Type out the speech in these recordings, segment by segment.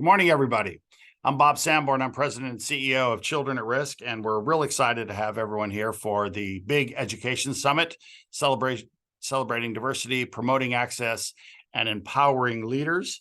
Good morning, everybody. I'm Bob Sanborn. I'm president and CEO of Children at Risk, and we're real excited to have everyone here for the Big Education Summit, celebrating diversity, promoting access, and empowering leaders.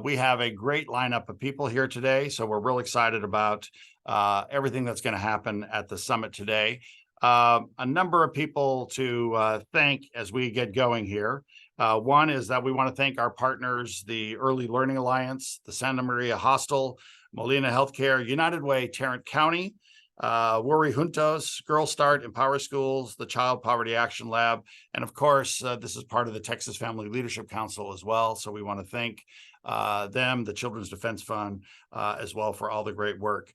We have a great lineup of people here today, so we're real excited about everything that's going to happen at the summit today. A number of people to thank as we get going here. One is that we want to thank our partners, the Early Learning Alliance, the Santa Maria Hostel, Molina Healthcare, United Way, Tarrant County, Worry Juntos, Girl Start, Empower Schools, the Child Poverty Action Lab, and of course, this is part of the Texas Family Leadership Council as well. So we want to thank them, the Children's Defense Fund, as well for all the great work.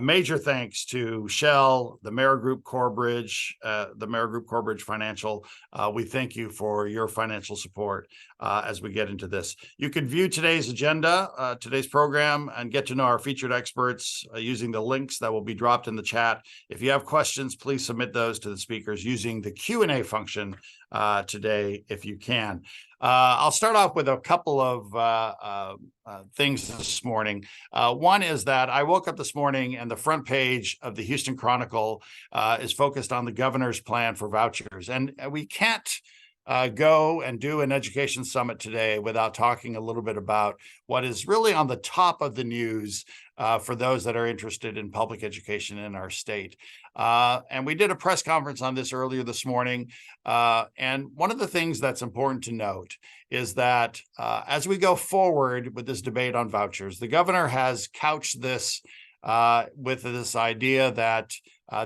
Major thanks to Shell, the Mara Group Corebridge, Financial. We thank you for your financial support as we get into this. You can view today's agenda, today's program, and get to know our featured experts using the links that will be dropped in the chat. If you have questions, please submit those to the speakers using the Q&A function today, if you can. I'll start off with a couple of things this morning. One is that I woke up this morning and the front page of the Houston Chronicle is focused on the governor's plan for vouchers. And we can't go and do an education summit today without talking a little bit about what is really on the top of the news for those that are interested in public education in our state. And we did a press conference on this earlier this morning. And one of the things that's important to note is that as we go forward with this debate on vouchers, the governor has couched this with this idea that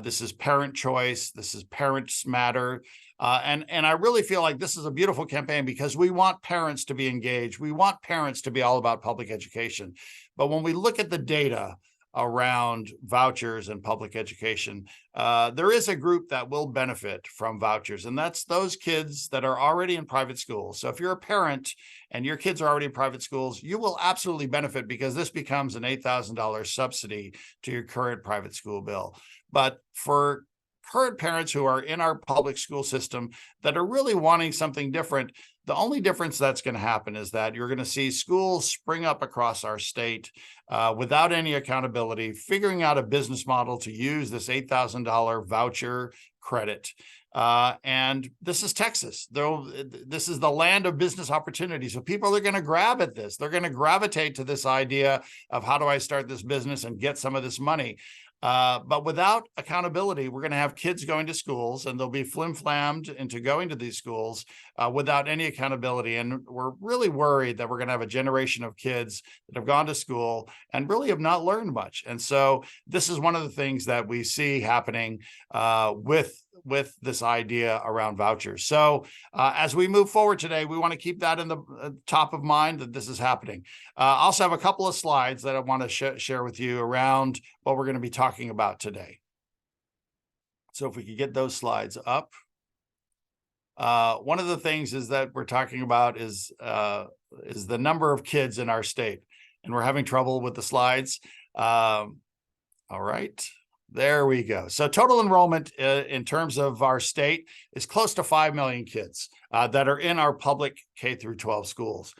this is parent choice, this is parents matter. And I really feel like this is a beautiful campaign because we want parents to be engaged. We want parents to be all about public education. But when we look at the data around vouchers and public education, there is a group that will benefit from vouchers, and that's those kids that are already in private schools. So if you're a parent and your kids are already in private schools, you will absolutely benefit because this becomes an $8,000 subsidy to your current private school bill. But for current parents who are in our public school system that are really wanting something different, the only difference that's going to happen is that you're going to see schools spring up across our state without any accountability, figuring out a business model to use this $8,000 voucher credit. And this is Texas. This is the land of business opportunity. So people are going to grab at this. They're going to gravitate to this idea of how do I start this business and get some of this money. But without accountability, we're going to have kids going to schools and they'll be flim-flammed into going to these schools without any accountability. And we're really worried that we're going to have a generation of kids that have gone to school and really have not learned much. And so this is one of the things that we see happening with this idea around vouchers. So as we move forward today, we want to keep that in the top of mind that this is happening. I also have a couple of slides that I want to share with you around what we're going to be talking about today. So if we could get those slides up. One of the things is that we're talking about is the number of kids in our state, and we're having trouble with the slides. All right. There we go. So total enrollment in terms of our state is close to 5 million kids that are in our public K through 12 schools.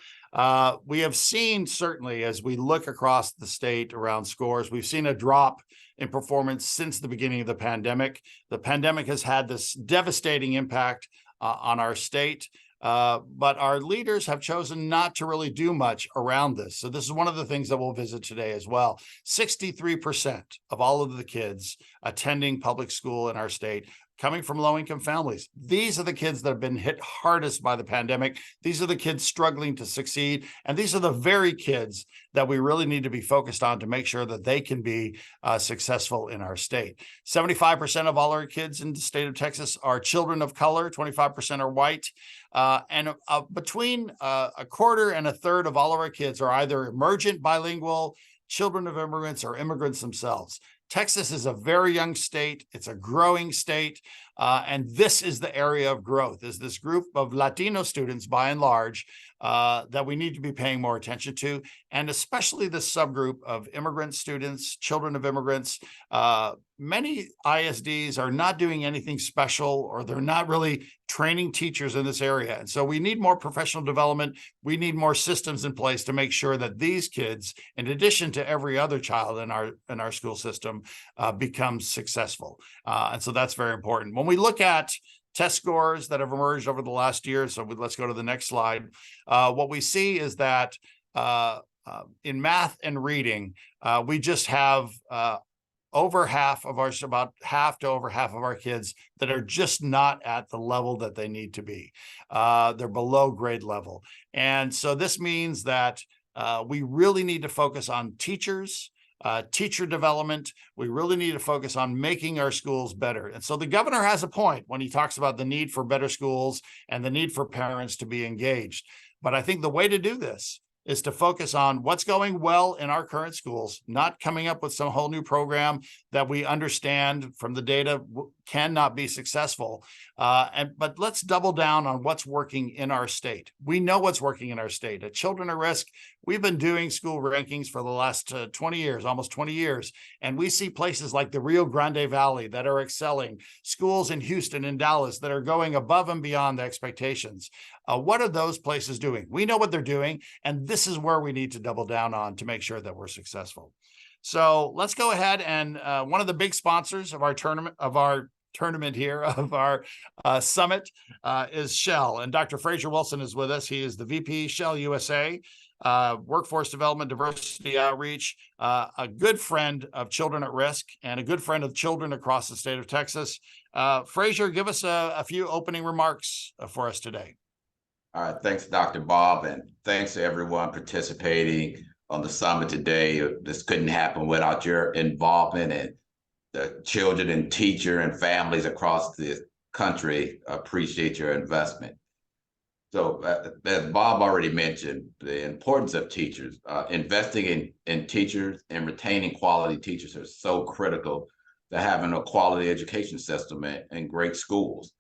We have seen, certainly, as we look across the state around scores, we've seen a drop in performance since the beginning of the pandemic. The pandemic has had this devastating impact on our state. But our leaders have chosen not to really do much around this. So this is one of the things that we'll visit today as well. 63% of all of the kids attending public school in our state coming from low-income families. These are the kids that have been hit hardest by the pandemic. These are the kids struggling to succeed. And these are the very kids that we really need to be focused on to make sure that they can be successful in our state. 75% of all our kids in the state of Texas are children of color. 25% are white. And between a quarter and a third of all of our kids are either emergent bilingual, children of immigrants, or immigrants themselves. Texas is a very young state. It's a growing state. And this is the area of growth, is this group of Latino students, by and large, that we need to be paying more attention to, and especially the subgroup of immigrant students, children of immigrants. Many ISDs are not doing anything special, or they're not really training teachers in this area. And so we need more professional development. We need more systems in place to make sure that these kids, in addition to every other child in our school system, become successful. And so that's very important. When we look at test scores that have emerged over the last year, so let's go to the next slide. What we see is that in math and reading, we just have over half of about half to over half of our kids that are just not at the level that they need to be. They're below grade level. And so this means that we really need to focus on teachers, teacher development. We really need to focus on making our schools better. And so the governor has a point when he talks about the need for better schools and the need for parents to be engaged. But I think the way to do this is to focus on what's going well in our current schools, not coming up with some whole new program that we understand from the data cannot be successful. But let's double down on what's working in our state. We know what's working in our state. At Children at Risk, we've been doing school rankings for the last 20 years, almost 20 years. And we see places like the Rio Grande Valley that are excelling, schools in Houston and Dallas that are going above and beyond the expectations. What are those places doing? We know what they're doing, and this is where we need to double down on to make sure that we're successful. So let's go ahead, and one of the big sponsors of our tournament here, of our summit, is Shell. And Dr. Fraser Wilson is with us. He is the VP Shell USA, Workforce Development, Diversity Outreach, a good friend of Children at Risk, and a good friend of children across the state of Texas. Fraser, give us a few opening remarks for us today. All right, thanks, Dr. Bob, and thanks to everyone participating on the summit today. This couldn't happen without your involvement, and the children and teacher and families across the country appreciate your investment. So as Bob already mentioned, the importance of teachers, investing in teachers and retaining quality teachers are so critical to having a quality education system and great schools.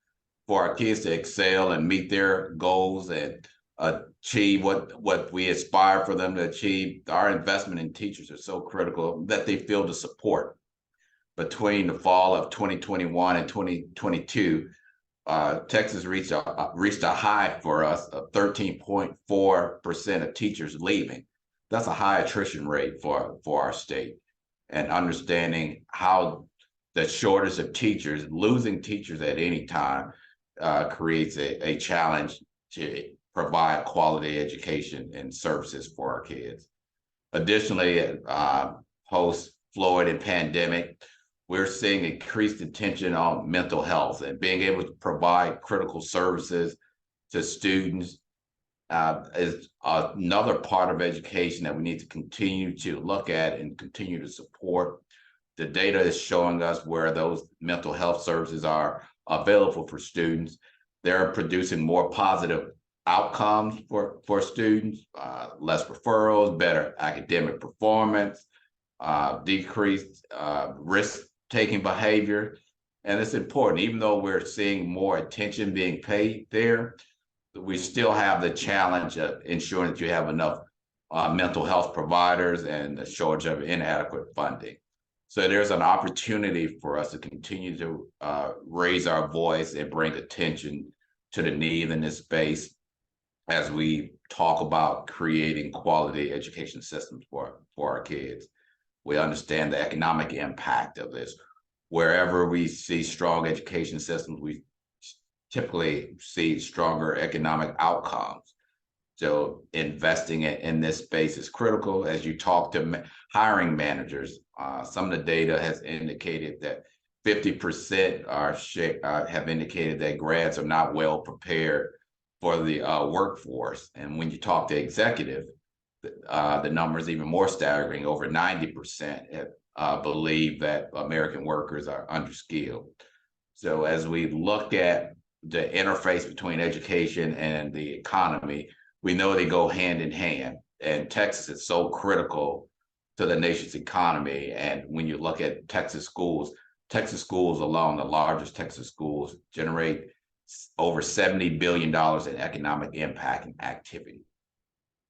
For our kids to excel and meet their goals and achieve what we aspire for them to achieve, our investment in teachers are so critical that they feel the support. Between the fall of 2021 and 2022, Texas reached a high for us of 13.4% of teachers leaving. That's a high attrition rate for our state. And understanding how the shortage of teachers, losing teachers at any time, creates a challenge to provide quality education and services for our kids. Additionally, post-Floyd and pandemic, we're seeing increased attention on mental health, and being able to provide critical services to students is another part of education that we need to continue to look at and continue to support. The data is showing us where those mental health services are available for students. They're producing more positive outcomes for students, less referrals, better academic performance, decreased risk-taking behavior. And it's important, even though we're seeing more attention being paid there, we still have the challenge of ensuring that you have enough mental health providers and the shortage of inadequate funding. So there's an opportunity for us to continue to raise our voice and bring attention to the need in this space as we talk about creating quality education systems for our kids. We understand the economic impact of this. Wherever we see strong education systems, we typically see stronger economic outcomes. So investing in this space is critical. As you talk to hiring managers, some of the data has indicated that 50% have indicated that grads are not well prepared for the workforce. And when you talk to executives, the number is even more staggering. Over 90% believe that American workers are underskilled. So as we look at the interface between education and the economy, we know they go hand in hand. And Texas is so critical to the nation's economy. And when you look at Texas schools alone, the largest Texas schools, generate over $70 billion in economic impact and activity.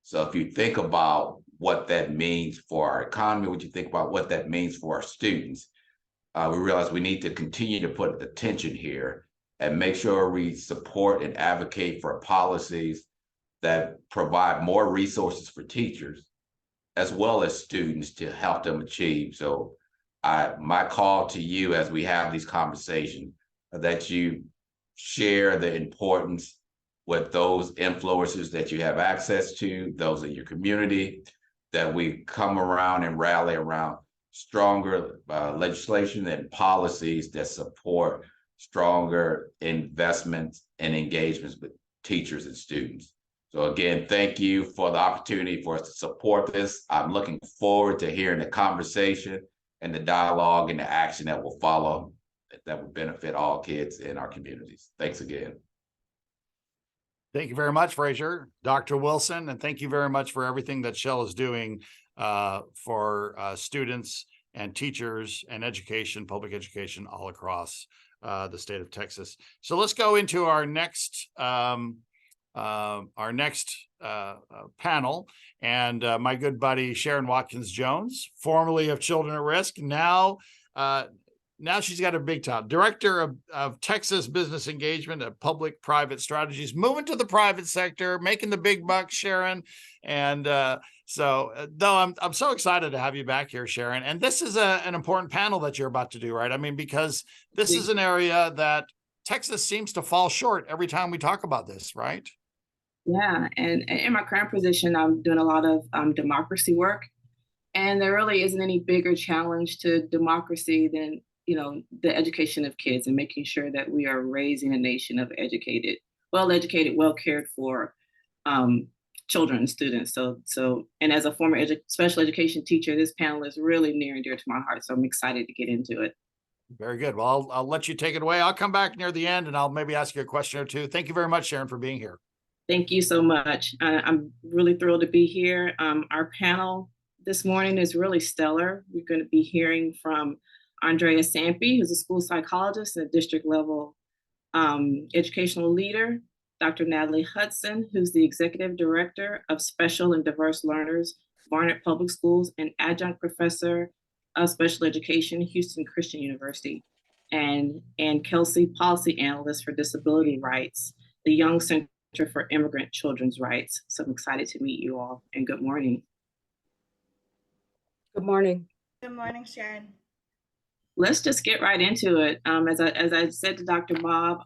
So if you think about what that means for our economy, what you think about what that means for our students, we realize we need to continue to put attention here and make sure we support and advocate for policies that provide more resources for teachers as well as students to help them achieve. So my call to you as we have these conversations, that you share the importance with those influencers that you have access to, those in your community, that we come around and rally around stronger legislation and policies that support stronger investments and engagements with teachers and students. So again, thank you for the opportunity for us to support this. I'm looking forward to hearing the conversation and the dialogue and the action that will follow that will benefit all kids in our communities. Thanks again. Thank you very much, Frazier, Dr. Wilson, and thank you very much for everything that Shell is doing for students and teachers and education, public education all across the state of Texas. So let's go into our next panel, and my good buddy Sharon Watkins Jones, formerly of Children at Risk, now she's got a big time, director of Texas Business Engagement at Public-Private Strategies, moving to the private sector, making the big bucks, Sharon. And so I'm so excited to have you back here, Sharon. And this is an important panel that you're about to do, right? I mean, because this is an area that Texas seems to fall short every time we talk about this, right? Yeah, and in my current position, I'm doing a lot of democracy work, and there really isn't any bigger challenge to democracy than the education of kids and making sure that we are raising a nation of educated, well-educated, well-cared for children and students. So, and as a former special education teacher, this panel is really near and dear to my heart. So I'm excited to get into it. Very good. Well, I'll let you take it away. I'll come back near the end and I'll maybe ask you a question or two. Thank you very much, Sharon, for being here. Thank you so much. I'm really thrilled to be here. Our panel this morning is really stellar. We're going to be hearing from Andrea Sampe, who's a school psychologist and a district level educational leader, Dr. Natalie Hudson, who's the executive director of Special and Diverse Learners, Barnett Public Schools, and adjunct professor of special education, Houston Christian University, and Kelsey, policy analyst for disability rights, the Young Center for Immigrant Children's Rights. So I'm excited to meet you all, and good morning. Good morning. Good morning, Sharon. Let's just get right into it. As I said to Dr. Bob,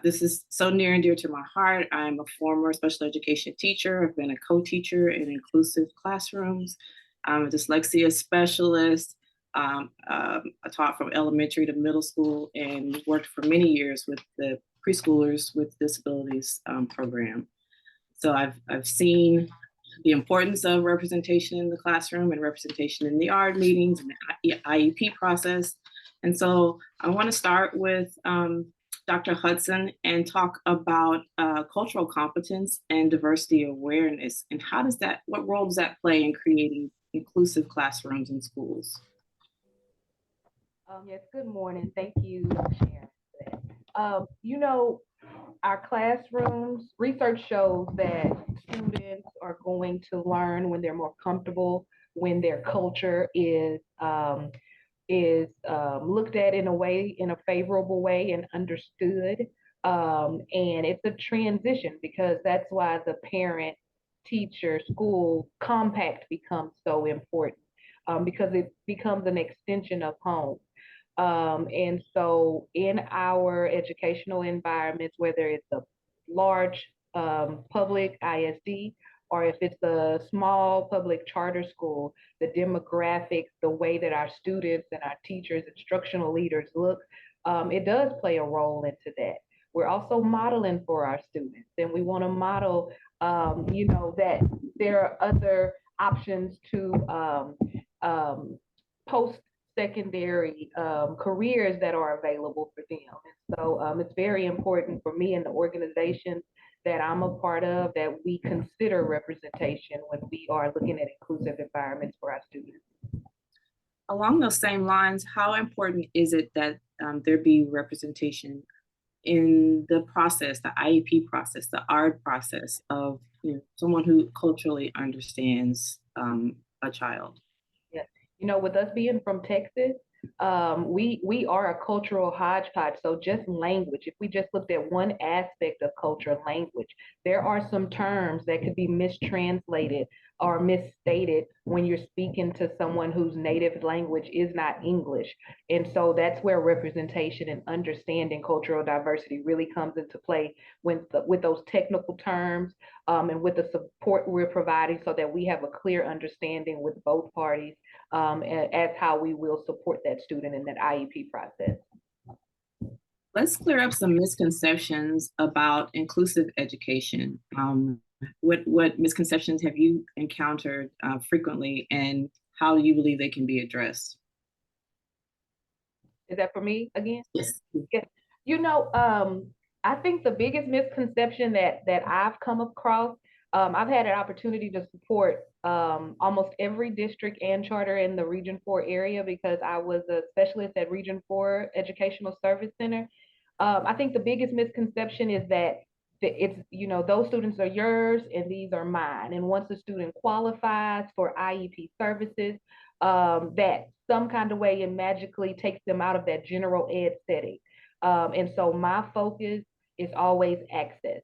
this is so near and dear to my heart. I'm a former special education teacher. I've been a co-teacher in inclusive classrooms. I'm a dyslexia specialist. I taught from elementary to middle school and worked for many years with the preschoolers with disabilities program. So I've seen the importance of representation in the classroom and representation in the ARD meetings and the IEP process. And so I want to start with Dr. Hudson and talk about cultural competence and diversity awareness, and what role does that play in creating inclusive classrooms in schools? Yes, good morning. Thank you, Sharon, for that. Our classrooms, research shows that students are going to learn when they're more comfortable, when their culture is looked at in a favorable way and understood. And it's a transition, because that's why the parent, teacher, school compact becomes so important, because it becomes an extension of home. And so in our educational environments, whether it's a large public ISD or if it's a small public charter school, the demographics, the way that our students and our teachers, instructional leaders look, it does play a role into that. We're also modeling for our students, and we want to model, that there are other options to post-secondary careers that are available for them. And so it's very important for me and the organization that I'm a part of that we consider representation when we are looking at inclusive environments for our students. Along those same lines, how important is it that there be representation in the process, the IEP process, the ARD process of someone who culturally understands a child? Yeah. With us being from Texas, we are a cultural hodgepodge. So just language, if we just looked at one aspect of culture, language, there are some terms that could be mistranslated or misstated when you're speaking to someone whose native language is not English. And so that's where representation and understanding cultural diversity really comes into play with those technical terms, and with the support we're providing so that we have a clear understanding with both parties, as how we will support that student in that IEP process. Let's clear up some misconceptions about inclusive education. What misconceptions have you encountered frequently, and how do you believe they can be addressed? Is that for me again? Yes. I think the biggest misconception that I've come across, I've had an opportunity to support almost every district and charter in the Region 4 area because I was a specialist at Region 4 Educational Service Center. I think the biggest misconception is that it's, those students are yours and these are mine. And once a student qualifies for IEP services, that some kind of way it magically takes them out of that general ed setting. And so my focus is always access,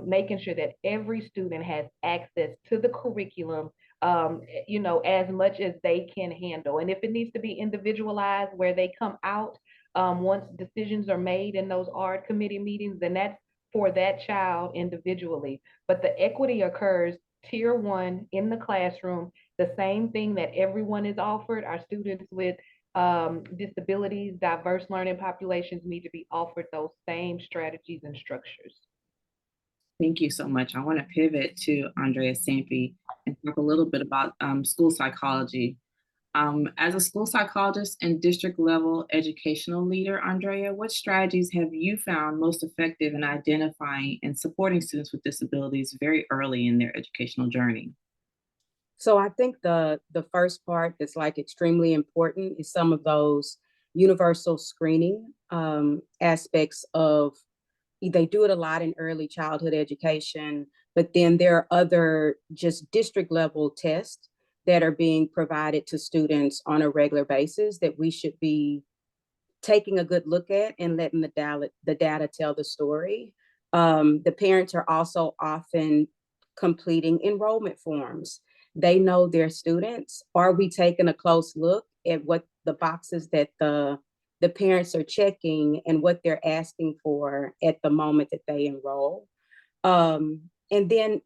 making sure that every student has access to the curriculum, as much as they can handle. And if it needs to be individualized where they come out, once decisions are made in those ARD committee meetings, then that's for that child individually. But the equity occurs tier 1 in the classroom, the same thing that everyone is offered. Our students with disabilities, diverse learning populations need to be offered those same strategies and structures. Thank you so much. I want to pivot to Andrea Sampe and talk a little bit about school psychology. As a school psychologist and district level educational leader, Andrea, what strategies have you found most effective in identifying and supporting students with disabilities very early in their educational journey? So I think the first part that's like extremely important is some of those universal screening aspects of, they do it a lot in early childhood education, but then there are other just district level tests that are being provided to students on a regular basis that we should be taking a good look at and letting the data tell the story. The parents are also often completing enrollment forms. They know their students. Are we taking a close look at what the boxes that the parents are checking and what they're asking for at the moment that they enroll? And then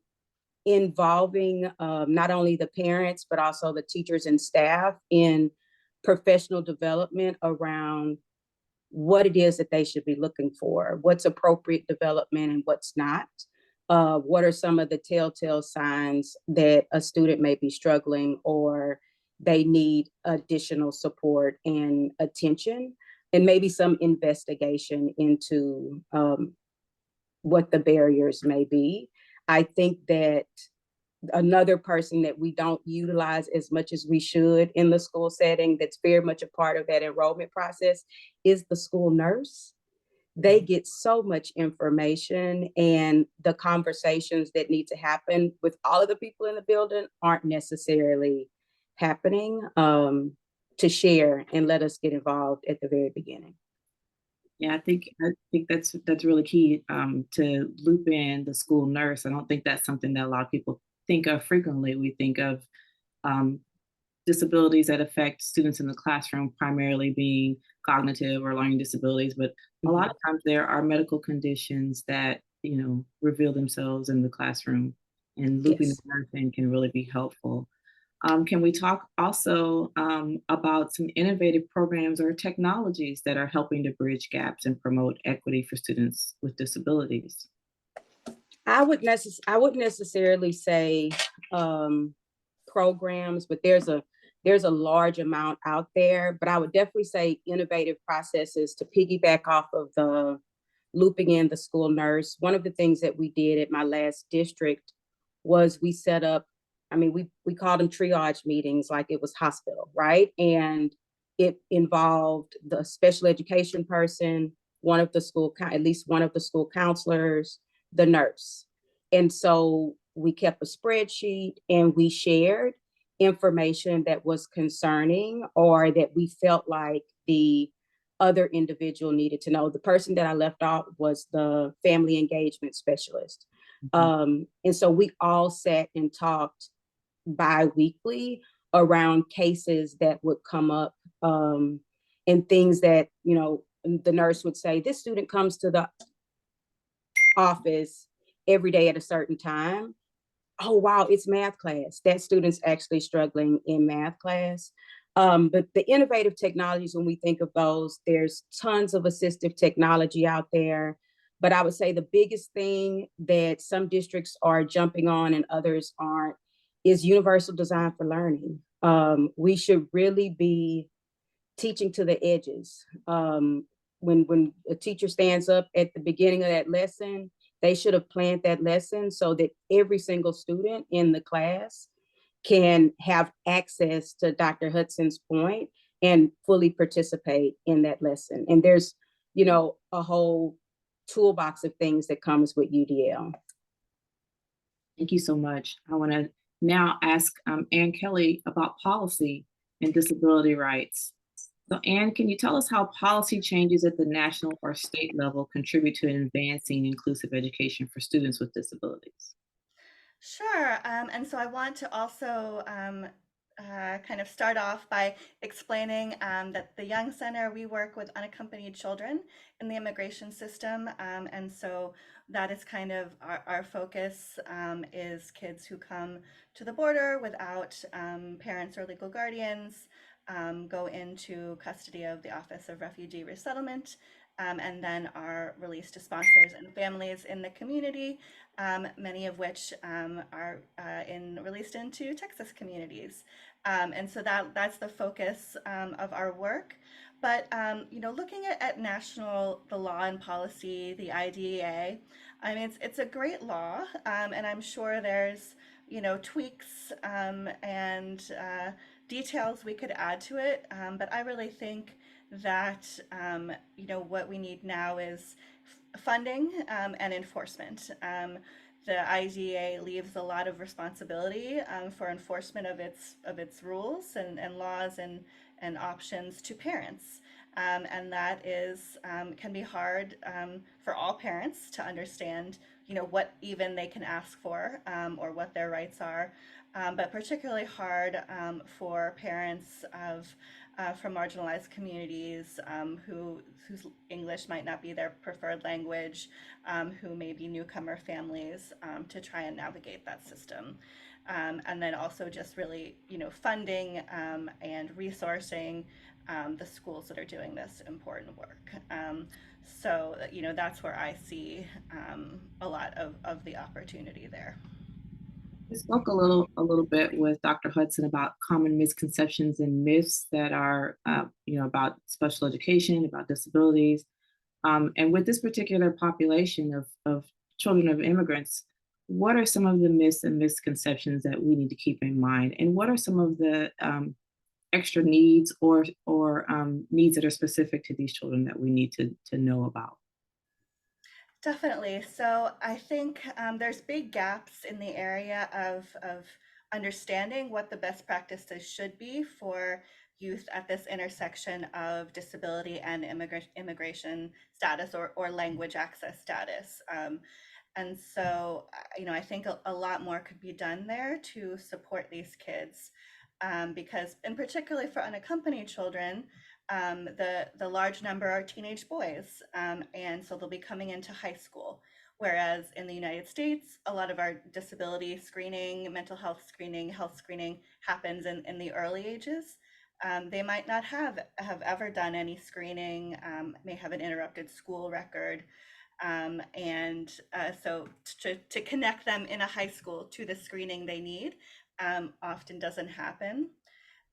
involving not only the parents, but also the teachers and staff in professional development around what it is that they should be looking for, what's appropriate development and what's not. What are some of the telltale signs that a student may be struggling or they need additional support and attention, and maybe some investigation into what the barriers may be. I think that another person that we don't utilize as much as we should in the school setting that's very much a part of that enrollment process is the school nurse. They get so much information, and the conversations that need to happen with all of the people in the building aren't necessarily happening to share and let us get involved at the very beginning. Yeah, I think that's really key to loop in the school nurse. I don't think that's something that a lot of people think of frequently. We think of disabilities that affect students in the classroom primarily being cognitive or learning disabilities, but a lot of times there are medical conditions that reveal themselves in the classroom, and looping the nurse in can really be helpful. Can we talk also about some innovative programs or technologies that are helping to bridge gaps and promote equity for students with disabilities? I wouldn't necessarily say programs, but there's a large amount out there. But I would definitely say innovative processes to piggyback off of the looping in the school nurse. One of the things that we did at my last district was we set up, we called them triage meetings like it was hospital, right? And it involved the special education person, at least one of the school counselors, the nurse. And so we kept a spreadsheet and we shared information that was concerning or that we felt like the other individual needed to know. The person that I left off was the family engagement specialist. And so we all sat and talked bi-weekly around cases that would come up, and things that, the nurse would say, this student comes to the office every day at a certain time. Oh, wow, it's math class. That student's actually struggling in math class. But the innovative technologies, when we think of those, there's tons of assistive technology out there. But I would say the biggest thing that some districts are jumping on and others aren't is universal design for learning. We should really be teaching to the edges. When a teacher stands up at the beginning of that lesson, they should have planned that lesson so that every single student in the class can have access to Dr. Hudson's point and fully participate in that lesson. And there's, a whole toolbox of things that comes with UDL. Thank you so much. I want to now ask Ann Kelly about policy and disability rights. So Ann, can you tell us how policy changes at the national or state level contribute to advancing inclusive education for students with disabilities? Sure. And so I want to also kind of start off by explaining that the Young Center, we work with unaccompanied children in the immigration system. And so that is kind of our focus, is kids who come to the border without parents or legal guardians, go into custody of the Office of Refugee Resettlement, and then are released to sponsors and families in the community, many of which are released into Texas communities. And so that's the focus of our work. But looking at the law and policy, the IDEA, I mean, it's a great law, and I'm sure there's tweaks and details we could add to it. But I really think that what we need now is funding and enforcement. The IDEA leaves a lot of responsibility for enforcement of its rules and laws and options to parents. And that can be hard for all parents to understand, what even they can ask for or what their rights are, but particularly hard for parents from marginalized communities whose English might not be their preferred language, who may be newcomer families, to try and navigate that system. And then also just really, funding and resourcing the schools that are doing this important work. So, that's where I see a lot of the opportunity there. We spoke a little bit with Dr. Hudson about common misconceptions and myths that are, about special education, about disabilities. And with this particular population of children of immigrants, what are some of the myths and misconceptions that we need to keep in mind? And what are some of the extra needs or needs that are specific to these children that we need to know about? Definitely. So I think there's big gaps in the area of understanding what the best practices should be for youth at this intersection of disability and immigration status or language access status. And so, I think a lot more could be done there to support these kids, because, and particularly for unaccompanied children, the large number are teenage boys, and so they'll be coming into high school. Whereas in the United States, a lot of our disability screening, mental health screening, health screening happens in the early ages. They might not have ever done any screening, may have an interrupted school record. And so to connect them in a high school to the screening they need often doesn't happen.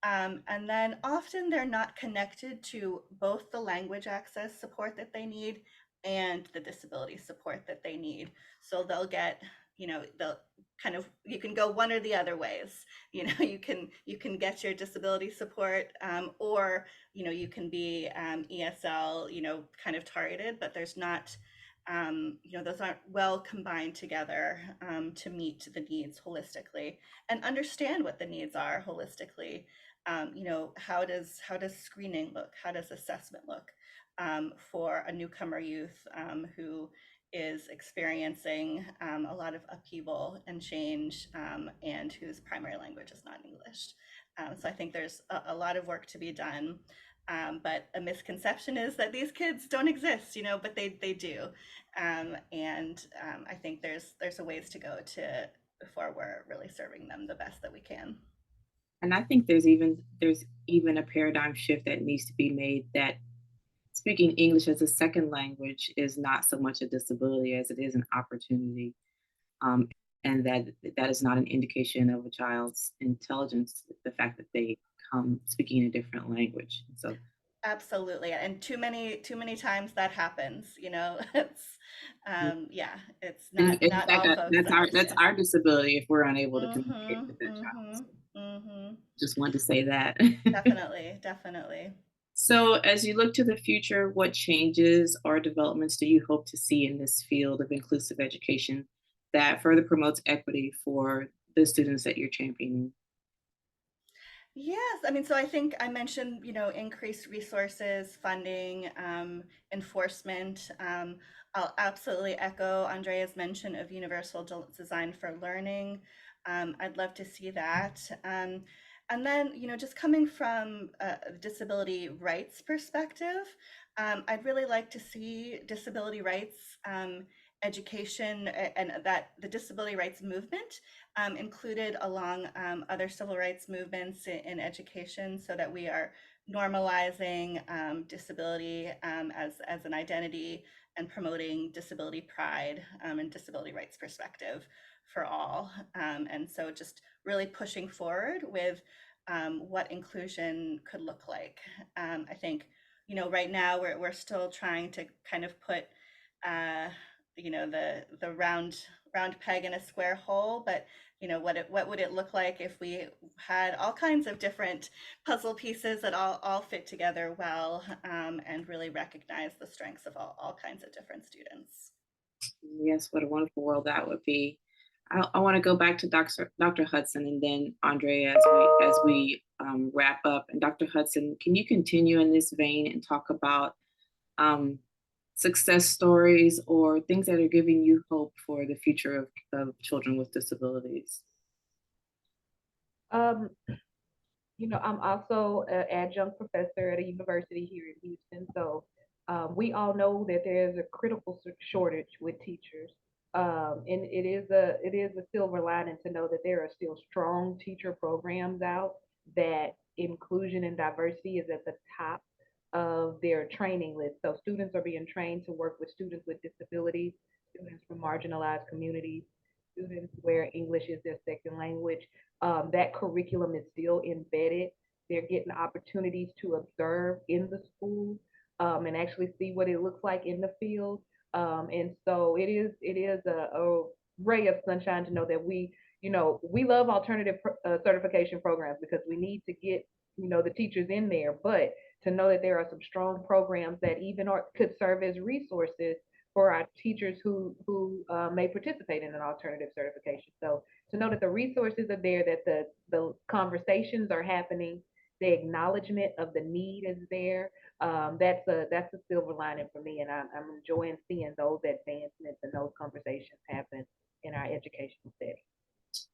And then often they're not connected to both the language access support that they need and the disability support that they need. So they'll get you know, the kind of, you can go one or the other ways. You know, you can get your disability support, or, you know, you can be ESL, you know, kind of targeted, but there's not, you know, those aren't well combined together to meet the needs holistically and understand what the needs are holistically. You know, how does screening look? How does assessment look for a newcomer youth who is experiencing a lot of upheaval and change, and whose primary language is not English. So I think there's a lot of work to be done. But a misconception is that these kids don't exist, you know, but they do. And I think there's a ways to go to before we're really serving them the best that we can. And I think there's even a paradigm shift that needs to be made, that speaking English as a second language is not so much a disability as it is an opportunity. Um, and that is not an indication of a child's intelligence, the fact that they come speaking a different language. So Absolutely. And too many times that happens, you know. It's yeah, it's in not fact, all folks that's understand. our disability if we're unable to communicate Mhm. with that child. So Mhm. Mhm. just wanted to say that. Definitely, definitely. So, as you look to the future, what changes or developments do you hope to see in this field of inclusive education that further promotes equity for the students that you're championing? Yes, I mean, so I think I mentioned, you know, increased resources, funding, enforcement. I'll absolutely echo Andrea's mention of universal design for learning. I'd love to see that. And then, you know, just coming from a disability rights perspective, I'd really like to see disability rights education, and that the disability rights movement included along other civil rights movements in education, so that we are normalizing disability as an identity and promoting disability pride and disability rights perspective for all. And so just really pushing forward with what inclusion could look like. I think, you know, right now we're still trying to kind of put, uh, you know, the round peg in a square hole, but you know, what would it look like if we had all kinds of different puzzle pieces that all fit together well, and really recognize the strengths of all kinds of different students. Yes, what a wonderful world that would be. I want to go back to Dr. Hudson and then Andrea as we wrap up. And Dr. Hudson, can you continue in this vein and talk about um, success stories or things that are giving you hope for the future of children with disabilities? Um, you know, I'm also an adjunct professor at a university here in Houston. So we all know that there's a critical shortage with teachers. And it is a silver lining to know that there are still strong teacher programs out, that inclusion and diversity is at the top of their training list. So students are being trained to work with students with disabilities, students from marginalized communities, students where English is their second language. That curriculum is still embedded. They're getting opportunities to observe in the school, and actually see what it looks like in the field. And so it is a ray of sunshine to know that we love alternative certification programs, because we need to get the teachers in there, but to know that there are some strong programs that even could serve as resources for our teachers who may participate in an alternative certification. So to know that the resources are there, that the conversations are happening, the acknowledgement of the need is there. That's a silver lining for me, and I'm enjoying seeing those advancements and those conversations happen in our educational setting.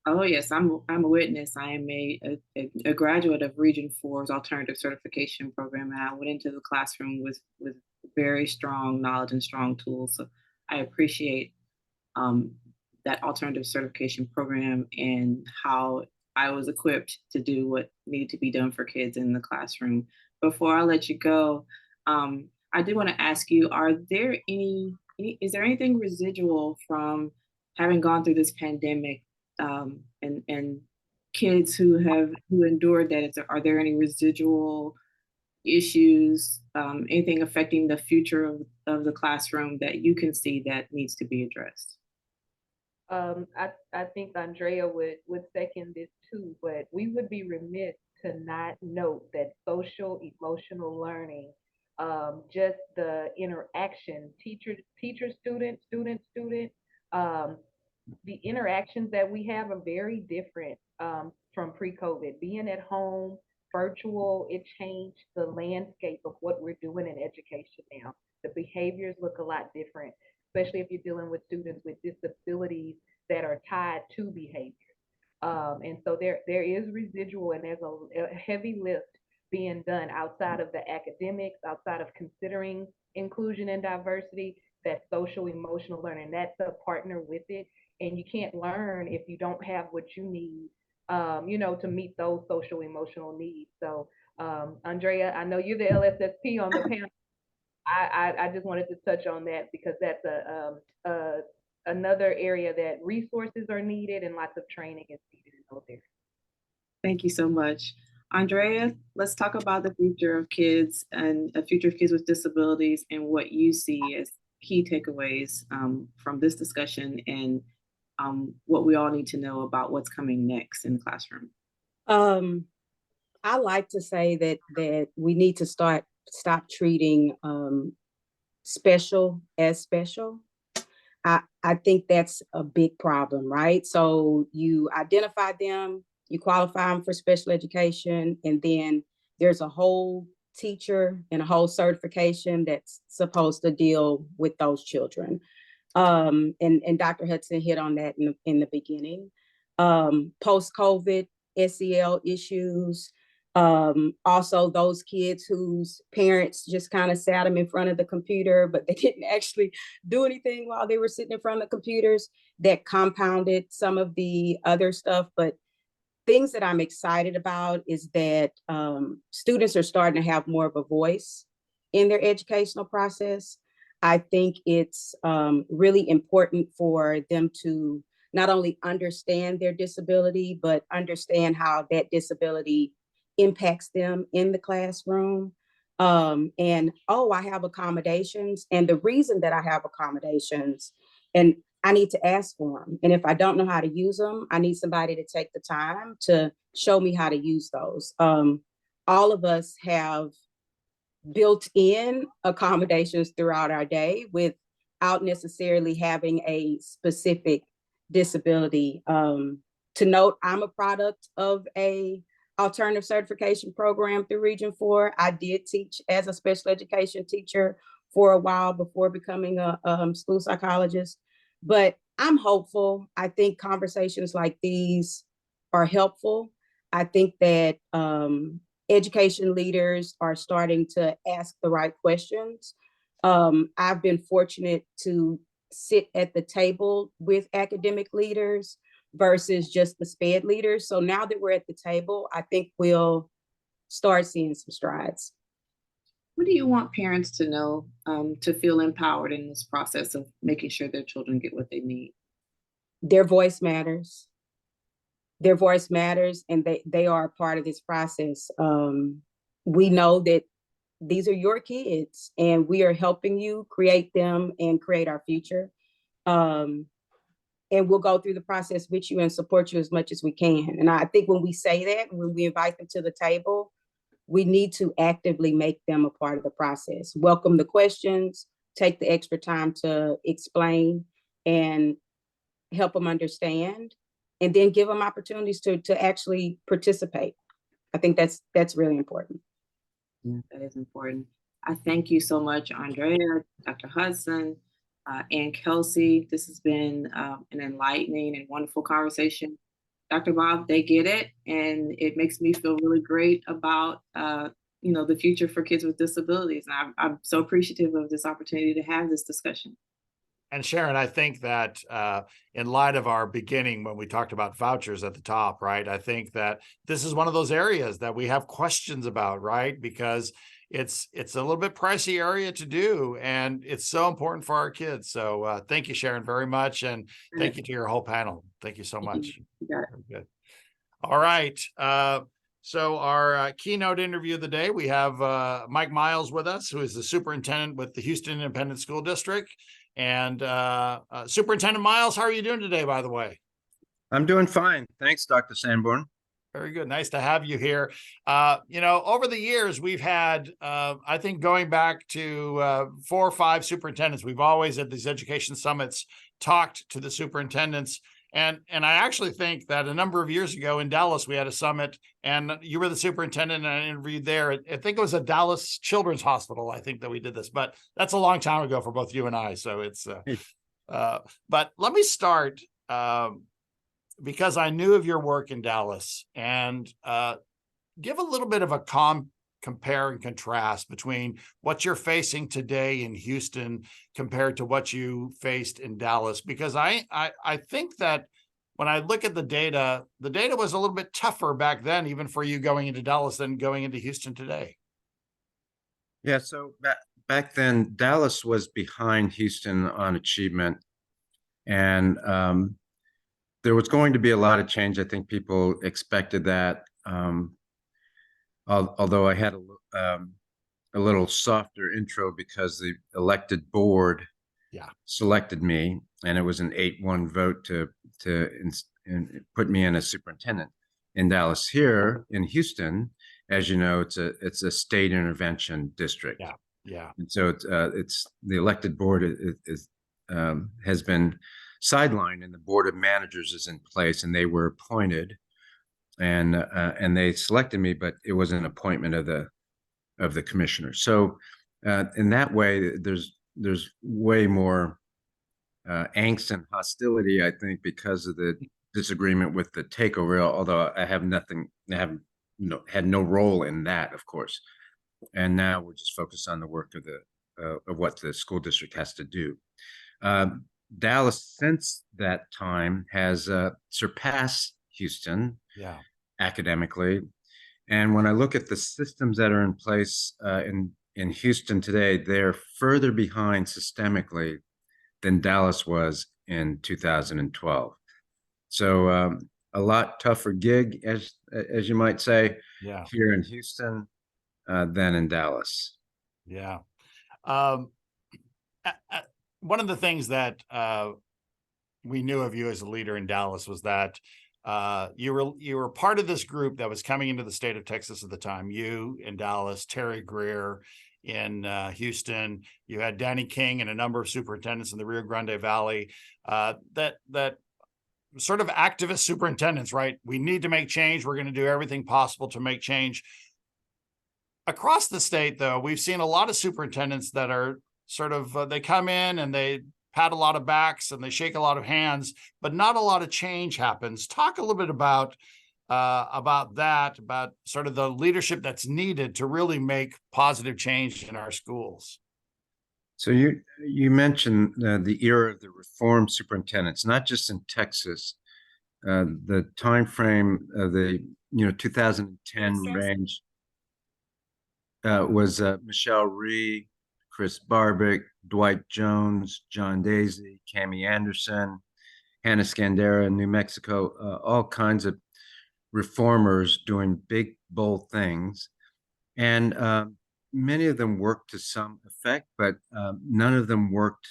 Oh yes, I'm a witness. I am a graduate of Region 4's alternative certification program, and I went into the classroom with very strong knowledge and strong tools. So I appreciate um, that alternative certification program and how I was equipped to do what needed to be done for kids in the classroom. Before I let you go, I do want to ask you: Are there is there anything residual from having gone through this pandemic, and kids who endured that? Are there any residual issues, anything affecting the future of the classroom that you can see that needs to be addressed? I think Andrea would second this too, but we would be remiss to not note that social emotional learning, just the interaction, student, um, the interactions that we have are very different from pre-COVID. Being at home, virtual, it changed the landscape of what we're doing in education now. The behaviors look a lot different, especially if you're dealing with students with disabilities that are tied to behavior. And so there is residual and there's a heavy lift being done outside of the academics, outside of considering inclusion and diversity, that social emotional learning, that's a partner with it. And you can't learn if you don't have what you need, to meet those social emotional needs. So, Andrea, I know you're the LSSP on the panel. I just wanted to touch on that because that's another area that resources are needed and lots of training is needed in those areas. Thank you so much. Andrea, let's talk about the future of kids and the future of kids with disabilities and what you see as key takeaways from this discussion and what we all need to know about what's coming next in the classroom. I like to say that we need to stop treating special as special. I think that's a big problem, right? So you identify them, you qualify them for special education, and then there's a whole teacher and a whole certification that's supposed to deal with those children. And Dr. Hudson hit on that in the beginning. Post-COVID, SEL issues, also those kids whose parents just kind of sat them in front of the computer, but they didn't actually do anything while they were sitting in front of the computers, that compounded some of the other stuff. But things that I'm excited about is that students are starting to have more of a voice in their educational process. I think it's really important for them to not only understand their disability, but understand how that disability impacts them in the classroom. And, oh, I have accommodations. And the reason that I have accommodations, and I need to ask for them. And if I don't know how to use them, I need somebody to take the time to show me how to use those. All of us have built-in accommodations throughout our day without necessarily having a specific disability. To note, I'm a product of a alternative certification program through Region 4. I did teach as a special education teacher for a while before becoming a school psychologist, but I'm hopeful. I think conversations like these are helpful. I think that education leaders are starting to ask the right questions. I've been fortunate to sit at the table with academic leaders versus just the SPED leaders. So now that we're at the table, I think we'll start seeing some strides. What do you want parents to know to feel empowered in this process of making sure their children get what they need? Their voice matters. Their voice matters, and they are a part of this process. We know that these are your kids, and we are helping you create them and create our future. And we'll go through the process with you and support you as much as we can. And I think when we say that, when we invite them to the table, we need to actively make them a part of the process. Welcome the questions, take the extra time to explain and help them understand, and then give them opportunities to actually participate. I think that's really important. Yeah, that is important. I thank you so much, Andrea, Dr. Hudson, and Kelsey. This has been an enlightening and wonderful conversation. Dr. Bob, they get it, and it makes me feel really great about the future for kids with disabilities. And I'm so appreciative of this opportunity to have this discussion. And Sharon, I think that in light of our beginning, when we talked about vouchers at the top, right, I think that this is one of those areas that we have questions about, right? Because it's a little bit pricey area to do, and it's so important for our kids. So thank you, Sharon, very much. And thank you to your whole panel. Thank you so much. You got it. Very good. All right. So our keynote interview of the day, we have Mike Miles with us, who is the superintendent with the Houston Independent School District. And Superintendent Miles, how are you doing today, by the way? I'm doing fine. Thanks, Dr. Sanborn. Very good. Nice to have you here. Over the years, we've had, I think going back to 4 or 5 superintendents, we've always at these education summits talked to the superintendents. And I actually think that a number of years ago in Dallas, we had a summit and you were the superintendent and I interviewed there. I think it was a Dallas Children's Hospital. I think that we did this, but that's a long time ago for both you and I. So it's, but let me start because I knew of your work in Dallas and give a little bit of a compare and contrast between what you're facing today in Houston compared to what you faced in Dallas. Because I think that when I look at the data was a little bit tougher back then, even for you going into Dallas than going into Houston today. Yeah, so back then, Dallas was behind Houston on achievement. And there was going to be a lot of change. I think people expected that. Although I had a little softer intro because the elected board selected me, and it was an 8-1 vote to put me in as superintendent in Dallas. Here in Houston, as you know, it's a state intervention district. Yeah. And so it's the elected board has been sidelined, and the board of managers is in place, and they were appointed. And they selected me, but it was an appointment of the commissioner. So in that way, there's way more angst and hostility, I think, because of the disagreement with the takeover. Although I have had no role in that, of course. And now we're just focused on the work of what the school district has to do. Dallas, since that time, has surpassed Houston. Academically. And when I look at the systems that are in place in Houston today, they're further behind systemically than Dallas was in 2012. So a lot tougher gig, as you might say, here in Houston than in Dallas. Yeah. One of the things that we knew of you as a leader in Dallas was that you were part of this group that was coming into the state of Texas at the time. You in Dallas, Terry Greer in Houston. You had Danny King and a number of superintendents in the Rio Grande Valley. That sort of activist superintendents, right? We need to make change. We're going to do everything possible to make change. Across the state, though, we've seen a lot of superintendents that are sort of they come in and they pat a lot of backs and they shake a lot of hands, but not a lot of change happens. Talk a little bit about that, about sort of the leadership that's needed to really make positive change in our schools. So you mentioned the era of the reform superintendents, not just in Texas. The time frame of the 2010 range was Michelle Rhee, Chris Barbic, Dwight Jones, John Daisy, Cami Anderson, Hannah Scandera in New Mexico, all kinds of reformers doing big, bold things. And many of them worked to some effect, but none of them worked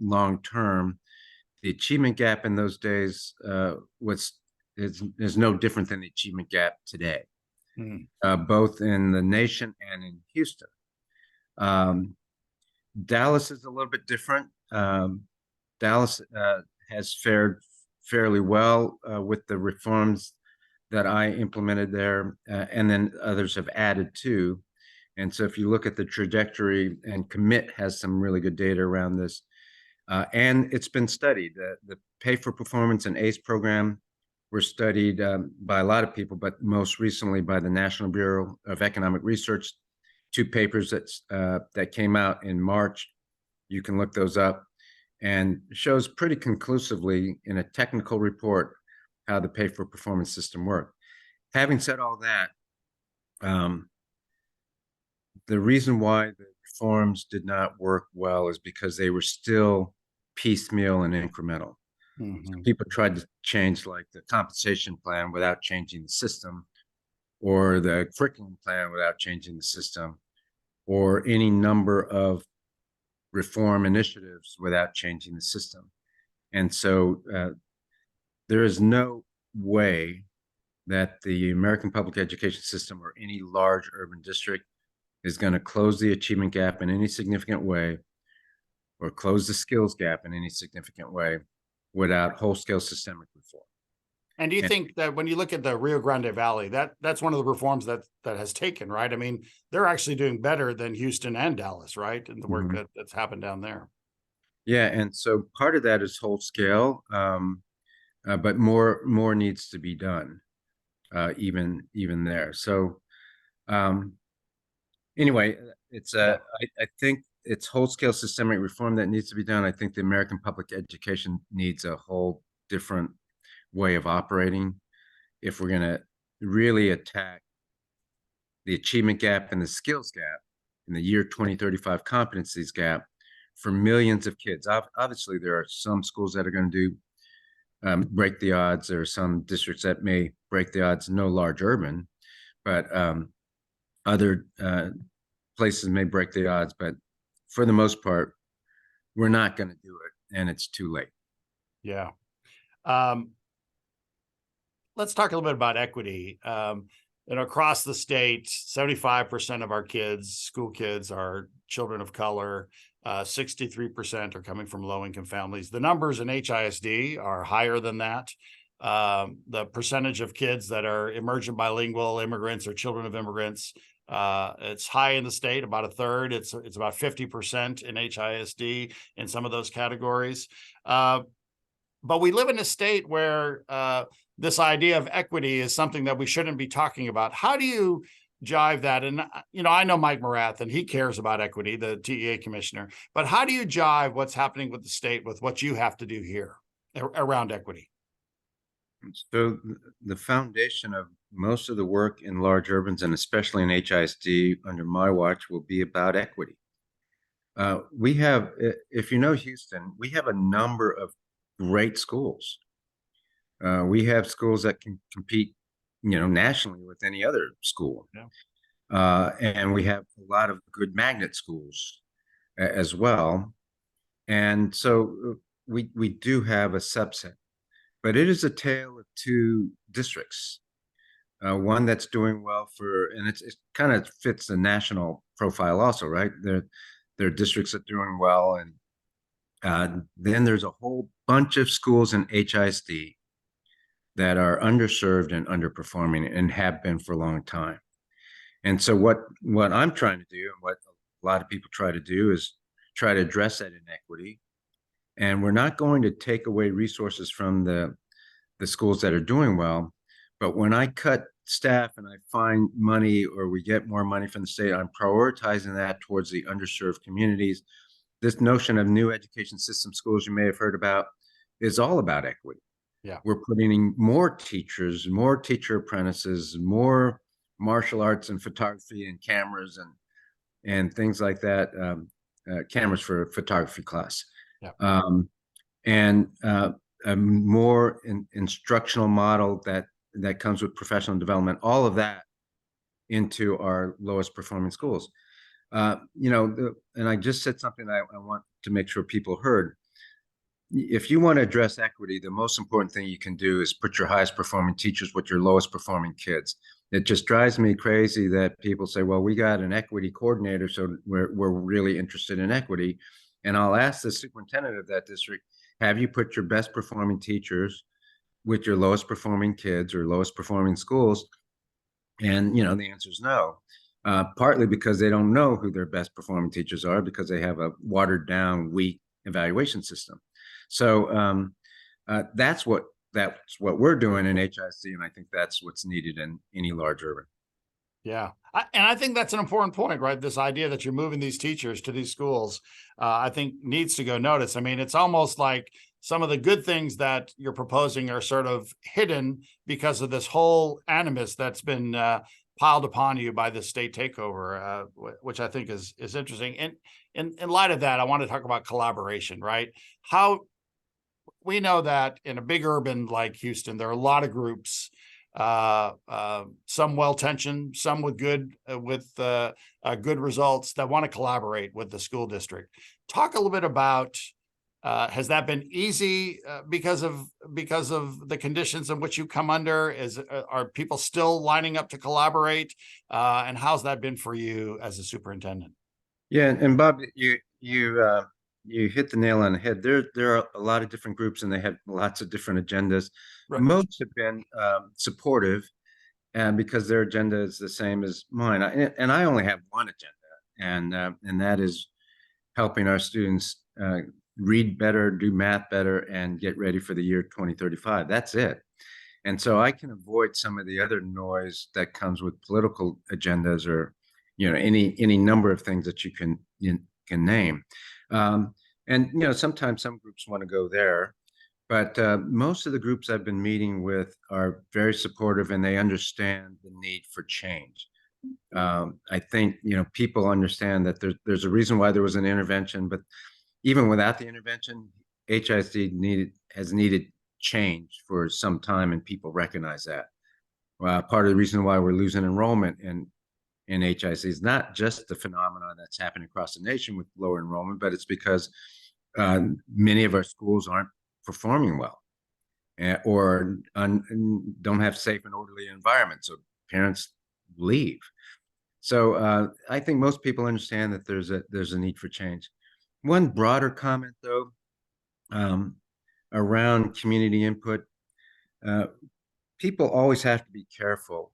long-term. The achievement gap in those days is no different than the achievement gap today, both in the nation and in Houston. Dallas is a little bit different. Dallas has fared fairly well with the reforms that I implemented there, and then others have added to. And so if you look at the trajectory, and Commit has some really good data around this, and it's been studied. The Pay for Performance and ACE program were studied by a lot of people, but most recently by the National Bureau of Economic Research. 2 papers that came out in March. You can look those up, and shows pretty conclusively in a technical report how the Pay for Performance system worked. Having said all that, the reason why the reforms did not work well is because they were still piecemeal and incremental. People tried to change like the compensation plan without changing the system, or the curriculum plan without changing the system, or any number of reform initiatives without changing the system. And so there is no way that the American public education system or any large urban district is going to close the achievement gap in any significant way or close the skills gap in any significant way without whole-scale systemic reform. And do you And- think that when you look at the Rio Grande Valley, that's one of the reforms that has taken, right? I mean, they're actually doing better than Houston and Dallas, right? And the work Mhm. that's happened down there. Yeah, and so part of that is whole scale, but more needs to be done, even there. So anyway, it's I think it's whole scale systemic reform that needs to be done. I think the American public education needs a whole different way of operating if we're going to really attack the achievement gap and the skills gap in the year 2035 competencies gap for millions of kids. Obviously, there are some schools that are going to do break the odds. There are some districts that may break the odds, no large urban, but other places may break the odds. But for the most part, we're not going to do it, and it's too late. Yeah. Let's talk a little bit about equity. Across the state, 75% of our kids, school kids, are children of color. 63% are coming from low-income families. The numbers in HISD are higher than that. The percentage of kids that are emergent bilingual immigrants or children of immigrants, it's high in the state, about a third. It's about 50% in HISD in some of those categories. But we live in a state where this idea of equity is something that we shouldn't be talking about. How do you jive that? And, I know Mike Morath, and he cares about equity, the TEA commissioner, but how do you jive what's happening with the state with what you have to do here around equity? So the foundation of most of the work in large urbans, and especially in HISD under my watch, will be about equity. We have, if you know Houston, we have a number of great schools. We have schools that can compete, nationally with any other school. Yeah. And we have a lot of good magnet schools as well. And so we do have a subset, but it is a tale of two districts. One that's doing well and it kind of fits the national profile also, right? There are districts that are doing well, and then there's a whole bunch of schools in HISD that are underserved and underperforming and have been for a long time. And so what I'm trying to do, and what a lot of people try to do, is try to address that inequity. And we're not going to take away resources from the schools that are doing well. But when I cut staff and I find money, or we get more money from the state, I'm prioritizing that towards the underserved communities. This notion of new education system schools you may have heard about is all about equity. Yeah. We're putting in more teachers, more teacher apprentices, more martial arts and photography and cameras and things like that, cameras for photography class. Yeah. And a more instructional model that comes with professional development, all of that into our lowest performing schools. And I just said something that I want to make sure people heard. If you want to address equity, the most important thing you can do is put your highest performing teachers with your lowest performing kids. It just drives me crazy that people say, well, we got an equity coordinator, so we're really interested in equity. And I'll ask the superintendent of that district, have you put your best performing teachers with your lowest performing kids or lowest performing schools? And, the answer is no. Partly because they don't know who their best performing teachers are, because they have a watered down, weak evaluation system. So that's what we're doing in HISD, and I think that's what's needed in any large urban. Yeah. And I think that's an important point, right? This idea that you're moving these teachers to these schools, I think needs to go noticed. I mean, it's almost like some of the good things that you're proposing are sort of hidden because of this whole animus that's been piled upon you by the state takeover, which I think is interesting. And in light of that, I want to talk about collaboration, right? How we know that in a big urban like Houston, there are a lot of groups some well-tensioned, some with good good results that want to collaborate with the school district. Talk a little bit about, has that been easy because of the conditions in which you come under? Are people still lining up to collaborate? And how's that been for you as a superintendent? Yeah, and Bob, you hit the nail on the head. There are a lot of different groups, and they have lots of different agendas. Right. Most have been supportive, and because their agenda is the same as mine. And I only have one agenda, and that is helping our students read better, do math better, and get ready for the year 2035. That's it. And so I can avoid some of the other noise that comes with political agendas, or any number of things that you can name. And sometimes some groups want to go there, but most of the groups I've been meeting with are very supportive, and they understand the need for change. I think people understand that there's a reason why there was an intervention, but even without the intervention, HISD has needed change for some time, and people recognize that. Part of the reason why we're losing enrollment in HISD is not just the phenomenon that's happening across the nation with lower enrollment, but it's because many of our schools aren't performing well, or don't have safe and orderly environments, so parents leave. So I think most people understand that there's a need for change. One broader comment, though, around community input, people always have to be careful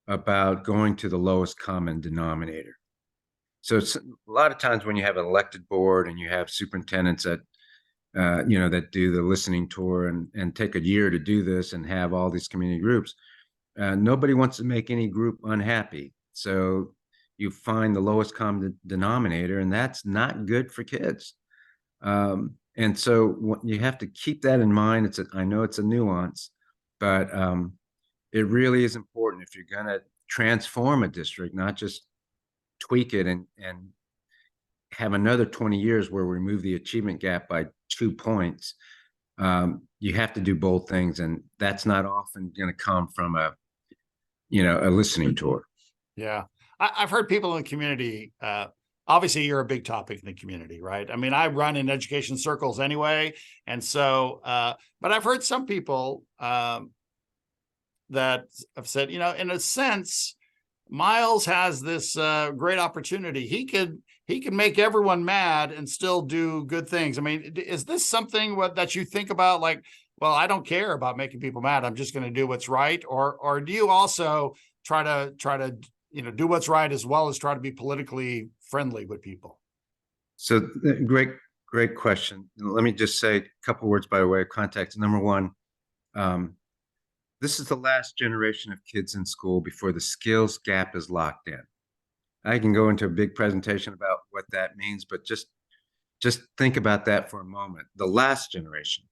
about going to the lowest common denominator. So it's a lot of times when you have an elected board and you have superintendents that that do the listening tour and take a year to do this and have all these community groups, nobody wants to make any group unhappy. So you find the lowest common denominator, and that's not good for kids. And so you have to keep that in mind. I know it's a nuance, but it really is important if you're going to transform a district, not just tweak it and have another 20 years where we remove the achievement gap by 2 points. You have to do both things, and that's not often going to come from a listening tour. Yeah, I've heard people in the community. Obviously, you're a big topic in the community, right? I mean, I run in education circles anyway, and so, but I've heard some people that have said, in a sense, Miles has this great opportunity. He can make everyone mad and still do good things. I mean, is this something that you think about? Like, well, I don't care about making people mad. I'm just going to do what's right. Or do you also try to do what's right as well as try to be politically friendly with people? So great question. Let me just say a couple words by way of context. Number one, this is the last generation of kids in school before the skills gap is locked in. I can go into a big presentation about what that means, but just think about that for a moment. The last generation.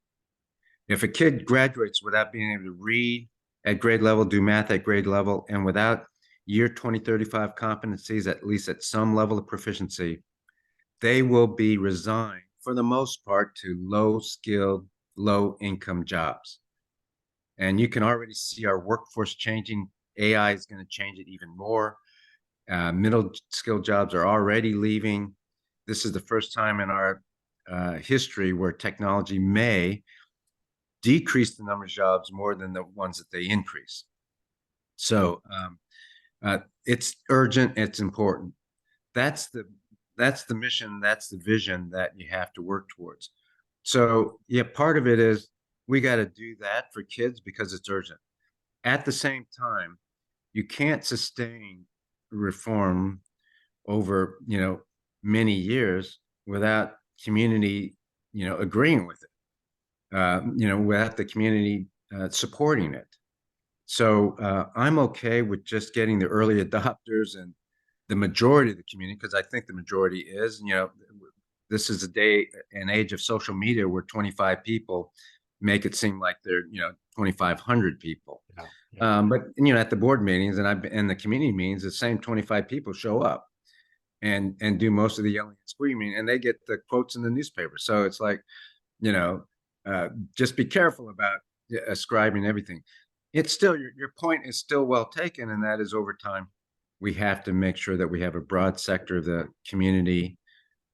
If a kid graduates without being able to read at grade level, do math at grade level, and without year 2035 competencies, at least at some level of proficiency, they will be resigned for the most part to low-skilled, low-income jobs. And you can already see our workforce changing. AI is going to change it even more. Middle skilled jobs are already leaving. This is the first time in our history where technology may decrease the number of jobs more than the ones that they increase. So it's urgent. It's important. That's the mission. That's the vision that you have to work towards. So yeah, part of it is we got to do that for kids because it's urgent. At the same time, you can't sustain reform over many years without community agreeing with it, without the community supporting it. So I'm okay with just getting the early adopters and the majority of the community, because I think the majority is, this is a day and age of social media where 25 people make it seem like they're 2,500 people. Yeah. But at the board meetings and the community meetings, the same 25 people show up and do most of the yelling and screaming, and they get the quotes in the newspaper. So it's like, just be careful about ascribing everything. it's still, your point is still well taken, and that is over time, we have to make sure that we have a broad sector of the community,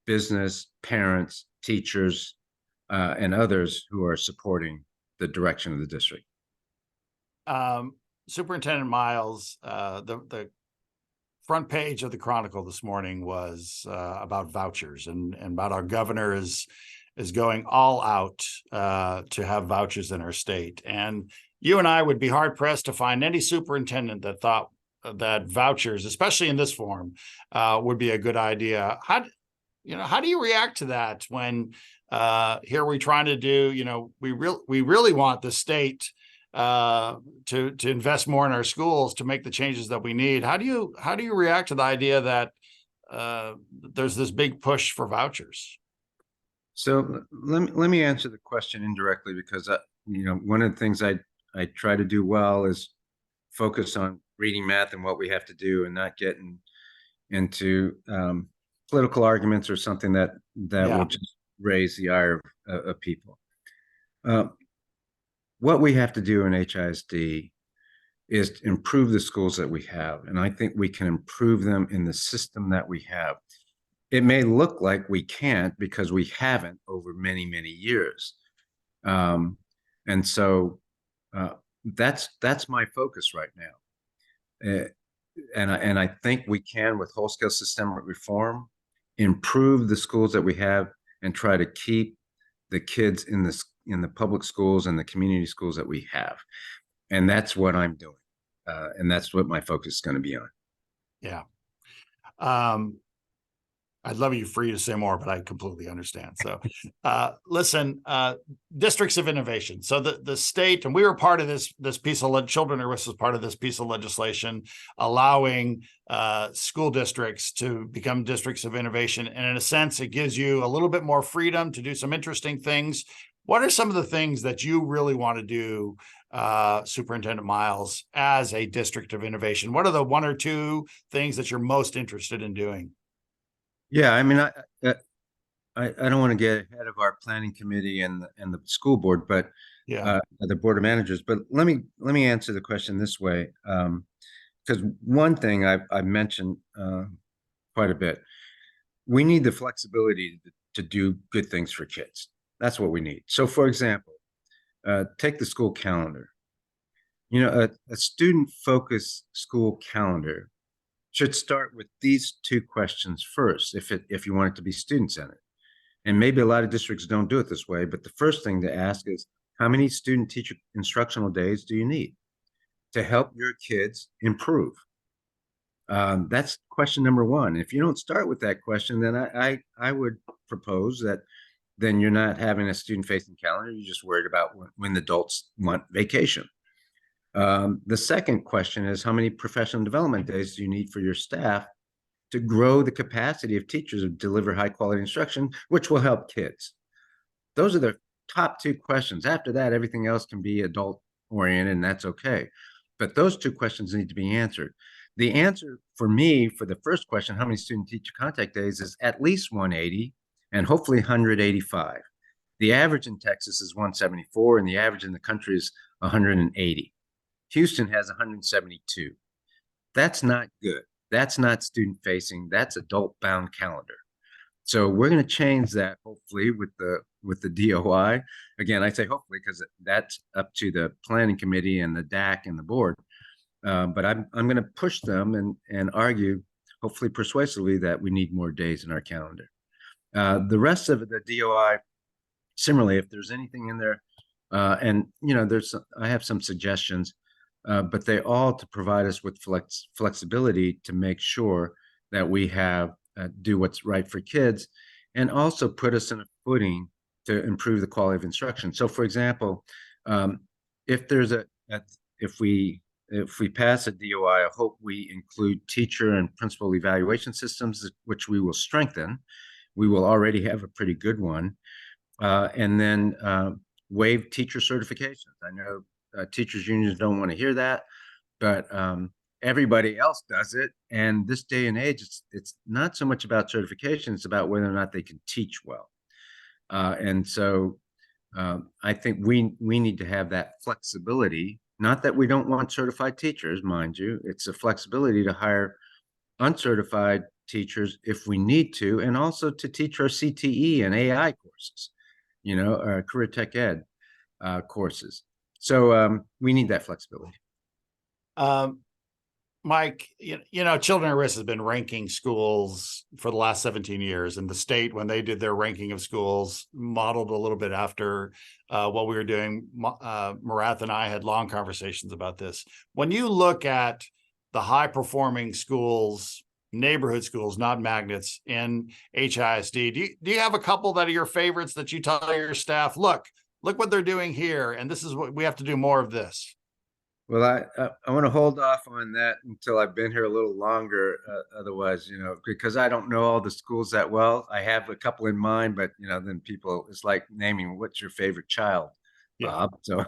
business, parents, teachers, and others who are supporting the direction of the district. Superintendent Miles, the front page of the Chronicle this morning was about vouchers and about our governor is going all out to have vouchers in our state. And you and I would be hard pressed to find any superintendent that thought that vouchers, especially in this form, would be a good idea. How do you react to that when here we're trying to do, we really want the state to invest more in our schools to make the changes that we need. How do you react to the idea that there's this big push for vouchers? So let me answer the question indirectly, because one of the things I try to do well is focus on reading, math, and what we have to do, and not getting into political arguments or something that will just raise the ire of people. What we have to do in HISD is to improve the schools that we have, and I think we can improve them in the system that we have. It may look like we can't because we haven't over many, many years. And so that's my focus right now. And I think we can, with whole scale systemic reform, improve the schools that we have and try to keep the kids in the public schools and the community schools that we have. And that's what I'm doing. And that's what my focus is going to be on. Yeah. I'd love you for you to say more, but I completely understand. So listen, districts of innovation. So the state, and we were part of this piece of Children at Risk was part of this piece of legislation, allowing school districts to become districts of innovation. And in a sense, it gives you a little bit more freedom to do some interesting things. What are some of the things that you really want to do, Superintendent Miles, as a district of innovation? What are the one or two things that you're most interested in doing? Yeah, I mean, I don't want to get ahead of our planning committee and the school board, but the board of managers. But let me answer the question this way, because one thing I've mentioned quite a bit, we need the flexibility to do good things for kids. That's what we need. So, for example, take the school calendar. A student-focused school calendar should start with these two questions first, if you want it to be student-centered. And maybe a lot of districts don't do it this way, but the first thing to ask is, how many student-teacher instructional days do you need to help your kids improve? That's question number one. If you don't start with that question, then I would propose that then you're not having a student-facing calendar. You're just worried about when the adults want vacation. The second question is, how many professional development days do you need for your staff to grow the capacity of teachers to deliver high quality instruction, which will help kids? Those are the top two questions. After that, everything else can be adult oriented, and that's okay. But those two questions need to be answered. The answer for me for the first question, how many student teacher contact days, is at least 180 and hopefully 185. The average in Texas is 174, and the average in the country is 180. Houston has 172. That's not good. That's not student facing. That's adult bound calendar. So we're going to change that, hopefully, with the DOI. Again, I say hopefully because that's up to the planning committee and the DAC and the board. But I'm going to push them and argue, hopefully persuasively, that we need more days in our calendar. The rest of the DOI, similarly, if there's anything in there, and I have some suggestions. But they all to provide us with flexibility to make sure that we do what's right for kids, and also put us in a footing to improve the quality of instruction. So, for example, if we pass a DOI, I hope we include teacher and principal evaluation systems, which we will strengthen. We will already have a pretty good one, and then waive teacher certifications. I know teachers unions don't want to hear that, but everybody else does it. And this day and age, it's not so much about certification, it's about whether or not they can teach well. And so I think we need to have that flexibility Not that we don't want certified teachers, mind you, it's a flexibility to hire uncertified teachers if we need to, and also to teach our CTE and AI courses, career tech ed courses. So we need that flexibility. Mike, Children at Risk has been ranking schools for the last 17 years, and the state, when they did their ranking of schools, modeled a little bit after what we were doing. Marath and I had long conversations about this. When you look at the high-performing schools, neighborhood schools, not magnets, in HISD, do you have a couple that are your favorites that you tell your staff, look what they're doing here, and this is what we have to do more of this? Well, I want to hold off on that until I've been here a little longer. Otherwise, because I don't know all the schools that well. I have a couple in mind, but then people, it's like naming what's your favorite child, Bob. So,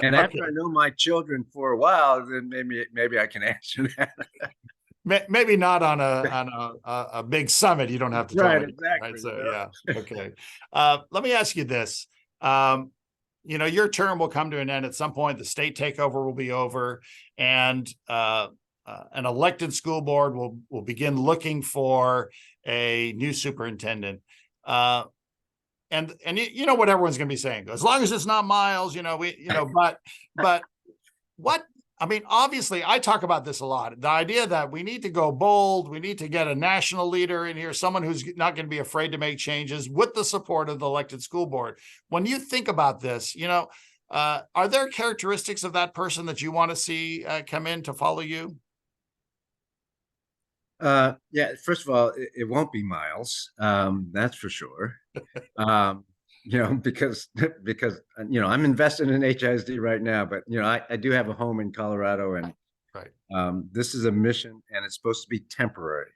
and after I know my children for a while, then maybe I can answer that. Maybe not on a big summit. You don't have to tell Right, me, exactly. right? So yeah, okay. Let me ask you this. Your term will come to an end at some point. The state takeover will be over, and an elected school board will begin looking for a new superintendent. And you know what everyone's going to be saying, as long as it's not Miles, but what? I mean, obviously, I talk about this a lot. The idea that we need to go bold, we need to get a national leader in here, someone who's not going to be afraid to make changes with the support of the elected school board. When you think about this, are there characteristics of that person that you want to see come in to follow you? Yeah, first of all, it won't be Miles. That's for sure. Because I'm invested in HISD right now, but I do have a home in Colorado, and right. This is a mission, and it's supposed to be temporary,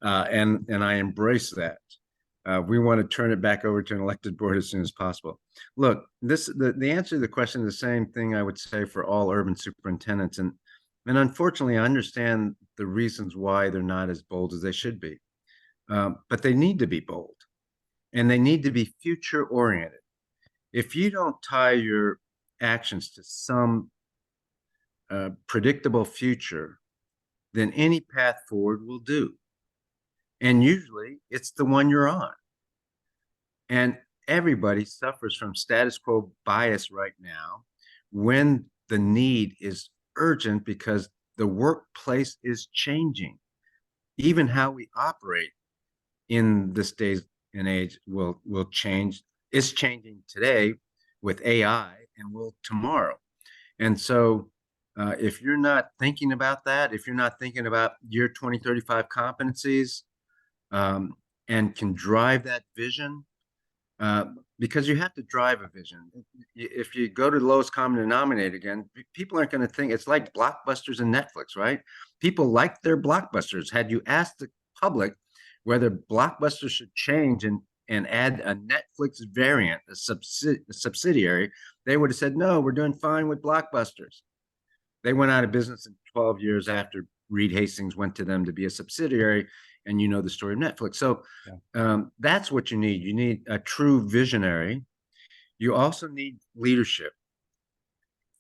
and I embrace that. We want to turn it back over to an elected board as soon as possible. Look, the answer to the question is the same thing I would say for all urban superintendents, and unfortunately, I understand the reasons why they're not as bold as they should be, but they need to be bold. And they need to be future oriented. If you don't tie your actions to some predictable future, then any path forward will do. And usually it's the one you're on. And everybody suffers from status quo bias right now when the need is urgent, because the workplace is changing. Even how we operate in this day's and age will change. It's changing today with AI, and will tomorrow. And so if you're not thinking about that, if you're not thinking about your 2035 competencies, and can drive that vision, because you have to drive a vision. If you go to the lowest common denominator again, people aren't going to think. It's like blockbusters and Netflix, right? People like their blockbusters. Had you asked the public whether Blockbuster should change and add a Netflix variant, a subsidiary, they would have said, no, we're doing fine with Blockbusters. They went out of business in 12 years after Reed Hastings went to them to be a subsidiary, and the story of Netflix. So that's what you need. You need a true visionary. You also need leadership.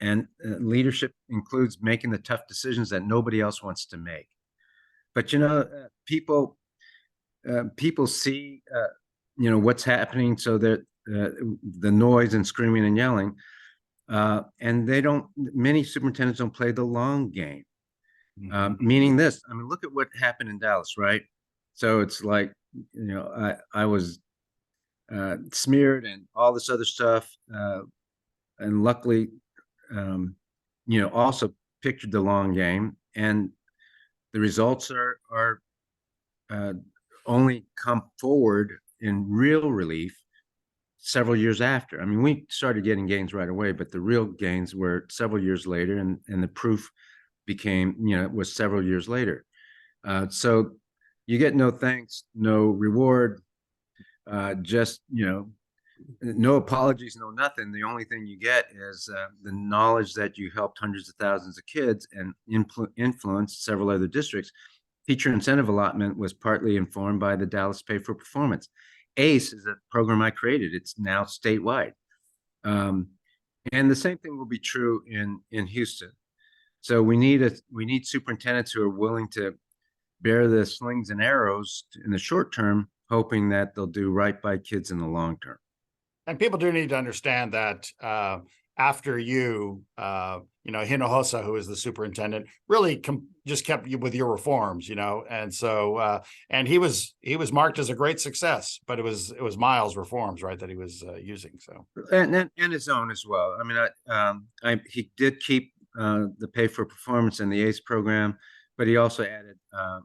And leadership includes making the tough decisions that nobody else wants to make. But, people see, what's happening, so that the noise and screaming and yelling, and many superintendents don't play the long game. Meaning this, look at what happened in Dallas, right? So it's like, I was smeared and all this other stuff, and luckily, also pictured the long game, and the results are only come forward in real relief several years after. We started getting gains right away, but the real gains were several years later, and the proof became, was several years later. So you get no thanks, no reward, just, no apologies, no nothing. The only thing you get is the knowledge that you helped hundreds of thousands of kids and influenced several other districts. Teacher incentive allotment was partly informed by the Dallas Pay for Performance. ACE is a program I created. It's now statewide. And the same thing will be true in Houston. So we need superintendents who are willing to bear the slings and arrows in the short term, hoping that they'll do right by kids in the long term. And people do need to understand that after you, Hinojosa, who is the superintendent, really just kept you with your reforms, and so and he was marked as a great success, but it was Miles' reforms, right, that he was using. So and his own as well. I mean, he did keep the pay for performance in the ACE program, but he also added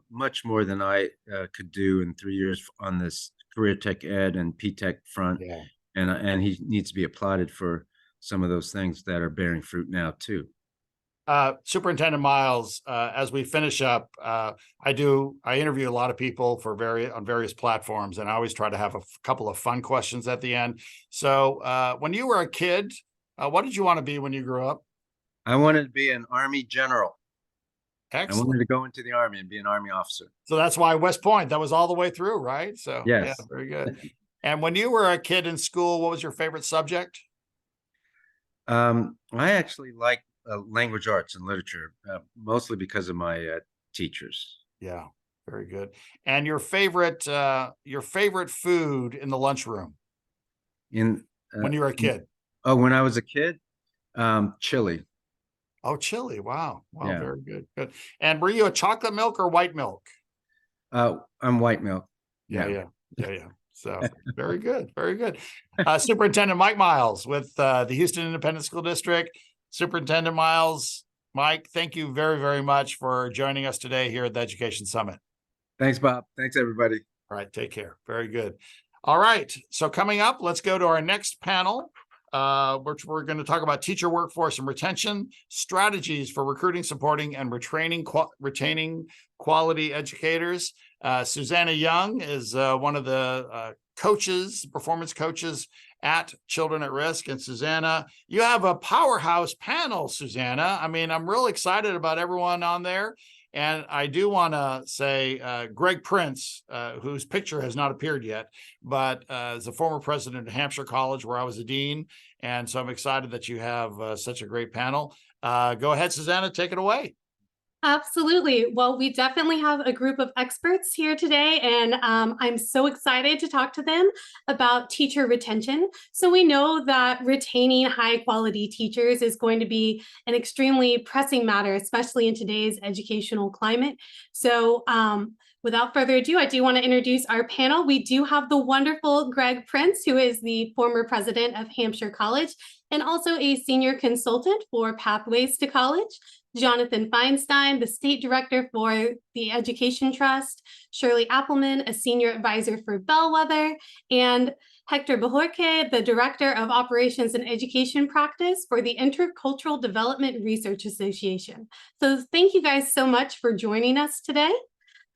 much more than I could do in 3 years on this career tech ed and P-Tech front. yeah. And he needs to be applauded for some of those things that are bearing fruit now too. Superintendent Miles, as we finish up, I interview a lot of people on various platforms, and I always try to have a couple of fun questions at the end. So when you were a kid, what did you want to be when you grew up? I wanted to be an Army general. Excellent. I wanted to go into the Army and be an Army officer. So that's why West Point, that was all the way through, right? So yes. Yeah, very good. And when you were a kid in school, what was your favorite subject? I actually like language arts and literature, mostly because of my teachers. Yeah, very good. And your favorite food in the lunchroom when you were a kid? When I was a kid, chili. Oh, chili. Wow. Yeah. Very good. Good. And were you a chocolate milk or white milk? I'm white milk. Yeah. So very good. Very good. Superintendent Mike Miles with the Houston Independent School District. Superintendent Miles, Mike, thank you very, very much for joining us today here at the Education Summit. Thanks, Bob. Thanks, everybody. All right. Take care. Very good. All right. So coming up, let's go to our next panel, which we're going to talk about teacher workforce and retention strategies for recruiting, supporting, and retaining quality educators. Susanna Young is one of the performance coaches at Children at Risk. And Susanna, you have a powerhouse panel, Susanna. I mean, I'm real excited about everyone on there. And I do want to say Greg Prince, whose picture has not appeared yet, but is a former president of Hampshire College, where I was a dean. And so I'm excited that you have such a great panel. Go ahead, Susanna, take it away. Absolutely. Well, we definitely have a group of experts here today, and I'm so excited to talk to them about teacher retention. So we know that retaining high quality teachers is going to be an extremely pressing matter, especially in today's educational climate. So without further ado, I do want to introduce our panel. We do have the wonderful Greg Prince, who is the former president of Hampshire College and also a senior consultant for Pathways to College. Jonathan Feinstein, the state director for the Education Trust, Shirley Appleman, a senior advisor for Bellwether, and Hector Bajorque, the director of operations and education practice for the Intercultural Development Research Association. So thank you guys so much for joining us today.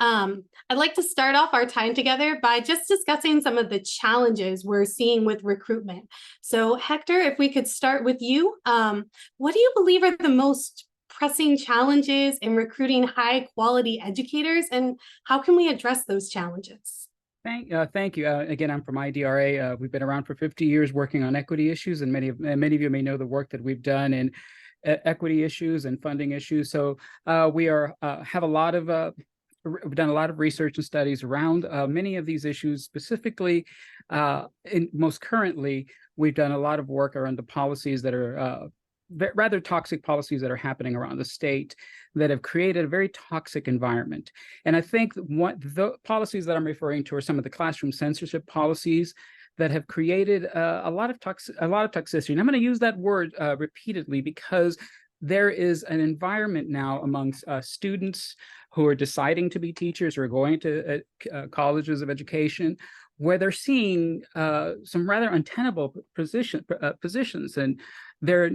I'd like to start off our time together by just discussing some of the challenges we're seeing with recruitment. So Hector, if we could start with you, what do you believe are the most pressing challenges in recruiting high quality educators, and how can we address those challenges? Thank you. Again, I'm from IDRA. We've been around for 50 years working on equity issues, and many of you may know the work that we've done in equity issues and funding issues. So we have a lot of we've done a lot of research and studies around many of these issues. Specifically, most currently, we've done a lot of work around the policies that are rather toxic policies that are happening around the state that have created a very toxic environment. And I think the policies that I'm referring to are some of the classroom censorship policies that have created a lot of toxicity. And I'm going to use that word repeatedly because there is an environment now amongst students who are deciding to be teachers or are going to colleges of education where they're seeing some rather untenable positions, and they're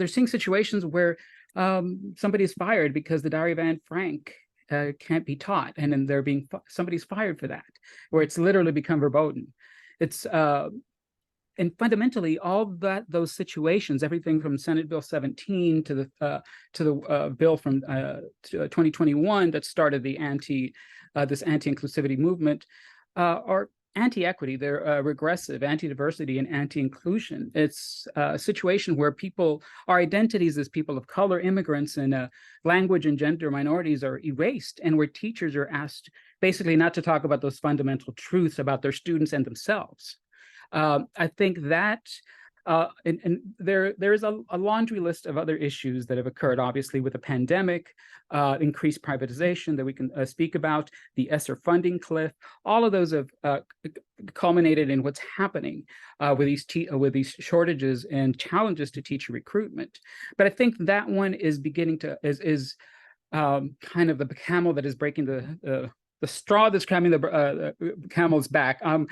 seeing situations where somebody is fired because the Diary of Anne Frank can't be taught, and then somebody's fired for that, where it's literally become verboten. It's and fundamentally all those situations, everything from Senate Bill 17 to the bill from 2021 that started the this anti-inclusivity movement, are anti-equity, they're regressive, anti-diversity, and anti-inclusion. It's a situation where our identities as people of color, immigrants, and language and gender minorities are erased, and where teachers are asked basically not to talk about those fundamental truths about their students and themselves. I think that and there is a laundry list of other issues that have occurred, obviously, with the pandemic, increased privatization that we can speak about, the ESSER funding cliff. All of those have culminated in what's happening with these shortages and challenges to teacher recruitment. But I think that one is beginning to is kind of the camel that is breaking the straw that's cramming the camel's back. I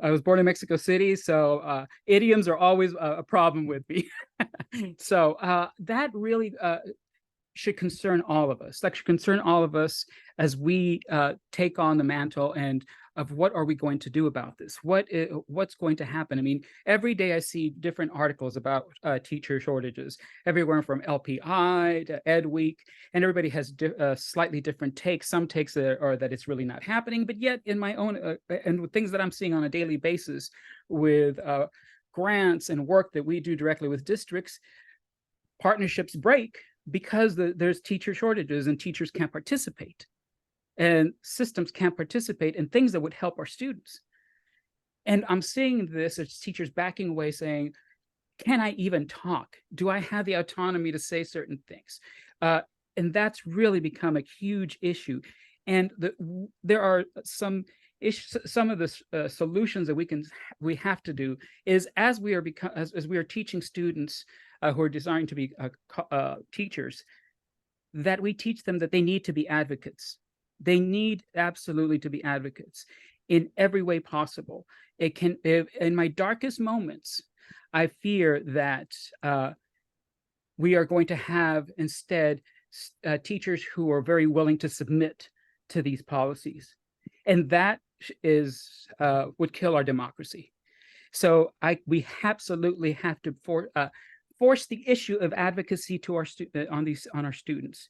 was born in Mexico City, so idioms are always a problem with me. So that really should concern all of us. That should concern all of us as we take on the mantle and of what are we going to do about this? What's going to happen? I mean, every day I see different articles about teacher shortages, everywhere from LPI to Ed Week, and everybody has slightly different takes. Some takes are that it's really not happening, but yet in my own and with things that I'm seeing on a daily basis with grants and work that we do directly with districts, partnerships break because there's teacher shortages and teachers can't participate. And systems can't participate in things that would help our students. And I'm seeing this as teachers backing away saying, can I even talk? Do I have the autonomy to say certain things? And that's really become a huge issue. And there are some of the solutions that we have to do is as we are teaching students who are desiring to be teachers, that we teach them that they need to be advocates. They need absolutely to be advocates in every way possible. In my darkest moments, I fear that we are going to have instead teachers who are very willing to submit to these policies. And that would kill our democracy. So we absolutely have to force the issue of advocacy to on our students.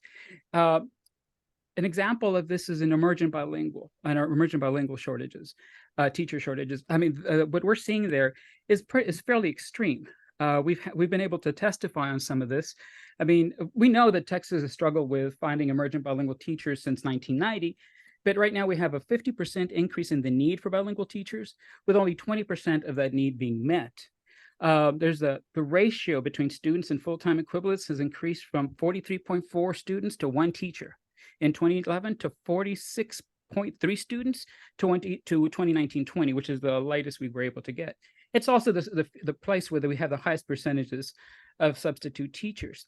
An example of this is an emergent bilingual shortages, teacher shortages. I mean, what we're seeing there is fairly extreme. We've been able to testify on some of this. I mean, we know that Texas has struggled with finding emergent bilingual teachers since 1990, but right now we have a 50% increase in the need for bilingual teachers, with only 20% of that need being met. The ratio between students and full-time equivalents has increased from 43.4 students to 1 teacher in 2011 to 46.3 students to 2019-20, which is the latest we were able to get. It's also the place where we have the highest percentages of substitute teachers.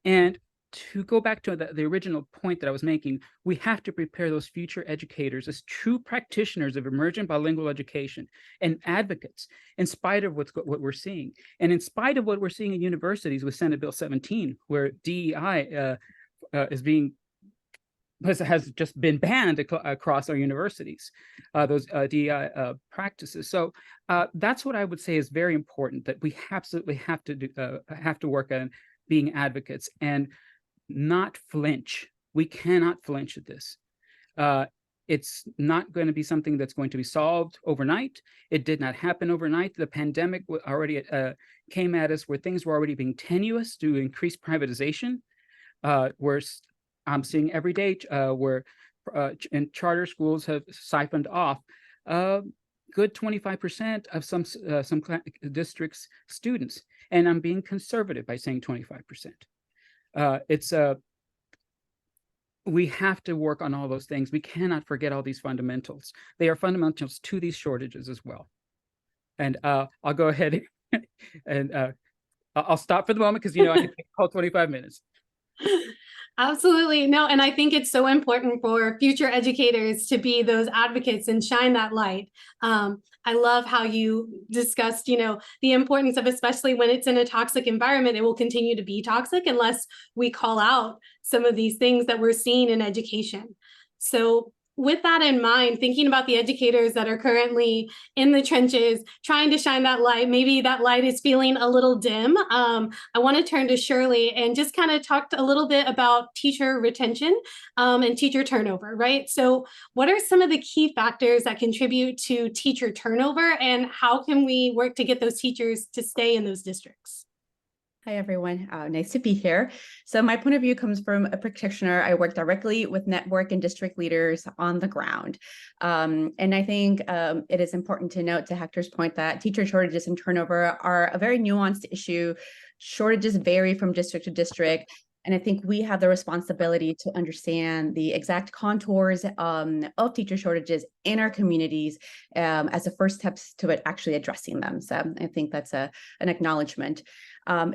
And to go back to the original point that I was making, we have to prepare those future educators as true practitioners of emergent bilingual education and advocates, in spite of what we're seeing. And in spite of what we're seeing in universities with Senate Bill 17, where DEI has just been banned across our universities, those DEI practices. So that's what I would say is very important, that we absolutely have to work on being advocates and not flinch. We cannot flinch at this. It's not going to be something that's going to be solved overnight. It did not happen overnight. The pandemic already came at us where things were already being tenuous due to increased privatization, where I'm seeing every day where charter schools have siphoned off a good 25% of some districts' students. And I'm being conservative by saying 25%. We have to work on all those things. We cannot forget all these fundamentals. They are fundamentals to these shortages as well. And I'll go ahead and I'll stop for the moment because, I can call 25 minutes. Absolutely. No, and I think it's so important for future educators to be those advocates and shine that light. I love how you discussed, the importance of, especially when it's in a toxic environment, it will continue to be toxic unless we call out some of these things that we're seeing in education. So with that in mind, thinking about the educators that are currently in the trenches, trying to shine that light, maybe that light is feeling a little dim. I want to turn to Shirley and just kind of talk a little bit about teacher retention and teacher turnover, right? So what are some of the key factors that contribute to teacher turnover, and how can we work to get those teachers to stay in those districts? Hi, everyone. Nice to be here. So my point of view comes from a practitioner. I work directly with network and district leaders on the ground. And I think it is important to note, to Hector's point, that teacher shortages and turnover are a very nuanced issue. Shortages vary from district to district. And I think we have the responsibility to understand the exact contours of teacher shortages in our communities as a first step to it actually addressing them. So I think that's an acknowledgement.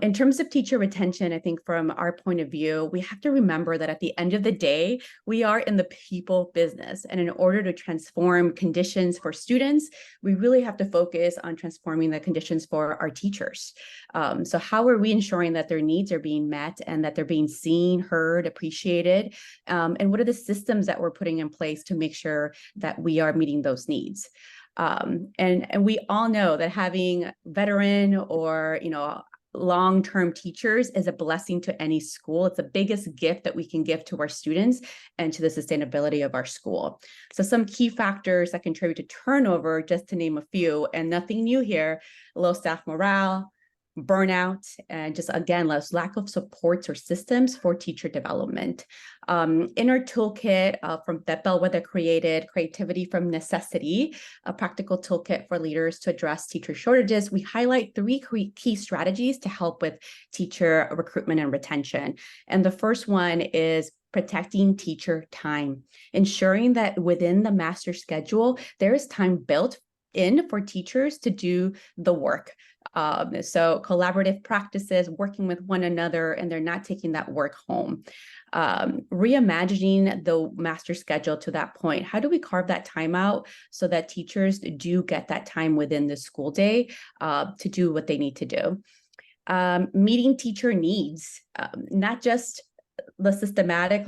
In terms of teacher retention, I think from our point of view, we have to remember that at the end of the day, we are in the people business. And in order to transform conditions for students, we really have to focus on transforming the conditions for our teachers. So how are we ensuring that their needs are being met and that they're being seen, heard, appreciated? And what are the systems that we're putting in place to make sure that we are meeting those needs? And we all know that having veteran or, long-term teachers is a blessing to any school. It's the biggest gift that we can give to our students and to the sustainability of our school. So some key factors that contribute to turnover, just to name a few, and nothing new here: low staff morale, burnout, and just again, lack of supports or systems for teacher development. In our toolkit from that Bellwether created, Creativity from Necessity, a practical toolkit for leaders to address teacher shortages, we highlight 3 key strategies to help with teacher recruitment and retention. And the first one is protecting teacher time, ensuring that within the master schedule, there is time built in for teachers to do the work. So collaborative practices, working with one another, and they're not taking that work home. Reimagining the master schedule to that point. How do we carve that time out so that teachers do get that time within the school day to do what they need to do? Meeting teacher needs, not just the systematic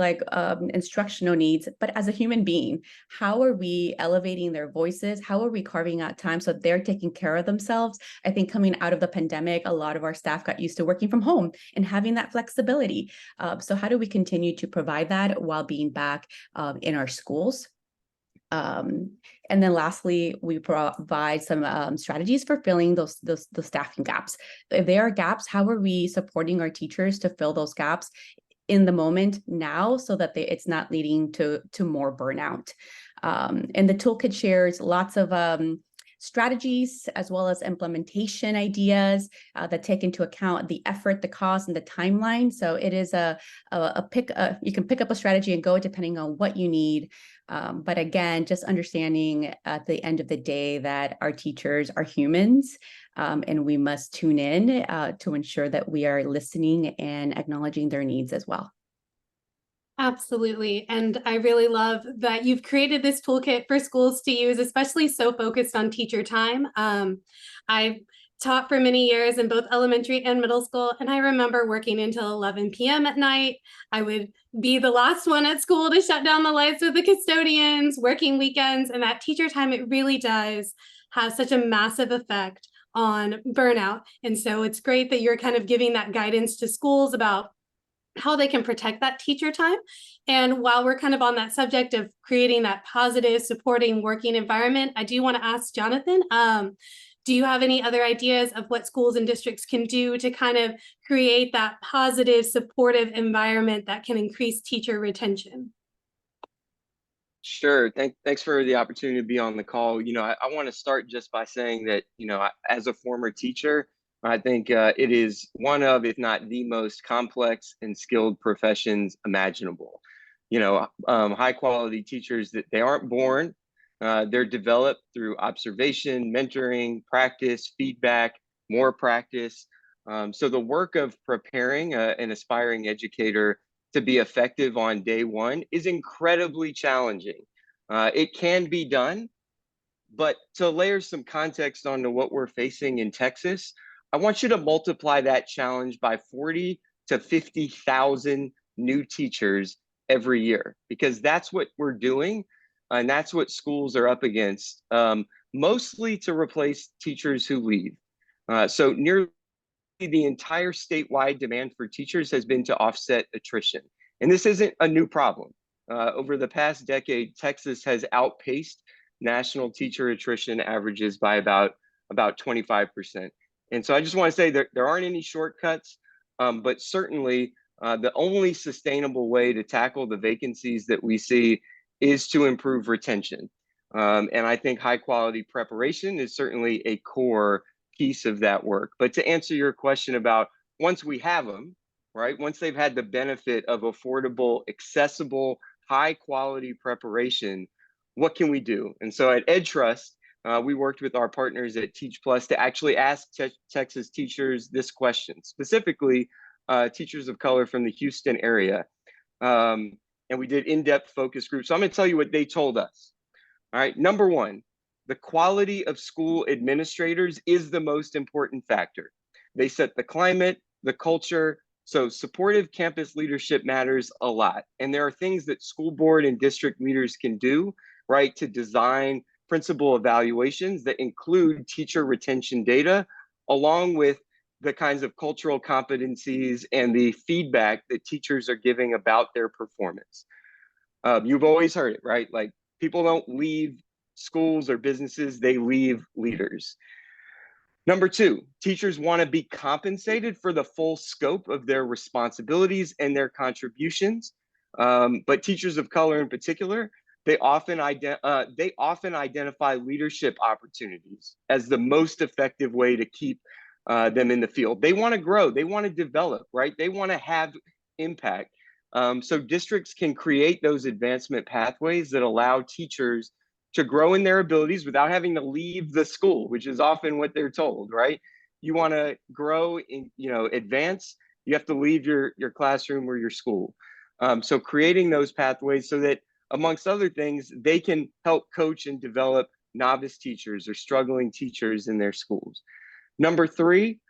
instructional needs, but as a human being, how are we elevating their voices? How are we carving out time so they're taking care of themselves? I think coming out of the pandemic, a lot of our staff got used to working from home and having that flexibility. So how do we continue to provide that while being back in our schools? And then lastly, we provide some strategies for filling those staffing gaps. If there are gaps, how are we supporting our teachers to fill those gaps in the moment now so that it's not leading to more burnout? And the toolkit shares lots of strategies as well as implementation ideas that take into account the effort, the cost, and the timeline. So it is you can pick up a strategy and go depending on what you need. But again, just understanding at the end of the day that our teachers are humans, and we must tune in to ensure that we are listening and acknowledging their needs as well. Absolutely. And I really love that you've created this toolkit for schools to use, especially so focused on teacher time. I've taught for many years in both elementary and middle school, and I remember working until 11 p.m. at night. I would be the last one at school to shut down the lights with the custodians, working weekends, and that teacher time, it really does have such a massive effect on burnout. And so it's great that you're kind of giving that guidance to schools about how they can protect that teacher time. And while we're kind of on that subject of creating that positive, supporting working environment, I do want to ask Jonathan, do you have any other ideas of what schools and districts can do to kind of create that positive, supportive environment that can increase teacher retention? Sure. Thanks for the opportunity to be on the call. I want to start just by saying that, as a former teacher, I think it is one of, if not the most complex and skilled professions imaginable. High quality teachers, that they aren't born, they're developed through observation, mentoring, practice, feedback, more practice. So the work of preparing an aspiring educator to be effective on day one is incredibly challenging. It can be done, but to layer some context onto what we're facing in Texas, I want you to multiply that challenge by 40 to 50,000 new teachers every year, because that's what we're doing And that's what schools are up against, mostly to replace teachers who leave. So nearly the entire statewide demand for teachers has been to offset attrition. And this isn't a new problem. Over the past decade, Texas has outpaced national teacher attrition averages by about 25%. And so I just want to say there aren't any shortcuts, but certainly the only sustainable way to tackle the vacancies that we see is to improve retention. And I think high quality preparation is certainly a core piece of that work. But to answer your question about once we have them, right, once they've had the benefit of affordable, accessible, high quality preparation, what can we do? And so at EdTrust, we worked with our partners at Teach Plus to actually ask Texas teachers this question, specifically teachers of color from the Houston area. And we did in-depth focus groups. So I'm going to tell you what they told us. All right, number one, the quality of school administrators is the most important factor. They set the climate, the culture. So supportive campus leadership matters a lot. And there are things that school board and district leaders can do, right, to design principal evaluations that include teacher retention data, along with the kinds of cultural competencies and the feedback that teachers are giving about their performance. You've always heard it, right? Like, people don't leave schools or businesses, they leave leaders. Number two, teachers want to be compensated for the full scope of their responsibilities and their contributions. But teachers of color in particular, they often identify leadership opportunities as the most effective way to keep them in the field. They want to grow, they want to develop, right? They want to have impact. So districts can create those advancement pathways that allow teachers to grow in their abilities without having to leave the school, which is often what they're told, right? You want to grow in, advance, you have to leave your classroom or your school. So creating those pathways so that, amongst other things, they can help coach and develop novice teachers or struggling teachers in their schools. Number three,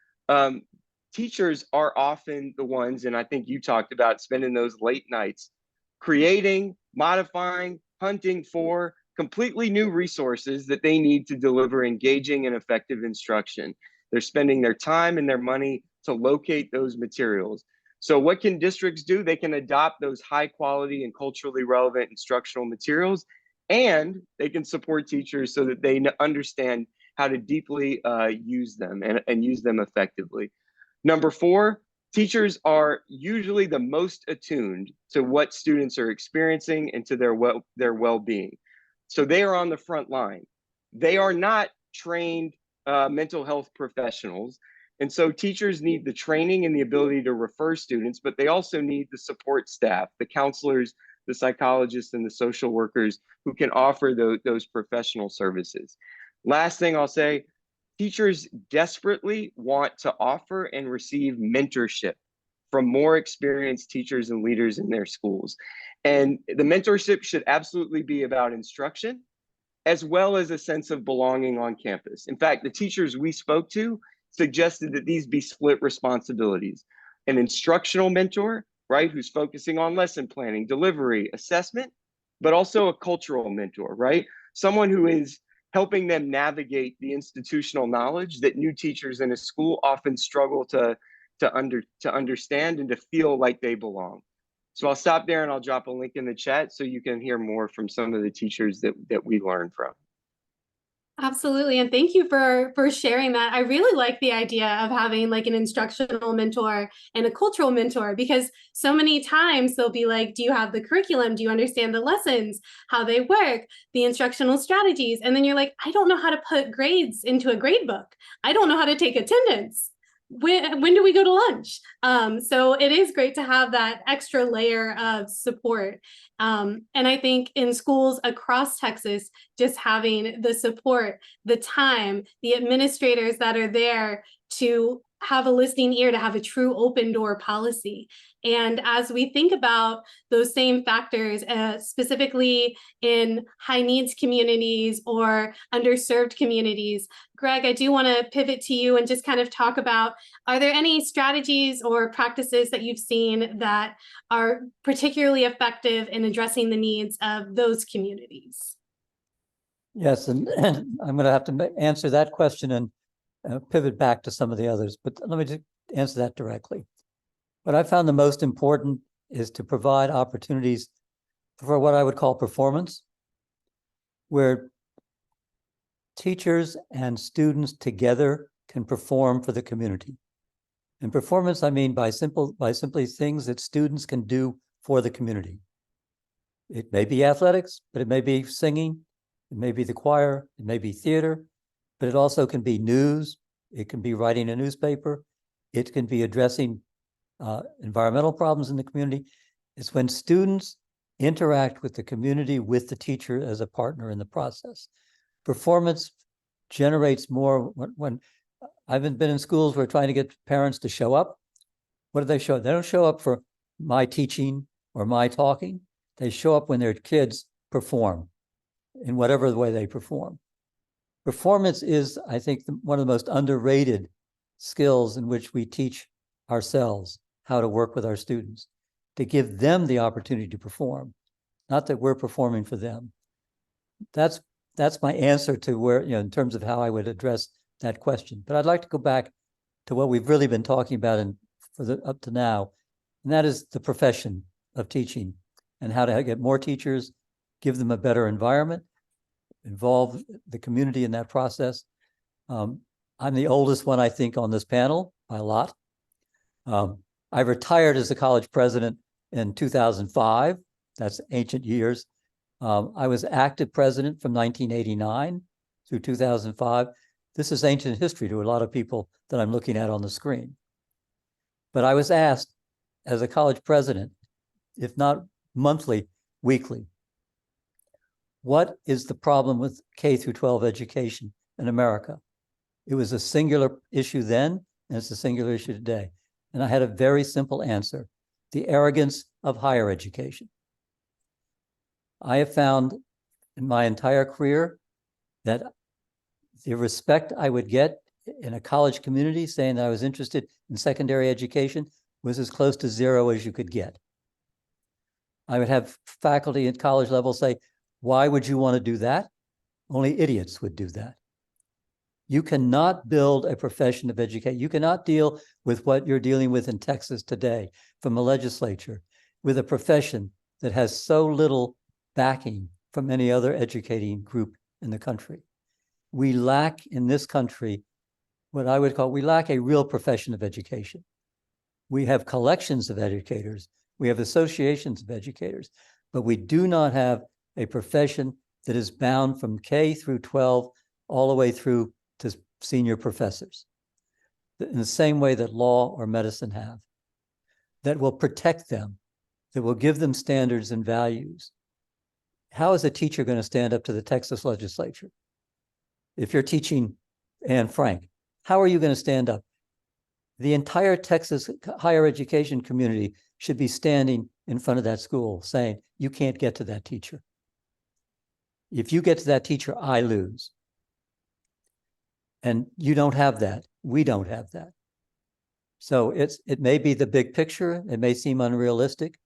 teachers are often the ones, and I think you talked about spending those late nights, creating, modifying, hunting for completely new resources that they need to deliver engaging and effective instruction. They're spending their time and their money to locate those materials. So what can districts do? They can adopt those high quality and culturally relevant instructional materials, and they can support teachers so that they understand how to deeply use them and use them effectively. Number four, teachers are usually the most attuned to what students are experiencing and to their well-being. So they are on the front line. They are not trained mental health professionals. And so teachers need the training and the ability to refer students, but they also need the support staff, the counselors, the psychologists, and the social workers who can offer those professional services. Last thing I'll say, teachers desperately want to offer and receive mentorship from more experienced teachers and leaders in their schools. And the mentorship should absolutely be about instruction, as well as a sense of belonging on campus. In fact, the teachers we spoke to suggested that these be split responsibilities. An instructional mentor, right, who's focusing on lesson planning, delivery, assessment, but also a cultural mentor, right? Someone who is helping them navigate the institutional knowledge that new teachers in a school often struggle to understand and to feel like they belong. So I'll stop there and I'll drop a link in the chat so you can hear more from some of the teachers that we learned from. Absolutely. And thank you for sharing that. I really like the idea of having like an instructional mentor and a cultural mentor, because so many times they'll be like, do you have the curriculum? Do you understand the lessons, how they work, the instructional strategies? And then you're like, I don't know how to put grades into a grade book. I don't know how to take attendance. When do we go to lunch? So it is great to have that extra layer of support. And I think in schools across Texas, just having the support, the time, the administrators that are there to have a listening ear, to have a true open door policy. And as we think about those same factors, specifically in high needs communities or underserved communities, Greg, I do want to pivot to you and just kind of talk about, are there any strategies or practices that you've seen that are particularly effective in addressing the needs of those communities? Yes, and I'm going to have to answer that question and pivot back to some of the others, but let me just answer that directly. What I found the most important is to provide opportunities for what I would call performance, where teachers and students together can perform for the community. And performance, I mean by simply things that students can do for the community. It may be athletics, but it may be singing, it may be the choir, it may be theater, but it also can be news, it can be writing a newspaper, it can be addressing environmental problems in the community. It's when students interact with the community, with the teacher as a partner in the process. Performance generates more. When I've been in schools where trying to get parents to show up, what do they show up? They don't show up for my teaching or my talking. They show up when their kids perform in whatever the way they perform. Performance is, I think, one of the most underrated skills in which we teach ourselves how to work with our students, to give them the opportunity to perform, not that we're performing for them. That's my answer to where, in terms of how I would address that question. But I'd like to go back to what we've really been talking about up to now, and that is the profession of teaching and how to get more teachers, give them a better environment, involve the community in that process. I'm the oldest one, I think, on this panel by a lot. I retired as a college president in 2005. That's ancient years. I was active president from 1989 through 2005. This is ancient history to a lot of people that I'm looking at on the screen. But I was asked as a college president, if not monthly, weekly, what is the problem with K through 12 education in America? It was a singular issue then, and it's a singular issue today. And I had a very simple answer: the arrogance of higher education. I have found in my entire career that the respect I would get in a college community saying that I was interested in secondary education was as close to zero as you could get. I would have faculty at college level say, "Why would you want to do that?" Only idiots would do that. You cannot build a profession of education. You cannot deal with what you're dealing with in Texas today from a legislature with a profession that has so little backing from any other educating group in the country. We lack in this country what I would call, we lack a real profession of education. We have collections of educators, we have associations of educators, but we do not have a profession that is bound from K through 12 all the way through to senior professors, in the same way that law or medicine have, that will protect them, that will give them standards and values. How is a teacher going to stand up to the Texas legislature? If you're teaching Anne Frank, how are you going to stand up? The entire Texas higher education community should be standing in front of that school saying, you can't get to that teacher. If you get to that teacher, I lose. And you don't have that. We don't have that. So it may be the big picture. It may seem unrealistic,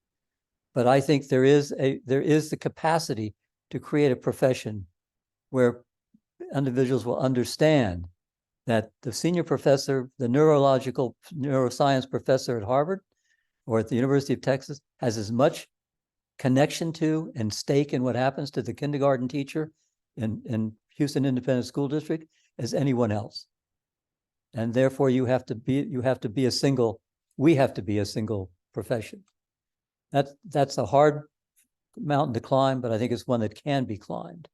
but I think there is the capacity to create a profession where individuals will understand that the senior professor, the neuroscience professor at Harvard or at the University of Texas has as much connection to and stake in what happens to the kindergarten teacher in Houston Independent School District as anyone else. And therefore we have to be a single profession. That's a hard mountain to climb, but I think it's one that can be climbed.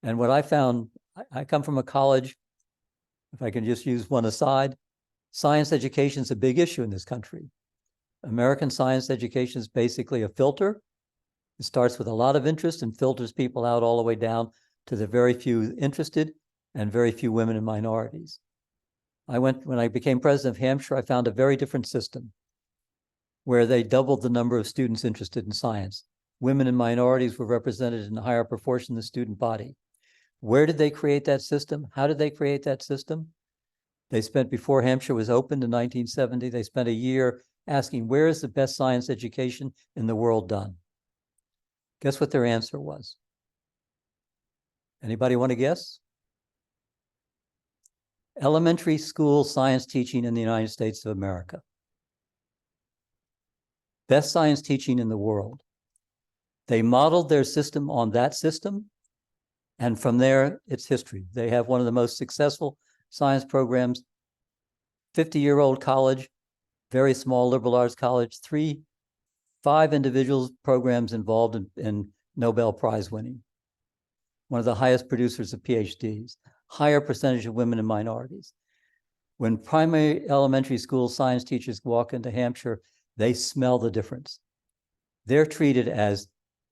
And what I found, I come from a college, if I can just use one aside, science education is a big issue in this country. American science education is basically a filter. It starts with a lot of interest and filters people out all the way down to the very few interested and very few women and minorities. When I became president of Hampshire, I found a very different system where they doubled the number of students interested in science. Women and minorities were represented in a higher proportion of the student body. Where did they create that system? How did they create that system? They spent, before Hampshire was opened in 1970, they spent a year asking, where is the best science education in the world done? Guess what their answer was? Anybody want to guess? Elementary school science teaching in the United States of America. Best science teaching in the world. They modeled their system on that system, and from there, it's history. They have one of the most successful science programs, 50-year-old college, very small liberal arts college, 5 individual programs involved in Nobel Prize winning. One of the highest producers of PhDs, higher percentage of women and minorities. When primary elementary school science teachers walk into Hampshire, they smell the difference. They're treated as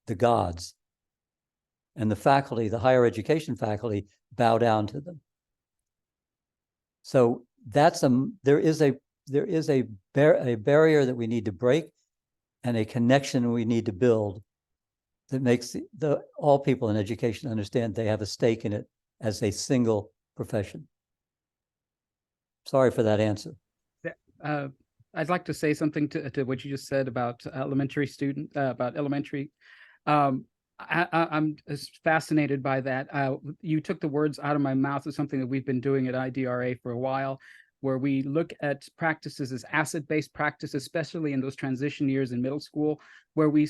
the gods. And the faculty, the higher education faculty, bow down to them. So there is a barrier that we need to break, and a connection we need to build that makes all people in education understand they have a stake in it as a single profession. Sorry for that answer. I'd like to say something to what you just said about elementary. I'm fascinated by that. You took the words out of my mouth. Of something that we've been doing at IDRA for a while, where we look at practices as asset-based practice, especially in those transition years in middle school, where we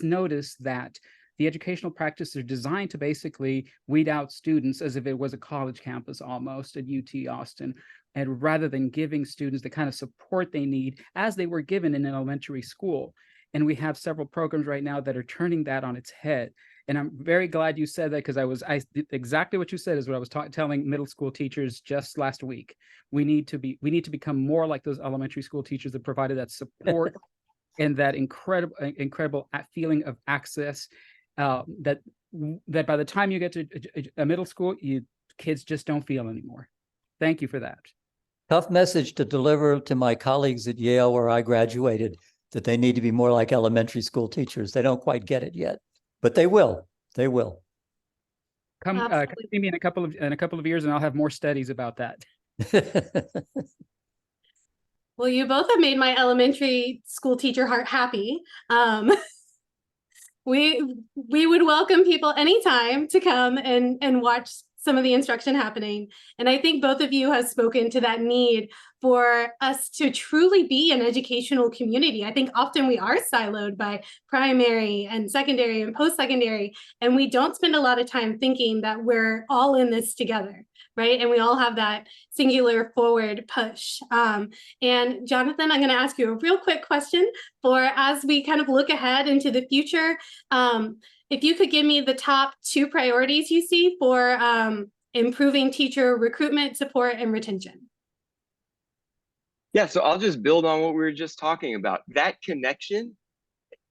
notice that the educational practices are designed to basically weed out students as if it was a college campus almost at UT Austin, and rather than giving students the kind of support they need as they were given in an elementary school. And we have several programs right now that are turning that on its head. And I'm very glad you said that, because exactly what you said is what I was telling middle school teachers just last week. We need to become more like those elementary school teachers that provided that support and that incredible feeling of access. That by the time you get to a middle school, kids just don't feel anymore. Thank you for that. Tough message to deliver to my colleagues at Yale, where I graduated, that they need to be more like elementary school teachers. They don't quite get it yet, but they will. They will. Come see me in a couple of years, and I'll have more studies about that. Well, you both have made my elementary school teacher heart happy. We would welcome people anytime to come and watch some of the instruction happening. And I think both of you have spoken to that need for us to truly be an educational community. I think often we are siloed by primary and secondary and post-secondary, and we don't spend a lot of time thinking that we're all in this together, right? And we all have that singular forward push. And Jonathan, I'm going to ask you a real quick question for as we kind of look ahead into the future. If you could give me the top 2 priorities you see for improving teacher recruitment, support, and retention. Yeah, so I'll just build on what we were just talking about. That connection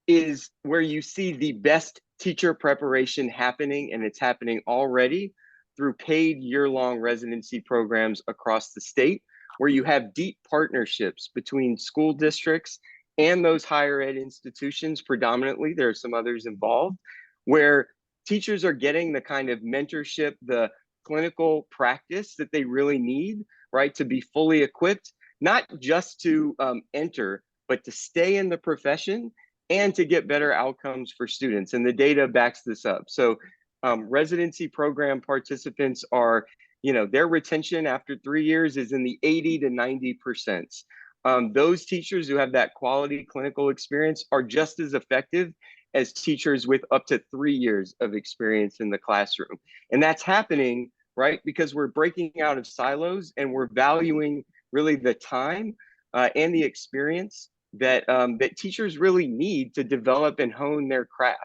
is where you see the best teacher preparation happening, and it's happening already through paid year-long residency programs across the state, where you have deep partnerships between school districts and those higher ed institutions. Predominantly, there are some others involved, where teachers are getting the kind of mentorship, the clinical practice that they really need, right, to be fully equipped, not just to enter, but to stay in the profession and to get better outcomes for students. And the data backs this up. So residency program participants are, their retention after 3 years is in the 80 to 90%. Those teachers who have that quality clinical experience are just as effective as teachers with up to 3 years of experience in the classroom. And that's happening, right, because we're breaking out of silos and we're valuing really the time and the experience that that teachers really need to develop and hone their craft.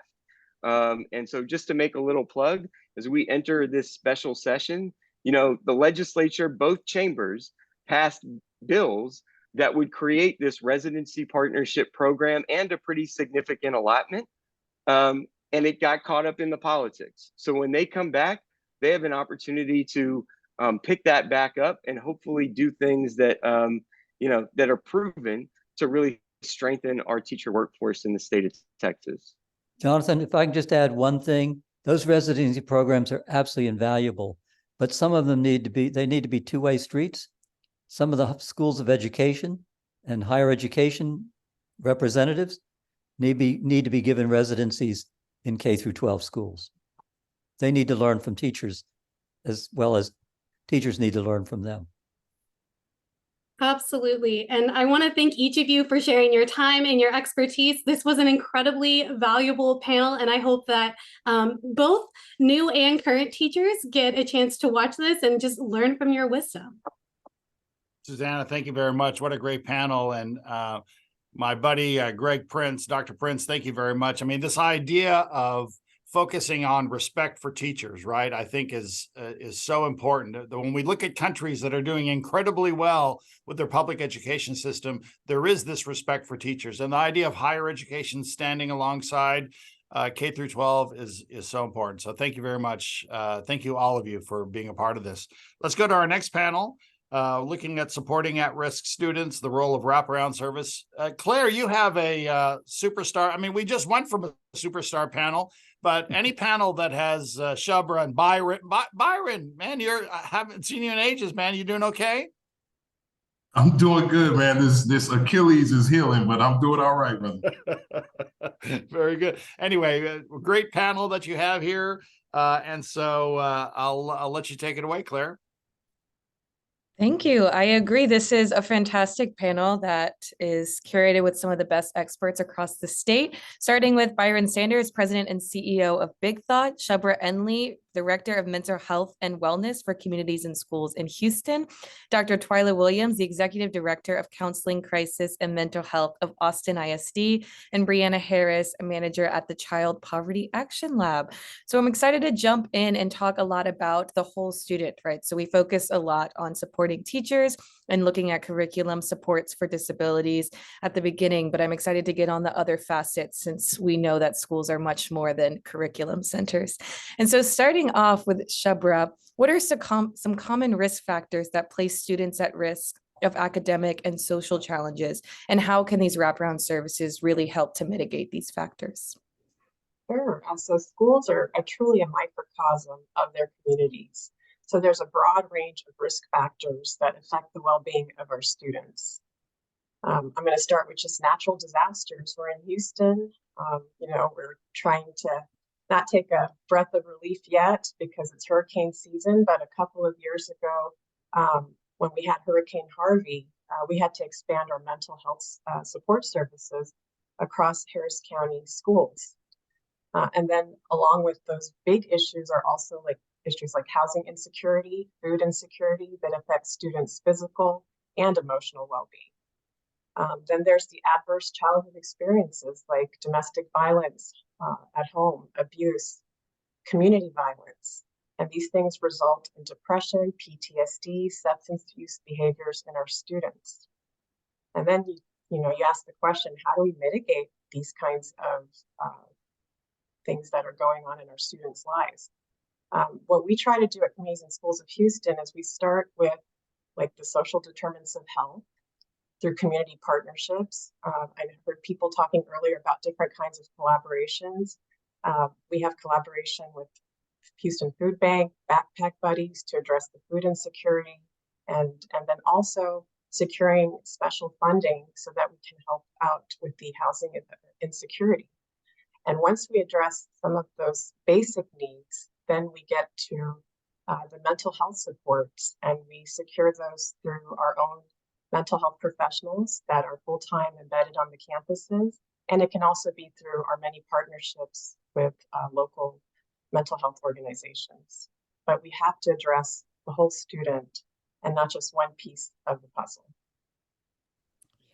And so just to make a little plug, as we enter this special session, the legislature, both chambers, passed bills that would create this residency partnership program and a pretty significant allotment. And it got caught up in the politics. So when they come back, they have an opportunity to pick that back up and hopefully do things that, that are proven to really strengthen our teacher workforce in the state of Texas. Jonathan, if I can just add one thing, those residency programs are absolutely invaluable, but some of them need to be two-way streets. Some of the schools of education and higher education representatives need to be given residencies in K through 12 schools. They need to learn from teachers as well as teachers need to learn from them. Absolutely. And I want to thank each of you for sharing your time and your expertise. This was an incredibly valuable panel, and I hope that both new and current teachers get a chance to watch this and just learn from your wisdom. Susanna, thank you very much. What a great panel. And my buddy, Greg Prince, Dr. Prince, thank you very much. I mean, this idea of focusing on respect for teachers, right, I think is so important. When we look at countries that are doing incredibly well with their public education system, there is this respect for teachers. And the idea of higher education standing alongside K through 12 is so important. So thank you very much. Thank you, all of you, for being a part of this. Let's go to our next panel. Looking at supporting at-risk students, the role of wraparound service. Claire, you have a superstar. I mean, we just went from a superstar panel, but any panel that has Shubra and Byron, man, I haven't seen you in ages, man. You doing okay? I'm doing good, man. This Achilles is healing, but I'm doing all right, brother. Very good. Anyway, great panel that you have here. And so I'll let you take it away, Claire. Thank you. I agree. This is a fantastic panel that is curated with some of the best experts across the state, starting with Byron Sanders, President and CEO of Big Thought, Shubra Enley, Director of Mental Health and Wellness for Communities and Schools in Houston, Dr. Twyla Williams, the Executive Director of Counseling, Crisis, and Mental Health of Austin ISD, and Brianna Harris, a manager at the Child Poverty Action Lab. So I'm excited to jump in and talk a lot about the whole student, right? So we focus a lot on supporting teachers and looking at curriculum supports for disabilities at the beginning, but I'm excited to get on the other facets since we know that schools are much more than curriculum centers. And so starting off with Shubra, what are some common risk factors that place students at risk of academic and social challenges, and how can these wraparound services really help to mitigate these factors? Sure. So schools are truly a microcosm of their communities. So there's a broad range of risk factors that affect the well-being of our students. I'm going to start with just natural disasters. We're in Houston. We're trying to not take a breath of relief yet because it's hurricane season, but a couple of years ago, when we had Hurricane Harvey, we had to expand our mental health support services across Harris County schools. And then along with those big issues are also issues like housing insecurity, food insecurity that affects students' physical and emotional well-being. Then there's the adverse childhood experiences like domestic violence at home, abuse, community violence. And these things result in depression, PTSD, substance use behaviors in our students. And then, you ask the question, how do we mitigate these kinds of things that are going on in our students' lives? What we try to do at Communities and Schools of Houston is we start with the social determinants of health through community partnerships. I heard people talking earlier about different kinds of collaborations. We have collaboration with Houston Food Bank, Backpack Buddies to address the food insecurity, and then also securing special funding so that we can help out with the housing insecurity. And once we address some of those basic needs, then we get to the mental health supports, and we secure those through our own mental health professionals that are full-time embedded on the campuses. And it can also be through our many partnerships with local mental health organizations. But we have to address the whole student and not just one piece of the puzzle.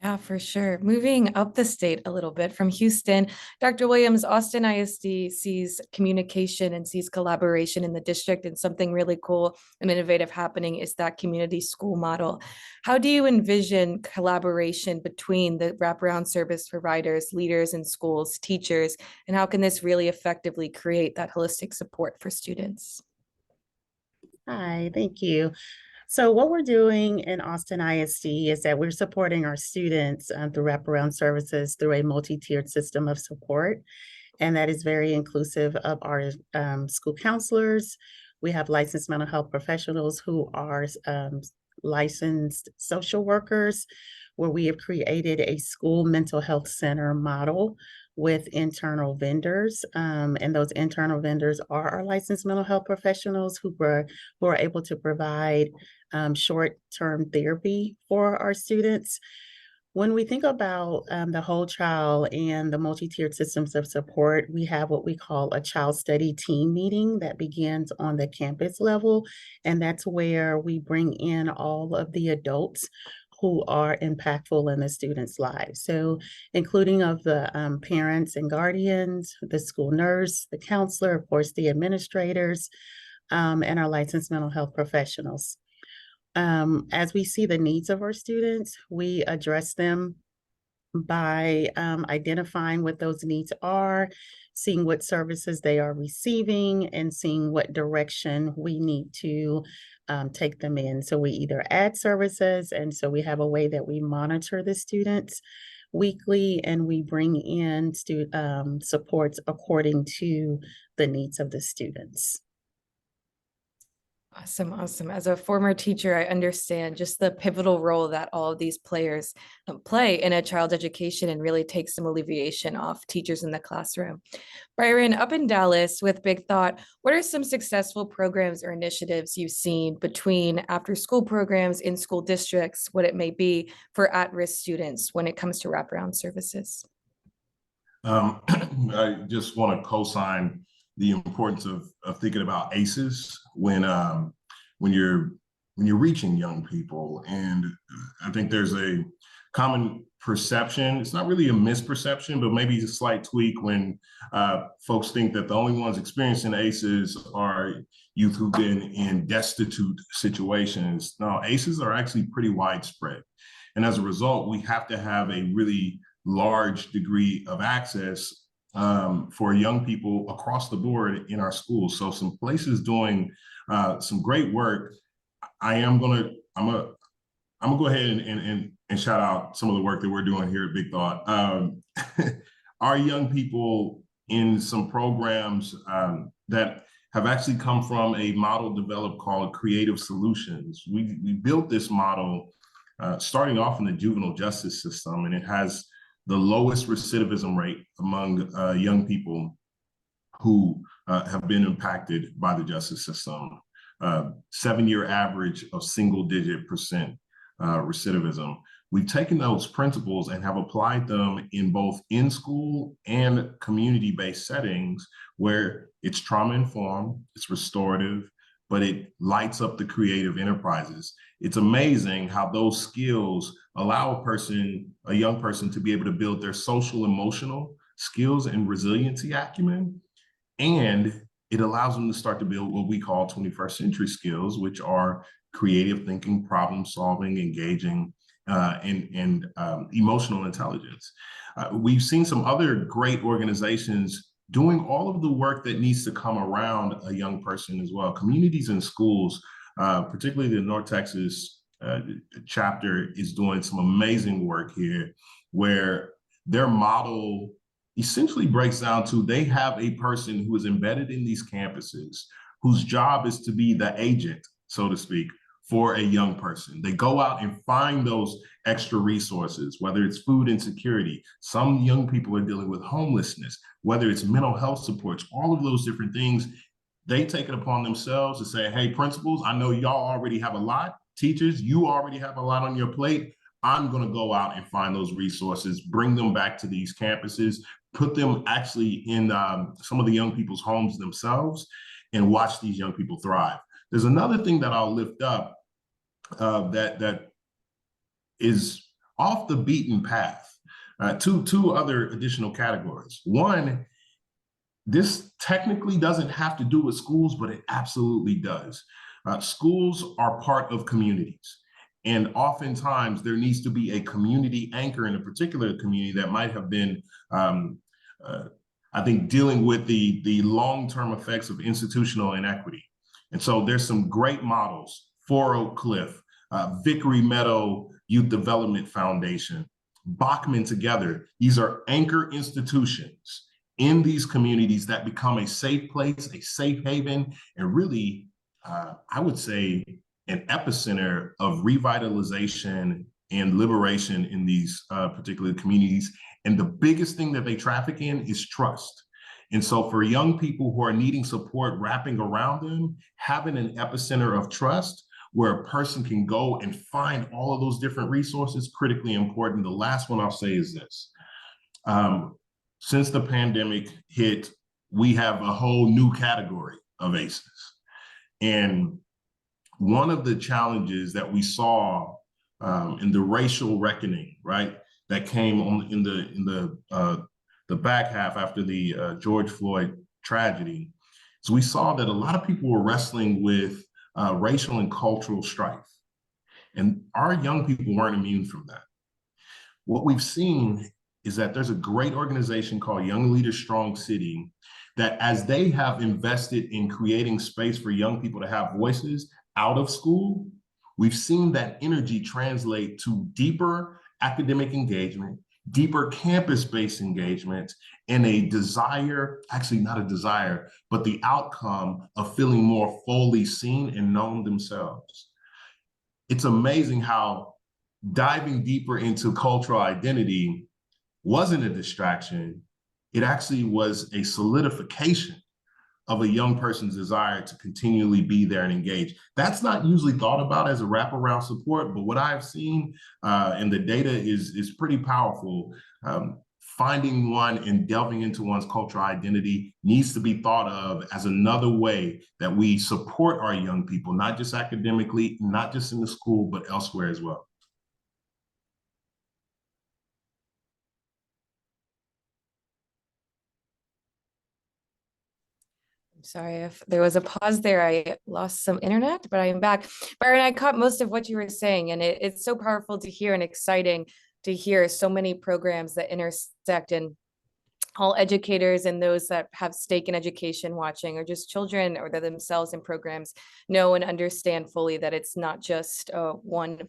Yeah, for sure. Moving up the state a little bit from Houston, Dr. Williams, Austin ISD sees communication and sees collaboration in the district, and something really cool and innovative happening is that community school model. How do you envision collaboration between the wraparound service providers, leaders in schools, teachers, and how can this really effectively create that holistic support for students? Hi, thank you. So what we're doing in Austin ISD is that we're supporting our students through wraparound services through a multi-tiered system of support. And that is very inclusive of our school counselors. We have licensed mental health professionals who are licensed social workers, where we have created a school mental health center model with internal vendors. And those internal vendors are our licensed mental health professionals who are able to provide short-term therapy for our students. When we think about the whole child and the multi-tiered systems of support, we have what we call a child study team meeting that begins on the campus level. And that's where we bring in all of the adults who are impactful in the students' lives. So including of the parents and guardians, the school nurse, the counselor, of course, the administrators, and our licensed mental health professionals. As we see the needs of our students, we address them by identifying what those needs are, seeing what services they are receiving, and seeing what direction we need to take them in. So we either add services, and so we have a way that we monitor the students weekly, and we bring in supports according to the needs of the students. Awesome, awesome. As a former teacher, I understand just the pivotal role that all of these players play in a child's education and really take some alleviation off teachers in the classroom. Byron, up in Dallas with Big Thought, what are some successful programs or initiatives you've seen between after-school programs in school districts, what it may be, for at-risk students when it comes to wraparound services? I just want to co-sign the importance of thinking about ACEs when you're reaching young people. And I think there's a common perception. It's not really a misperception, but maybe a slight tweak when folks think that the only ones experiencing ACEs are youth who've been in destitute situations. No, ACEs are actually pretty widespread. And as a result, we have to have a really large degree of access for young people across the board in our schools. So some places doing some great work. I'm gonna go ahead and shout out some of the work that we're doing here at Big Thought. Our young people in some programs that have actually come from a model developed called Creative Solutions. We built this model starting off in the juvenile justice system, and it has the lowest recidivism rate among young people who have been impacted by the justice system. 7-year average of single-digit % recidivism. We've taken those principles and have applied them in both in-school and community-based settings where it's trauma-informed, it's restorative, but it lights up the creative enterprises. It's amazing how those skills allow a young person to be able to build their social emotional skills and resiliency acumen. And it allows them to start to build what we call 21st century skills, which are creative thinking, problem solving, engaging, and emotional intelligence. We've seen some other great organizations doing all of the work that needs to come around a young person as well. Communities and schools, particularly the North Texas chapter, is doing some amazing work here where their model essentially breaks down to they have a person who is embedded in these campuses whose job is to be the agent, so to speak, for a young person. They go out and find those extra resources, whether it's food insecurity. Some young people are dealing with homelessness, whether it's mental health supports, all of those different things. They take it upon themselves to say, hey, principals, I know y'all already have a lot. Teachers, you already have a lot on your plate. I'm going to go out and find those resources, bring them back to these campuses, put them actually in some of the young people's homes themselves, and watch these young people thrive. There's another thing that I'll lift up that is off the beaten path. Two other additional categories. One, this technically doesn't have to do with schools, but it absolutely does. Schools are part of communities. And oftentimes there needs to be a community anchor in a particular community that might have been, I think, dealing with the long-term effects of institutional inequity. And so there's some great models, 4 Oak Cliff, Vickery Meadow Youth Development Foundation, Bachman Together. These are anchor institutions in these communities that become a safe place, a safe haven, and really, I would say, an epicenter of revitalization and liberation in these particular communities. And the biggest thing that they traffic in is trust. And so for young people who are needing support wrapping around them, having an epicenter of trust where a person can go and find all of those different resources, critically important. The last one I'll say is this. Since the pandemic hit, we have a whole new category of ACEs. And one of the challenges that we saw in the racial reckoning, right, that came on in the back half after the George Floyd tragedy, so we saw that a lot of people were wrestling with racial and cultural strife, and our young people weren't immune from that. What we've seen is that there's a great organization called Young Leaders Strong City that, as they have invested in creating space for young people to have voices out of school, we've seen that energy translate to deeper academic engagement, deeper campus-based engagement, and a desire, actually not a desire, but the outcome of feeling more fully seen and known themselves. It's amazing how diving deeper into cultural identity wasn't a distraction. It actually was a solidification of a young person's desire to continually be there and engage. That's not usually thought about as a wraparound support, but what I've seen and the data is pretty powerful. Finding one and delving into one's cultural identity needs to be thought of as another way that we support our young people, not just academically, not just in the school, but elsewhere as well. Sorry if there was a pause there. I lost some internet, but I am back. Byron, I caught most of what you were saying, and it's so powerful to hear and exciting to hear so many programs that intersect, and all educators and those that have stake in education watching, or just children or they're themselves in programs, know and understand fully that it's not just one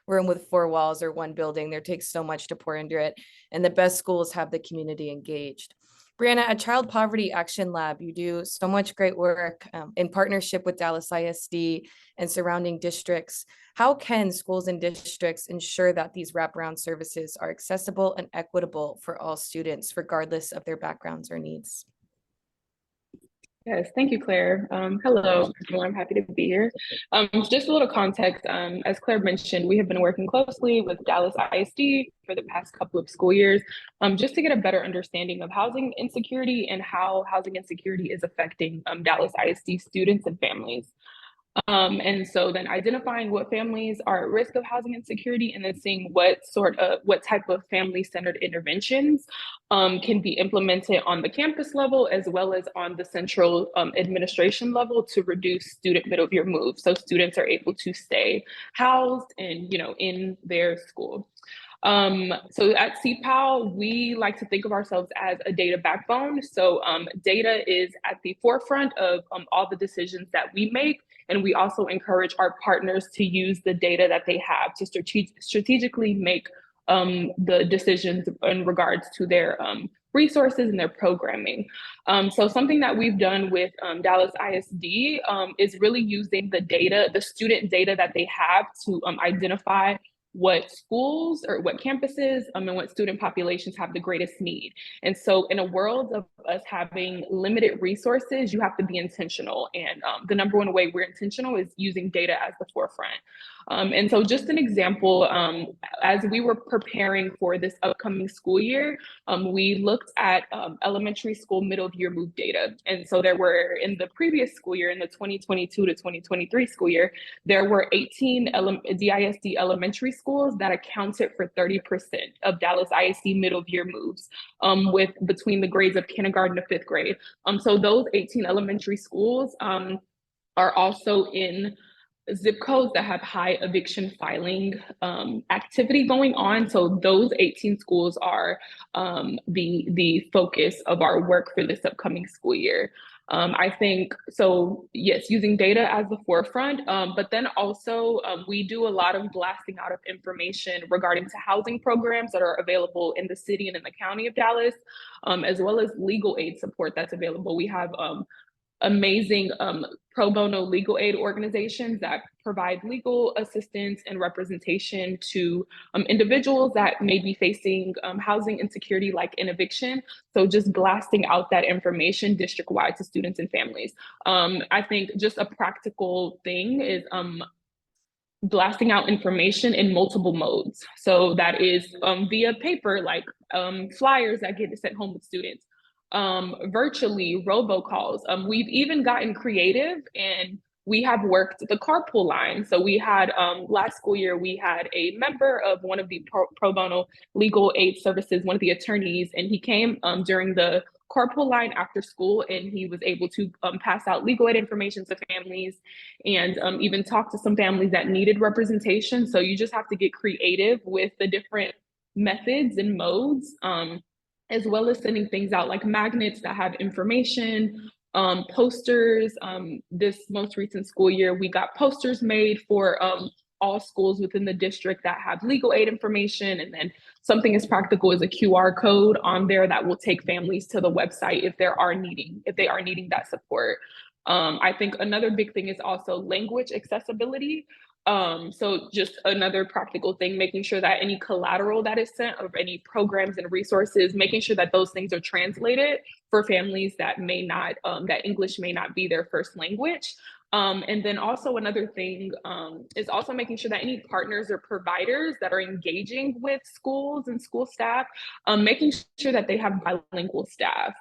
room with 4 walls or one building. There takes so much to pour into it, and the best schools have the community engaged. Brianna, at Child Poverty Action Lab, you do so much great work in partnership with Dallas ISD and surrounding districts. How can schools and districts ensure that these wraparound services are accessible and equitable for all students, regardless of their backgrounds or needs? Yes, thank you, Claire. Hello, everyone. I'm happy to be here. Just a little context. As Claire mentioned, we have been working closely with Dallas ISD for the past couple of school years, just to get a better understanding of housing insecurity and how housing insecurity is affecting Dallas ISD students and families. And so then identifying what families are at risk of housing insecurity, and then seeing what type of family-centered interventions can be implemented on the campus level, as well as on the central administration level, to reduce student middle of year moves, so students are able to stay housed and in their school. So at CPAL, we like to think of ourselves as a data backbone. So data is at the forefront of all the decisions that we make. And we also encourage our partners to use the data that they have to strategically make the decisions in regards to their resources and their programming. So something that we've done with Dallas ISD is really using the data, the student data that they have, to identify what schools or what campuses and what student populations have the greatest need. And so in a world of us having limited resources, you have to be intentional. And the number one way we're intentional is using data as the forefront. And so just an example, as we were preparing for this upcoming school year, we looked at elementary school middle of year move data. And so there were, in the previous school year, in the 2022 to 2023 school year, there were 18 DISD elementary schools that accounted for 30% of Dallas ISD middle of year moves, with between the grades of kindergarten to 5th grade. So those 18 elementary schools are also in zip codes that have high eviction filing activity going on. So those 18 schools are the focus of our work for this upcoming school year. I think, so yes, using data as the forefront, but then also we do a lot of blasting out of information regarding to housing programs that are available in the city and in the county of Dallas, as well as legal aid support that's available. We have amazing pro bono legal aid organizations that provide legal assistance and representation to individuals that may be facing housing insecurity, like an eviction. So just blasting out that information district-wide to students and families. I think just a practical thing is blasting out information in multiple modes. So that is via paper, like flyers that get sent home with students, virtually robocalls. We've even gotten creative, and we have worked the carpool line. So we had last school year, we had a member of one of the pro bono legal aid services, one of the attorneys, and he came during the carpool line after school, and he was able to pass out legal aid information to families and even talk to some families that needed representation. So you just have to get creative with the different methods and modes, as well as sending things out like magnets that have information, posters. This most recent school year, we got posters made for all schools within the district that have legal aid information, and then something as practical as a QR code on there that will take families to the website if they are needing that support. I think another big thing is also language accessibility. So just another practical thing, making sure that any collateral that is sent of any programs and resources, making sure that those things are translated for families that may not, that English may not be their first language. And then also another thing is also making sure that any partners or providers that are engaging with schools and school staff, making sure that they have bilingual staff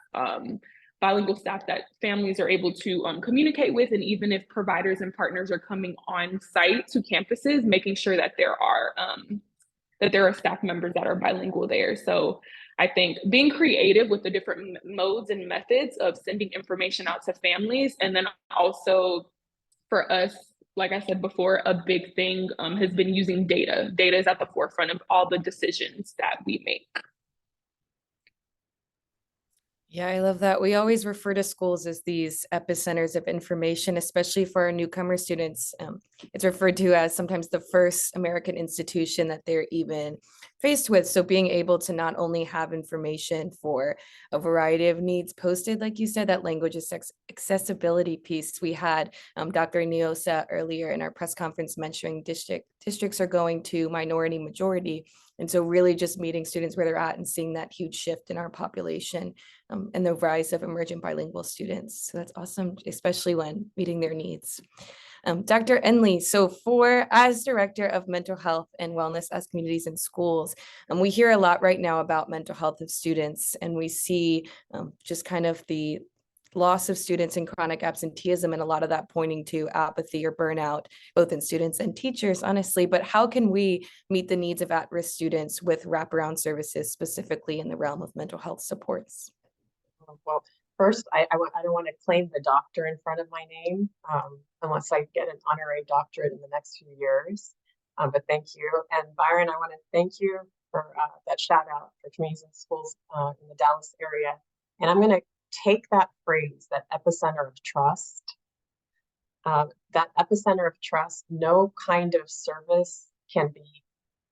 that families are able to communicate with. And even if providers and partners are coming on site to campuses, making sure that there are staff members that are bilingual there. So I think being creative with the different modes and methods of sending information out to families. And then also for us, like I said before, a big thing has been using data. Data is at the forefront of all the decisions that we make. Yeah, I love that. We always refer to schools as these epicenters of information, especially for our newcomer students. It's referred to as sometimes the first American institution that they're even faced with. So being able to not only have information for a variety of needs posted, like you said, that language accessibility piece. We had Dr. Niosa earlier in our press conference mentioning districts are going to minority majority. And so really just meeting students where they're at and seeing that huge shift in our population and the rise of emergent bilingual students. So that's awesome, especially when meeting their needs. Dr. Enley, so as Director of Mental Health and Wellness as Communities in Schools, we hear a lot right now about mental health of students, and we see just kind of the loss of students and chronic absenteeism, and a lot of that pointing to apathy or burnout, both in students and teachers, honestly. But how can we meet the needs of at-risk students with wraparound services, specifically in the realm of mental health supports? Well, first, I don't want to claim the doctor in front of my name unless I get an honorary doctorate in the next few years. But thank you. And Byron, I want to thank you for that shout out for communities and schools in the Dallas area. And I'm going to take that phrase, that epicenter of trust, that epicenter of trust. No kind of service can be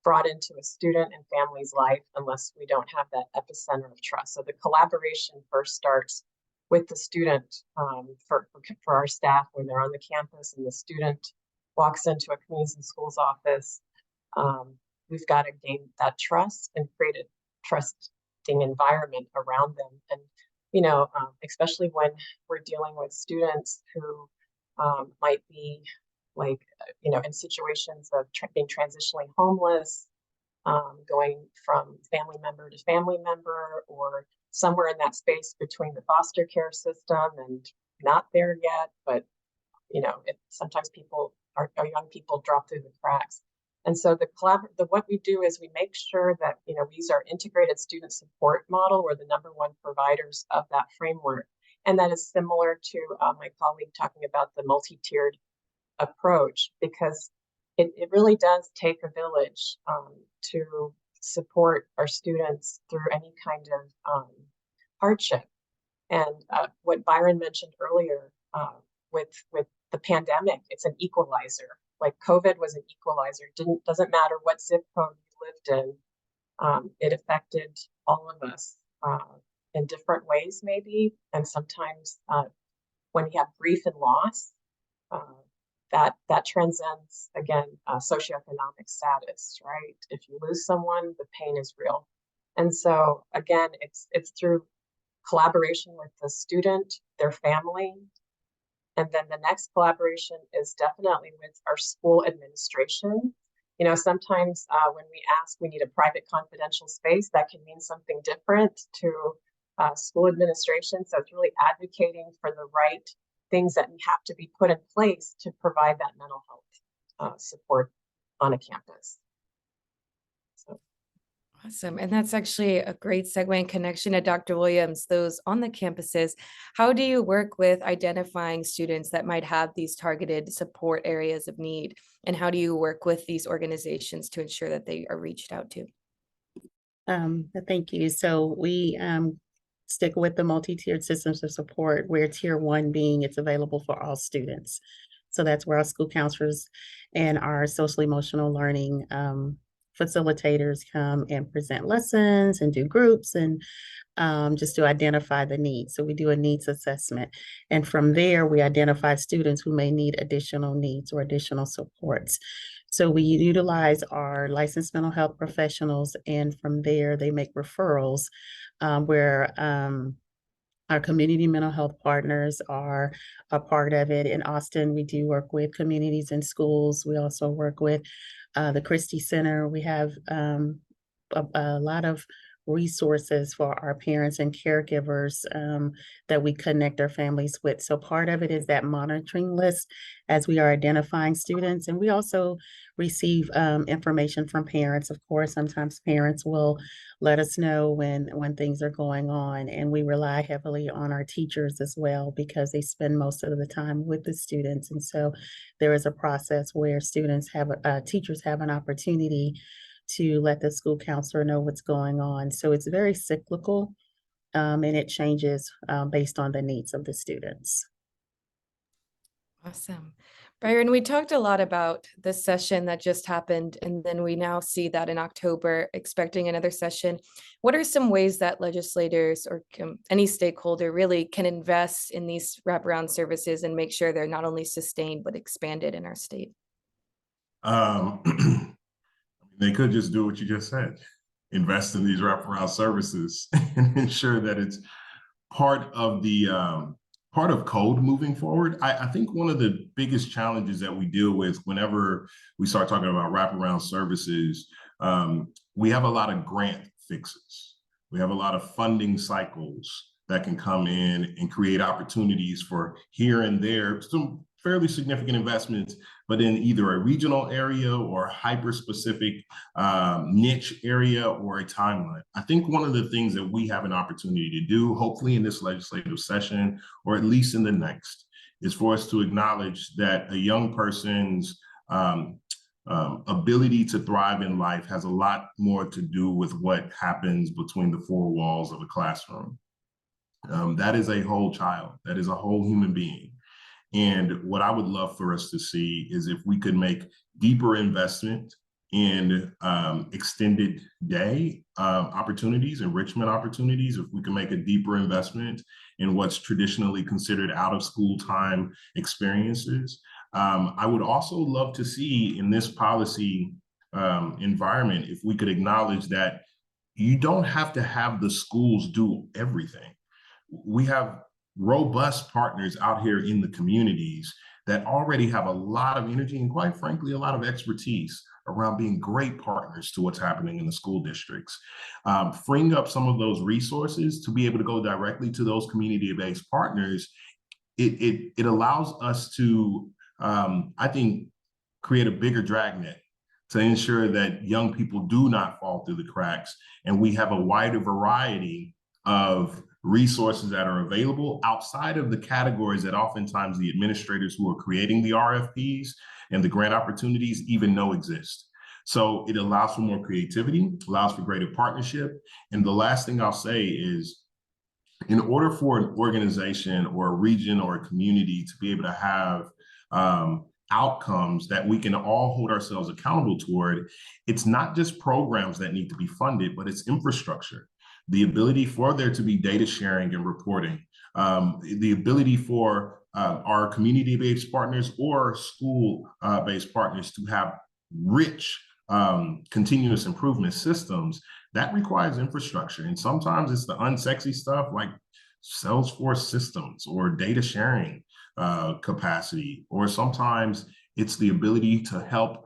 brought into a student and family's life unless we don't have that epicenter of trust. So the collaboration first starts with the student for our staff when they're on the campus and the student walks into a communities and schools office. We've got to gain that trust and create a trusting environment around them. And especially when we're dealing with students who might be in situations of being transitionally homeless, going from family member to family member, or somewhere in that space between the foster care system and not there yet, but sometimes our young people drop through the cracks. And so what we do is we make sure that we use our integrated student support model. We're the #1 providers of that framework, and that is similar to my colleague talking about the multi-tiered approach, because it really does take a village to support our students through any kind of hardship. And what Byron mentioned earlier with the pandemic, it's an equalizer. Like COVID was an equalizer. Doesn't matter what zip code you lived in. It affected all of us in different ways, maybe. And sometimes when you have grief and loss, that transcends, again, socioeconomic status, right? If you lose someone, the pain is real. And so, again, it's through collaboration with the student, their family, and then the next collaboration is definitely with our school administration. You know, sometimes when we ask, we need a private confidential space, that can mean something different to school administration. So it's really advocating for the right things that have to be put in place to provide that mental health support on a campus. Awesome. And that's actually a great segue and connection to Dr. Williams. Those on the campuses, how do you work with identifying students that might have these targeted support areas of need? And how do you work with these organizations to ensure that they are reached out to? Thank you. So we stick with the multi-tiered systems of support, where tier 1 being it's available for all students. So that's where our school counselors and our social emotional learning facilitators come and present lessons and do groups and just to identify the needs. So we do a needs assessment. And from there, we identify students who may need additional needs or additional supports. So we utilize our licensed mental health professionals, and from there, they make referrals where our community mental health partners are a part of it. In Austin, we do work with communities and schools. We also work with the Christie Center. We have a lot of resources for our parents and caregivers that we connect our families with. So part of it is that monitoring list as we are identifying students. And we also receive information from parents. Of course, sometimes parents will let us know when things are going on, and we rely heavily on our teachers as well, because they spend most of the time with the students. And so there is a process where students have, teachers have an opportunity to let the school counselor know what's going on. So it's very cyclical, and it changes based on the needs of the students. Awesome. Byron, we talked a lot about the session that just happened, and then we now see that in October, expecting another session. What are some ways that legislators or any stakeholder really can invest in these wraparound services and make sure they're not only sustained, but expanded in our state? They could just do what you just said, invest in these wraparound services and ensure that it's part of the part of code moving forward. I think one of the biggest challenges that we deal with whenever we start talking about wraparound services, we have a lot of grant fixes. We have a lot of funding cycles that can come in and create opportunities for here and there, some fairly significant investments, but in either a regional area or hyper-specific niche area or a timeline. I think one of the things that we have an opportunity to do, hopefully in this legislative session, or at least in the next, is for us to acknowledge that a young person's ability to thrive in life has a lot more to do with what happens between the four walls of a classroom. That is a whole child, that is a whole human being. And what I would love for us to see is if we could make deeper investment in extended day opportunities, enrichment opportunities, if we can make a deeper investment in what's traditionally considered out of school time experiences. I would also love to see in this policy environment, if we could acknowledge that you don't have to have the schools do everything. We have robust partners out here in the communities that already have a lot of energy and, quite frankly, a lot of expertise around being great partners to what's happening in the school districts. Freeing up some of those resources to be able to go directly to those community-based partners, it allows us to, I think, create a bigger dragnet to ensure that young people do not fall through the cracks, and we have a wider variety of resources that are available outside of the categories that oftentimes the administrators who are creating the RFPs and the grant opportunities even know exist. So it allows for more creativity, allows for greater partnership. And the last thing I'll say is in order for an organization or a region or a community to be able to have outcomes that we can all hold ourselves accountable toward, it's not just programs that need to be funded, but it's infrastructure. The ability for there to be data sharing and reporting, the ability for our community-based partners or school-based partners to have rich continuous improvement systems, that requires infrastructure. And sometimes it's the unsexy stuff like Salesforce systems or data sharing capacity, or sometimes it's the ability to help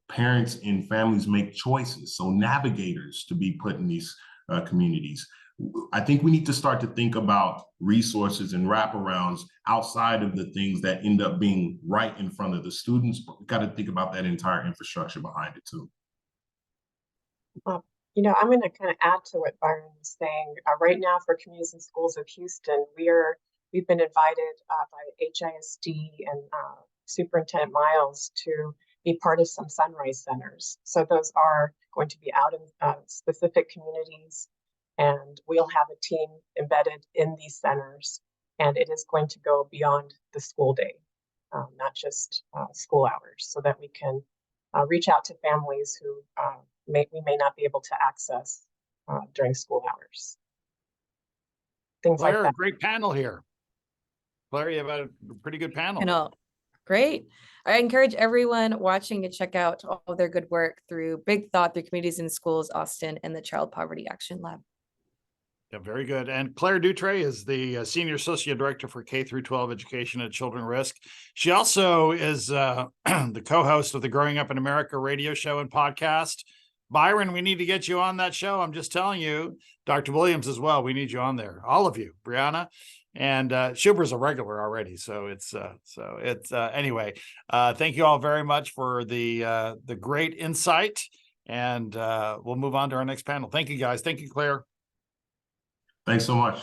parents and families make choices. So navigators to be put in these communities. I think we need to start to think about resources and wraparounds outside of the things that end up being right in front of the students, but we've got to think about that entire infrastructure behind it too. You know, I'm going to kind of add to what Byron was saying. Right now for Communities and Schools of Houston, we've been invited by HISD and Superintendent Miles to be part of some Sunrise Centers. So those are going to be out in specific communities, and we'll have a team embedded in these centers, and it is going to go beyond the school day, not just school hours, so that we can reach out to families who we may not be able to access during school hours. Things Claire, like that. great panel here. Claire, you have a pretty good panel. Great. I encourage everyone watching to check out all of their good work through Big Thought, through Communities and Schools Austin, and the Child Poverty Action Lab. Yeah, very good. And Claire Dutre is the Senior Associate Director for K-12 Education at Children at Risk. She also is the co-host of the Growing Up in America radio show and podcast. Byron, we need to get you on that show. I'm just telling you, Dr. Williams as well. We need you on there. All of you, Brianna. And Schuber's a regular already. So it's anyway, thank you all very much for the great insight. And we'll move on to our next panel. Thank you, guys. Thank you, Claire. Thanks so much.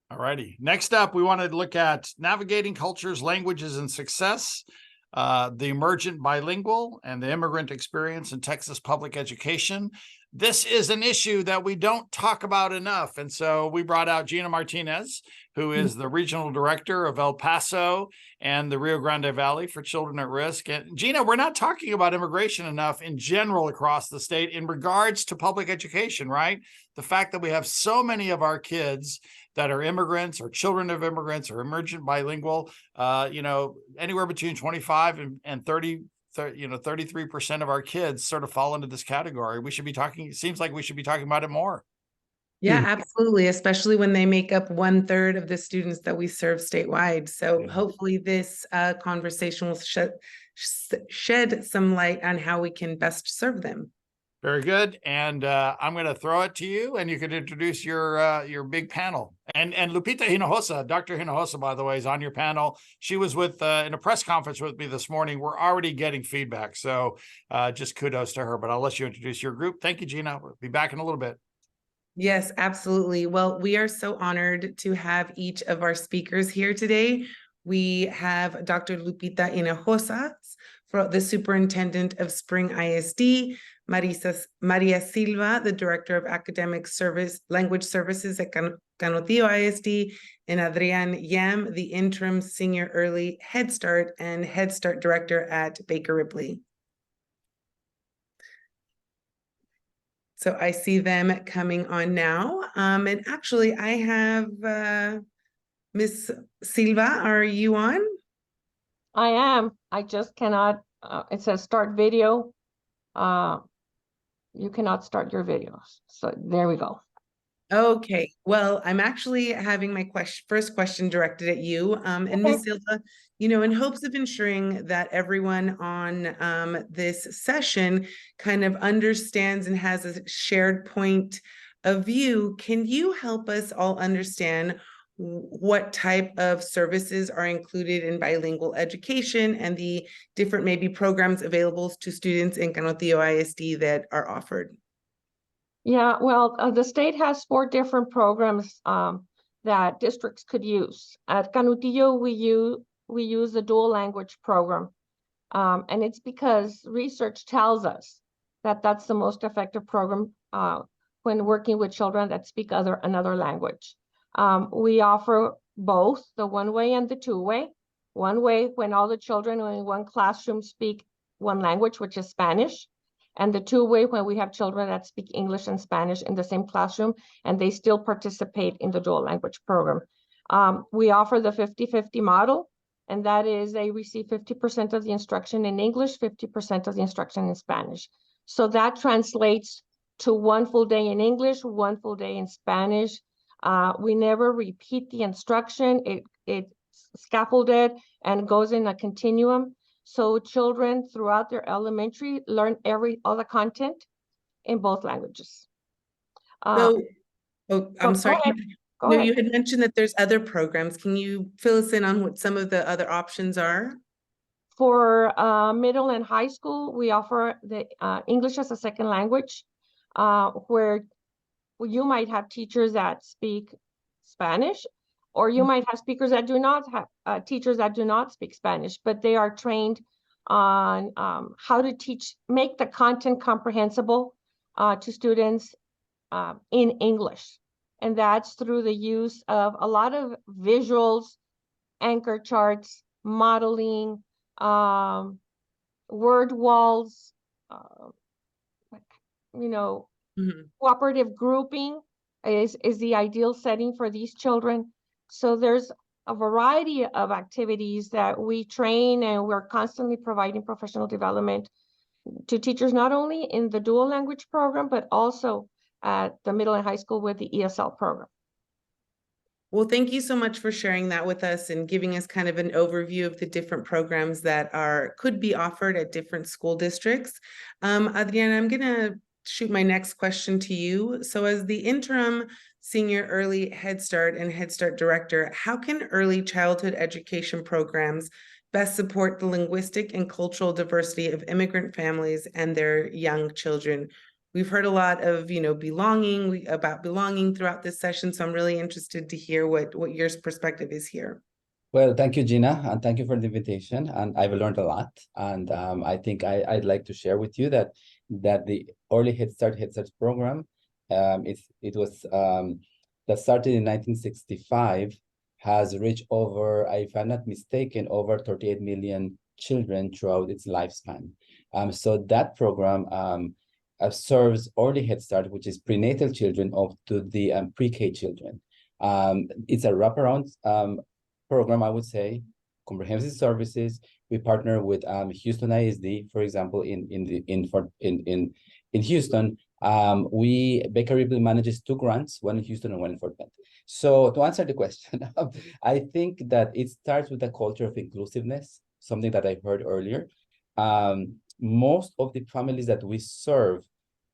All righty. Next up, we want to look at navigating cultures, languages, and success, the emergent bilingual and the immigrant experience in Texas public education. This is an issue that we don't talk about enough. And so we brought out Gina Martinez, who is the regional director of El Paso and the Rio Grande Valley for Children at Risk. And Gina, we're not talking about immigration enough in general across the state in regards to public education, right? The fact that we have so many of our kids that are immigrants or children of immigrants or emergent bilingual, anywhere between 25 and 33% of our kids sort of fall into this category. We should be talking, it seems like we should be talking about it more. Yeah, absolutely. Especially when they make up 1/3 of the students that we serve statewide. So hopefully this conversation will shed some light on how we can best serve them. Very good. And I'm going to throw it to you, and you can introduce your big panel. And Lupita Hinojosa, Dr. Hinojosa, by the way, is on your panel. She was with in a press conference with me this morning. We're already getting feedback. So just kudos to her. But I'll let you introduce your group. Thank you, Gina. We'll be back in a little bit. Yes, absolutely. Well, we are so honored to have each of our speakers here today. We have Dr. Lupita Hinojosa, the superintendent of Spring ISD, Maria Silva, the director of academic language services at Canutillo ISD, and Adrian Yam, the interim senior early Head Start and Head Start director at Baker Ripley. So I see them coming on now. And actually I have Miss Silva, are you on? I am. I just cannot, it says start video. You cannot start your videos. So there we go. Okay, well, I'm actually having my first question directed at you. And Ms. Silva, in hopes of ensuring that everyone on this session kind of understands and has a shared point of view, can you help us all understand what type of services are included in bilingual education and the different maybe programs available to students in Canutillo ISD that are offered? Yeah, well, the state has 4 different programs that districts could use. At Canutillo, we use the dual language program. And it's because research tells us that that's the most effective program when working with children that speak another language. We offer both the one-way and the two-way. One-way when all the children in one classroom speak one language, which is Spanish, and the two-way when we have children that speak English and Spanish in the same classroom, and they still participate in the dual language program. We offer the 50-50 model, and that is they receive 50% of the instruction in English, 50% of the instruction in Spanish. So that translates to 1 full day in English, 1 full day in Spanish. We never repeat the instruction. It's scaffolded and goes in a continuum. So children throughout their elementary learn all the content in both languages. I'm sorry. Go No, ahead. you had mentioned that there's other programs. Can you fill us in on what some of the other options are? For middle and high school, we offer the English as a second language, where you might have teachers that speak Spanish, or you might have speakers that do not have teachers that do not speak Spanish, but they are trained on how to make the content comprehensible to students in English. And that's through the use of a lot of visuals, anchor charts, modeling, word walls, cooperative grouping is the ideal setting for these children. So there's a variety of activities that we train, and we're constantly providing professional development to teachers, not only in the dual language program, but also at the middle and high school with the ESL program. Well, thank you so much for sharing that with us and giving us kind of an overview of the different programs that could be offered at different school districts. Adriana, I'm going to shoot my next question to you. So as the interim senior early Head Start and Head Start director, how can early childhood education programs best support the linguistic and cultural diversity of immigrant families and their young children? We've heard a lot of, about belonging throughout this session. So I'm really interested to hear what your perspective is here. Well, thank you, Gina, and thank you for the invitation. And I've learned a lot. And I think I'd like to share with you that the early Head Start program, that started in 1965, has reached over, if I'm not mistaken, over 38 million children throughout its lifespan. So that program serves early Head Start, which is prenatal children, up to the pre-K children. It's a wraparound program, I would say, comprehensive services. We partner with Houston ISD, for example, in Houston. Baker Ripley manages 2 grants, one in Houston and one in Fort Bend. So to answer the question, I think that it starts with a culture of inclusiveness, something that I heard earlier. Most of the families that we serve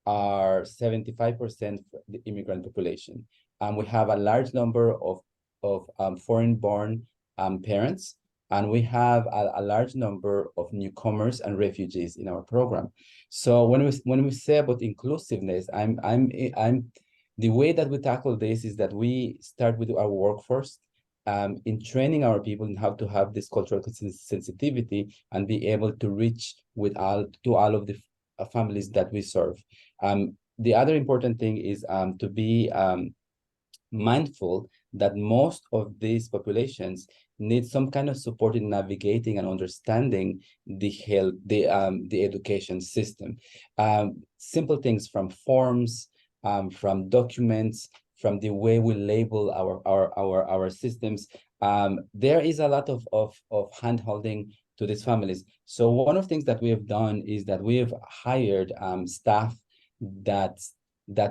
are 75% the immigrant population. We have a large number of foreign-born parents, and we have a large number of newcomers and refugees in our program. So when we say about inclusiveness, the way that we tackle this is that we start with our workforce, in training our people in how to have this cultural sensitivity and be able to reach to all of the families that we serve. The other important thing is to be mindful that most of these populations need some kind of support in navigating and understanding the education system. Simple things from forms, from documents, from the way we label our systems. There is a lot of hand-holding to these families. So one of the things that we have done is that we have hired staff that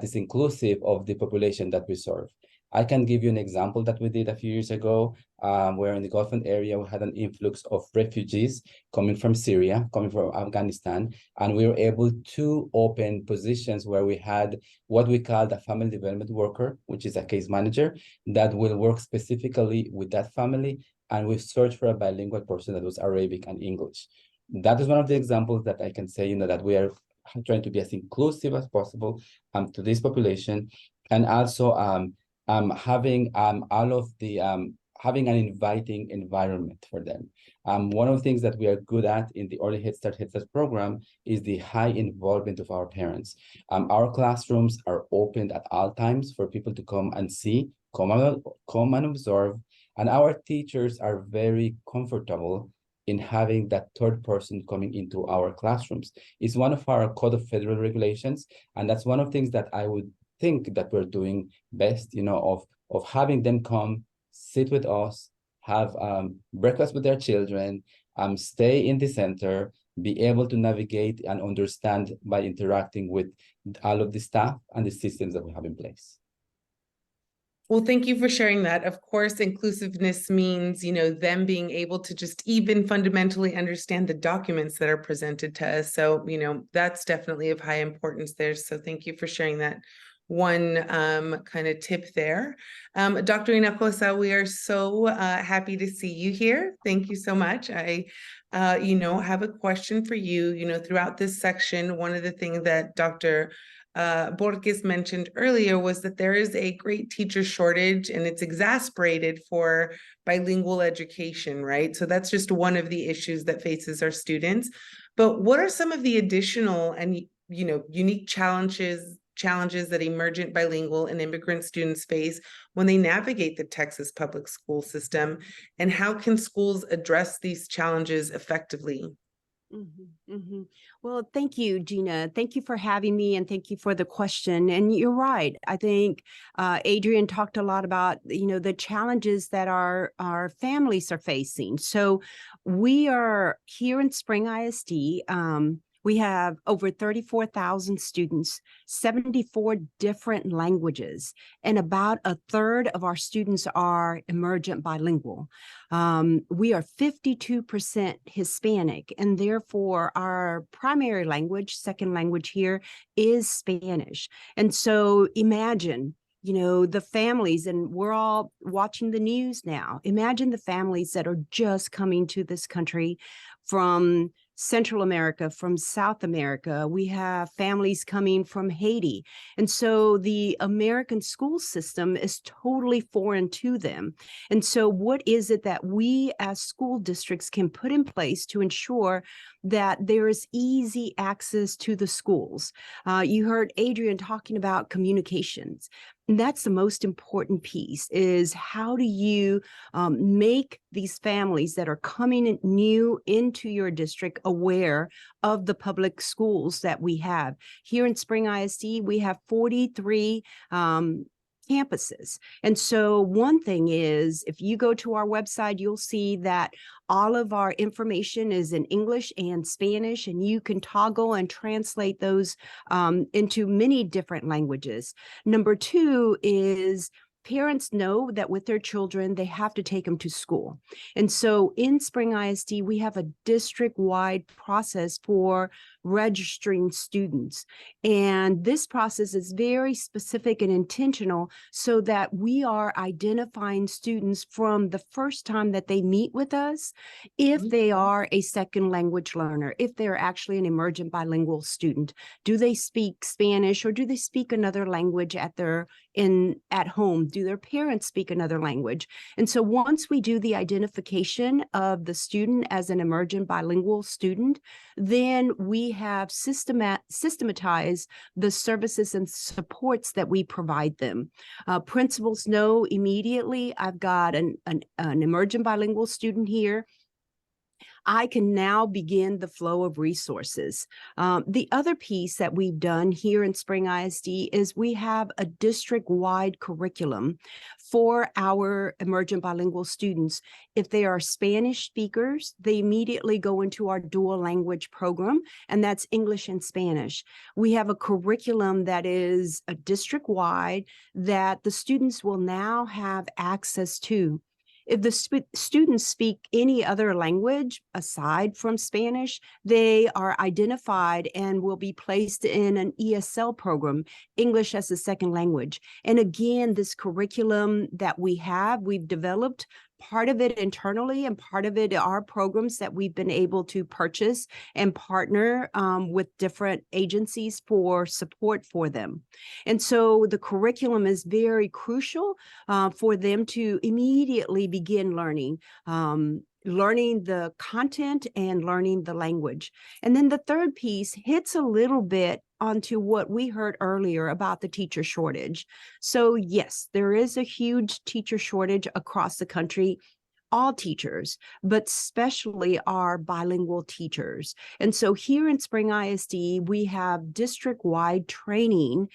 is inclusive of the population that we serve. I can give you an example that we did a few years ago, where in the Gulf area, we had an influx of refugees coming from Syria, coming from Afghanistan, and we were able to open positions where we had what we called a family development worker, which is a case manager that will work specifically with that family, and we searched for a bilingual person that was Arabic and English. That is one of the examples that I can say, that we are trying to be as inclusive as possible to this population, and also having having an inviting environment for them. One of the things that we are good at in the early Head Start program is the high involvement of our parents. Our classrooms are opened at all times for people to come and see come and observe. And our teachers are very comfortable in having that third person coming into our classrooms. It's one of our Code of Federal Regulations, and that's one of the things that I would think that we're doing best, of having them come, sit with us, have breakfast with their children, stay in the center, be able to navigate and understand by interacting with all of the staff and the systems that we have in place. Well, thank you for sharing that. Of course, inclusiveness means, them being able to just even fundamentally understand the documents that are presented to us. So, that's definitely of high importance there. So thank you for sharing that one kind of tip there. Dr. Hinojosa, we are so happy to see you here. Thank you so much. I have a question for you. Throughout this section, one of the things that Dr. Borges mentioned earlier was that there is a great teacher shortage, and it's exacerbated for bilingual education, right? So that's just one of the issues that faces our students. But what are some of the additional and unique challenges that emergent bilingual and immigrant students face when they navigate the Texas public school system, and how can schools address these challenges effectively? Well, thank you, Gina. Thank you for having me, and thank you for the question. And you're right. I think Adrian talked a lot about, the challenges that our families are facing. So we are here in Spring ISD. We have over 34,000 students, 74 different languages, and about a third of our students are emergent bilingual. We are 52% Hispanic, and therefore our primary language, second language here, is Spanish. And so imagine, the families, and we're all watching the news now. Imagine the families that are just coming to this country from Central America, from South America. We have families coming from Haiti. And so the American school system is totally foreign to them. And so what is it that we as school districts can put in place to ensure that there is easy access to the schools? You heard Adrian talking about communications. And that's the most important piece, is how do you make these families that are coming new into your district aware of the public schools that we have. Here in Spring ISD, we have 43 campuses. And so one thing is, if you go to our website, you'll see that all of our information is in English and Spanish, and you can toggle and translate those into many different languages. Number two is parents know that with their children, they have to take them to school. And so in Spring ISD, we have a district-wide process for registering students. And this process is very specific and intentional so that we are identifying students from the first time that they meet with us, if they are a second language learner, if they're actually an emergent bilingual student. Do they speak Spanish, or do they speak another language at home? Do their parents speak another language? And so once we do the identification of the student as an emergent bilingual student, then we have systematized the services and supports that we provide them. Principals know immediately, I've got an emergent bilingual student here. I can now begin the flow of resources. The other piece that we've done here in Spring ISD is we have a district-wide curriculum for our emergent bilingual students. If they are Spanish speakers, they immediately go into our dual language program, and that's English and Spanish. We have a curriculum that is a district-wide that the students will now have access to. If the students speak any other language aside from Spanish, they are identified and will be placed in an ESL program, English as a second language. And again, this curriculum that we've developed part of it internally, and part of it are programs that we've been able to purchase and partner with different agencies for support for them. And so the curriculum is very crucial for them to immediately begin learning learning the content and learning the language. And then the third piece hits a little bit onto what we heard earlier about the teacher shortage. So yes, there is a huge teacher shortage across the country, all teachers, but especially our bilingual teachers. And so here in Spring ISD, we have district-wide training,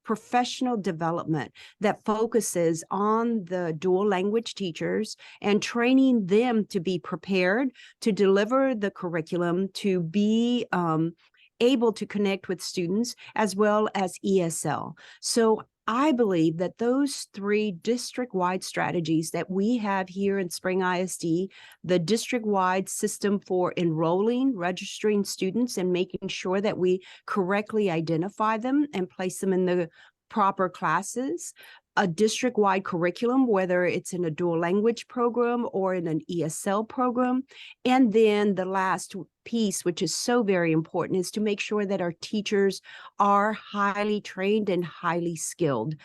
professional development that focuses on the dual language teachers and training them to be prepared to deliver the curriculum, to be able to connect with students, as well as ESL. So I believe that those three district-wide strategies that we have here in Spring ISD, the district-wide system for enrolling, registering students, and making sure that we correctly identify them and place them in the proper classes, a district-wide curriculum, whether it's in a dual language program or in an ESL program. And then the last piece, which is so very important, is to make sure that our teachers are highly trained and highly skilled,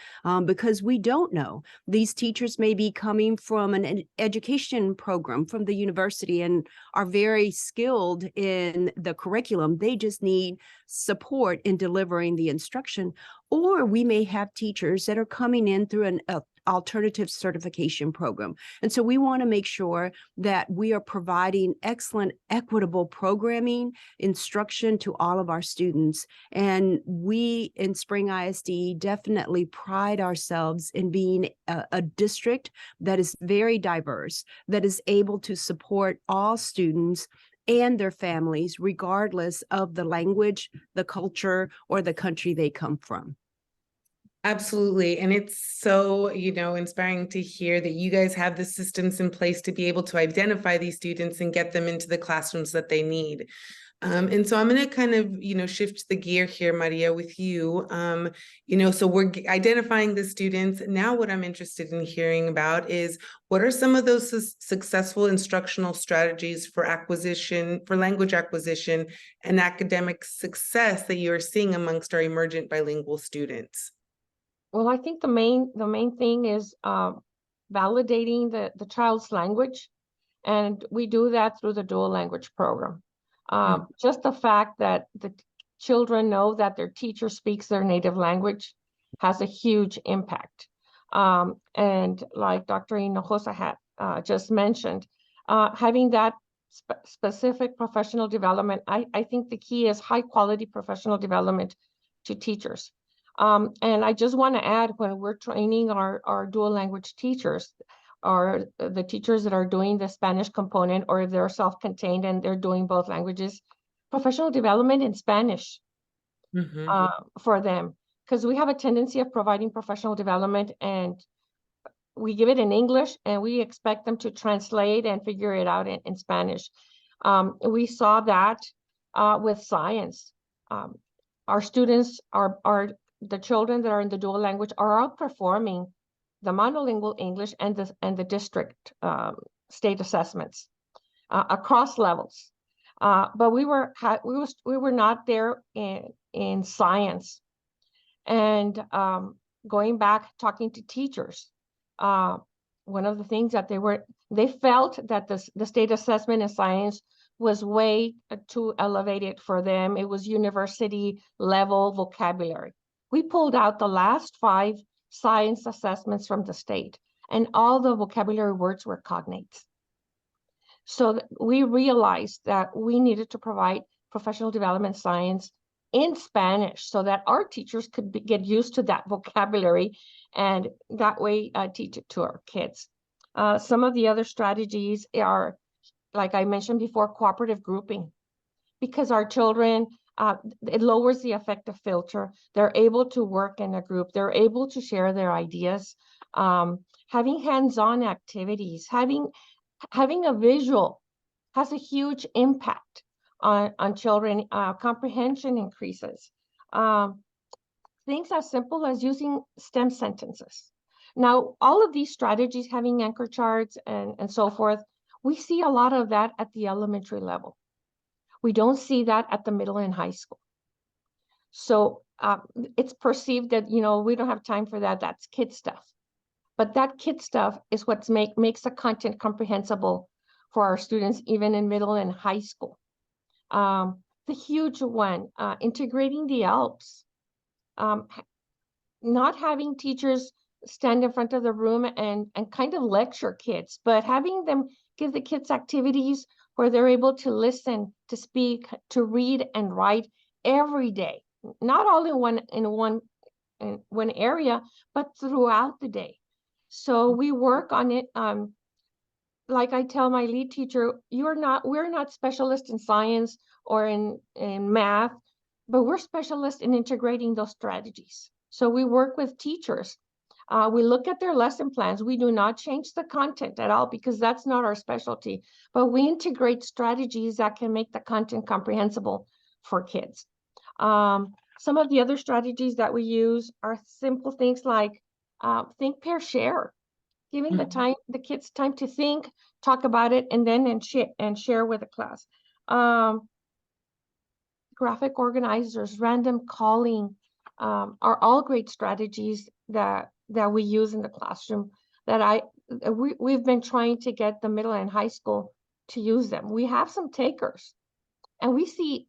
because we don't know. These teachers may be coming from an education program from the university and are very skilled in the curriculum. They just need support in delivering the instruction. Or we may have teachers that are coming in through an alternative certification program. And so we want to make sure that we are providing excellent, equitable programming, instruction to all of our students. And we in Spring ISD definitely pride ourselves in being a district that is very diverse, that is able to support all students and their families, regardless of the language, the culture, or the country they come from. Absolutely. And it's so, inspiring to hear that you guys have the systems in place to be able to identify these students and get them into the classrooms that they need. And so I'm going to kind of, shift the gear here, Maria, with you. So we're identifying the students. Now, what I'm interested in hearing about is what are some of those successful instructional strategies for language acquisition and academic success that you're seeing amongst our emergent bilingual students? Well, I think the main thing is validating the child's language, and we do that through the dual language program. Just the fact that the children know that their teacher speaks their native language has a huge impact. And like Dr. Hinojosa had just mentioned, having that specific professional development, I think the key is high quality professional development to teachers. And I just want to add, when we're training our dual language teachers, or the teachers that are doing the Spanish component, or if they're self-contained and they're doing both languages, professional development in Spanish for them, because we have a tendency of providing professional development and we give it in English and we expect them to translate and figure it out in Spanish. We saw that with science. Our students the children that are in the dual language are outperforming the monolingual English and the district state assessments across levels. But we were not there in science. And going back, talking to teachers, one of the things that they felt that the state assessment in science was way too elevated for them. It was university level vocabulary. We pulled out the last 5 science assessments from the state, and all the vocabulary words were cognates. So we realized that we needed to provide professional development science in Spanish so that our teachers could get used to that vocabulary and that way teach it to our kids. Some of the other strategies are, like I mentioned before, cooperative grouping, because our children, it lowers the affective filter. They're able to work in a group. They're able to share their ideas. Having hands-on activities, having a visual has a huge impact on children. Comprehension increases. Things as simple as using STEM sentences. Now, all of these strategies, having anchor charts and so forth, we see a lot of that at the elementary level. We don't see that at the middle and high school. So it's perceived that, we don't have time for that. That's kid stuff. but that kid stuff is what makes the content comprehensible for our students, even in middle and high school. The huge one, integrating the ALPS, not having teachers stand in front of the room and kind of lecture kids, but having them give the kids activities where they're able to listen, to speak, to read and write every day, not all in one area, but throughout the day. So we work on it. Like I tell my lead teacher, we're not specialists in science or in math, but we're specialists in integrating those strategies. So we work with teachers. We look at their lesson plans. We do not change the content at all because that's not our specialty, but we integrate strategies that can make the content comprehensible for kids. Some of the other strategies that we use are simple things like think, pair, share, giving the kids time to think, talk about it, and then share with the class. Graphic organizers, random calling are all great strategies that we use in the classroom that we've been trying to get the middle and high school to use them. We have some takers, and we see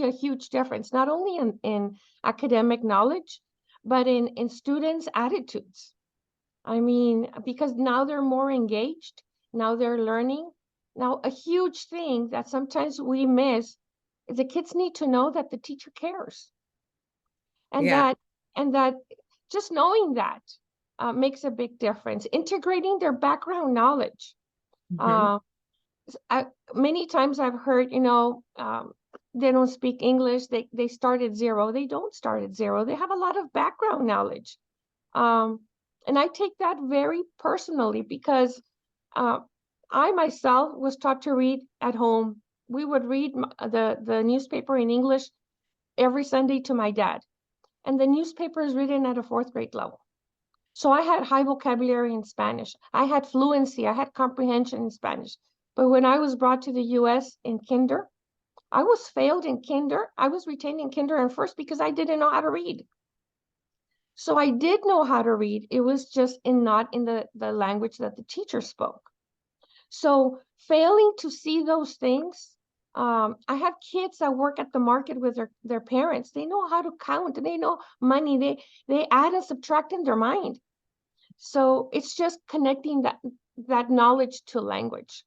a huge difference, not only in academic knowledge, but in students' attitudes. I mean, because now they're more engaged, now they're learning. Now, a huge thing that sometimes we miss is the kids need to know that the teacher cares. And that just knowing that makes a big difference. Integrating their background knowledge. Many times I've heard, they don't speak English, they start at zero. They don't start at zero. They have a lot of background knowledge. And I take that very personally because I myself was taught to read at home. We would read the newspaper in English every Sunday to my dad. And the newspaper is written at a 4th grade level. So I had high vocabulary in Spanish. I had fluency. I had comprehension in Spanish. But when I was brought to the US in kinder, I was failed in kinder. I was retained in kinder and first because I didn't know how to read. So I did know how to read. It was just not in the language that the teacher spoke. So failing to see those things, I have kids that work at the market with their parents. They know how to count. They know money. They add and subtract in their mind. So it's just connecting that knowledge to language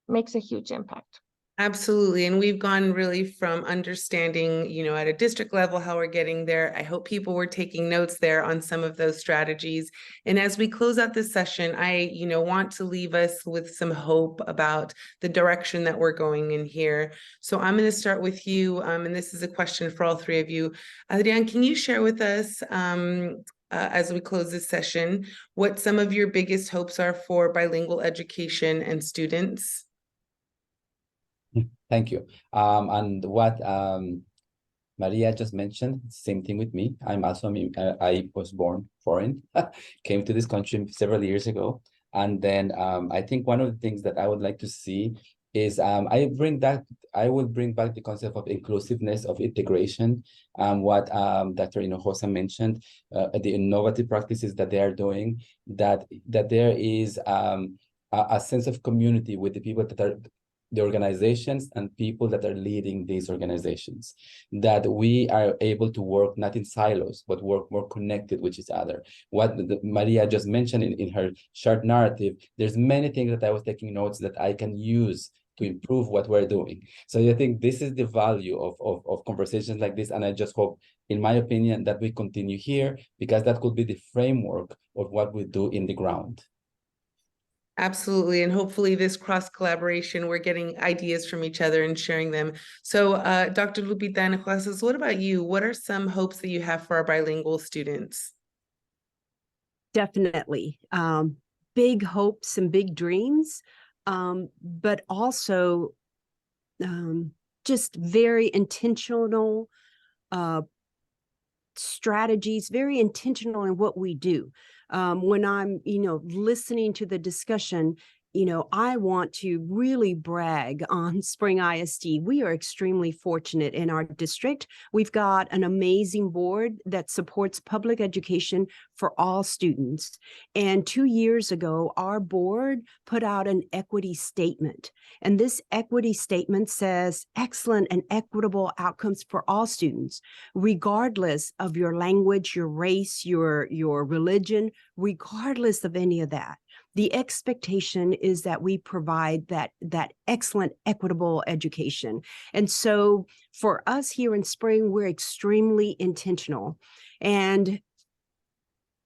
makes a huge impact. Absolutely. And we've gone really from understanding, at a district level, how we're getting there. I hope people were taking notes there on some of those strategies. And as we close out this session, I, want to leave us with some hope about the direction that we're going in here. So I'm going to start with you. And this is a question for all three of you. Adrian, can you share with us, as we close this session, what some of your biggest hopes are for bilingual education and students? Thank you. And what Maria just mentioned, same thing with me. I'm also, I was born foreign, came to this country several years ago. And then I think one of the things that I would like to see is I will bring back the concept of inclusiveness, of integration, what Dr. Hinojosa mentioned, the innovative practices that they are doing, that there is a sense of community with the people that are the organizations and people that are leading these organizations, that we are able to work not in silos, but work more connected with each other. What Maria just mentioned in her short narrative, there's many things that I was taking notes that I can use to improve what we're doing. So I think this is the value of conversations like this. And I just hope, in my opinion, that we continue here, because that could be the framework of what we do in the ground. Absolutely. And hopefully this cross collaboration, we're getting ideas from each other and sharing them. So Dr. Lupita Hinojosa, what about you? What are some hopes that you have for our bilingual students? Definitely. Big hopes and big dreams, but also just very intentional strategies, very intentional in what we do. When I'm, listening to the discussion, you know, I want to really brag on Spring ISD. We are extremely fortunate in our district. We've got an amazing board that supports public education for all students. And 2 years ago, our board put out an equity statement. And this equity statement says excellent and equitable outcomes for all students, regardless of your language, your race, your religion, regardless of any of that. The expectation is that we provide that excellent, equitable education. And so for us here in Spring, we're extremely intentional and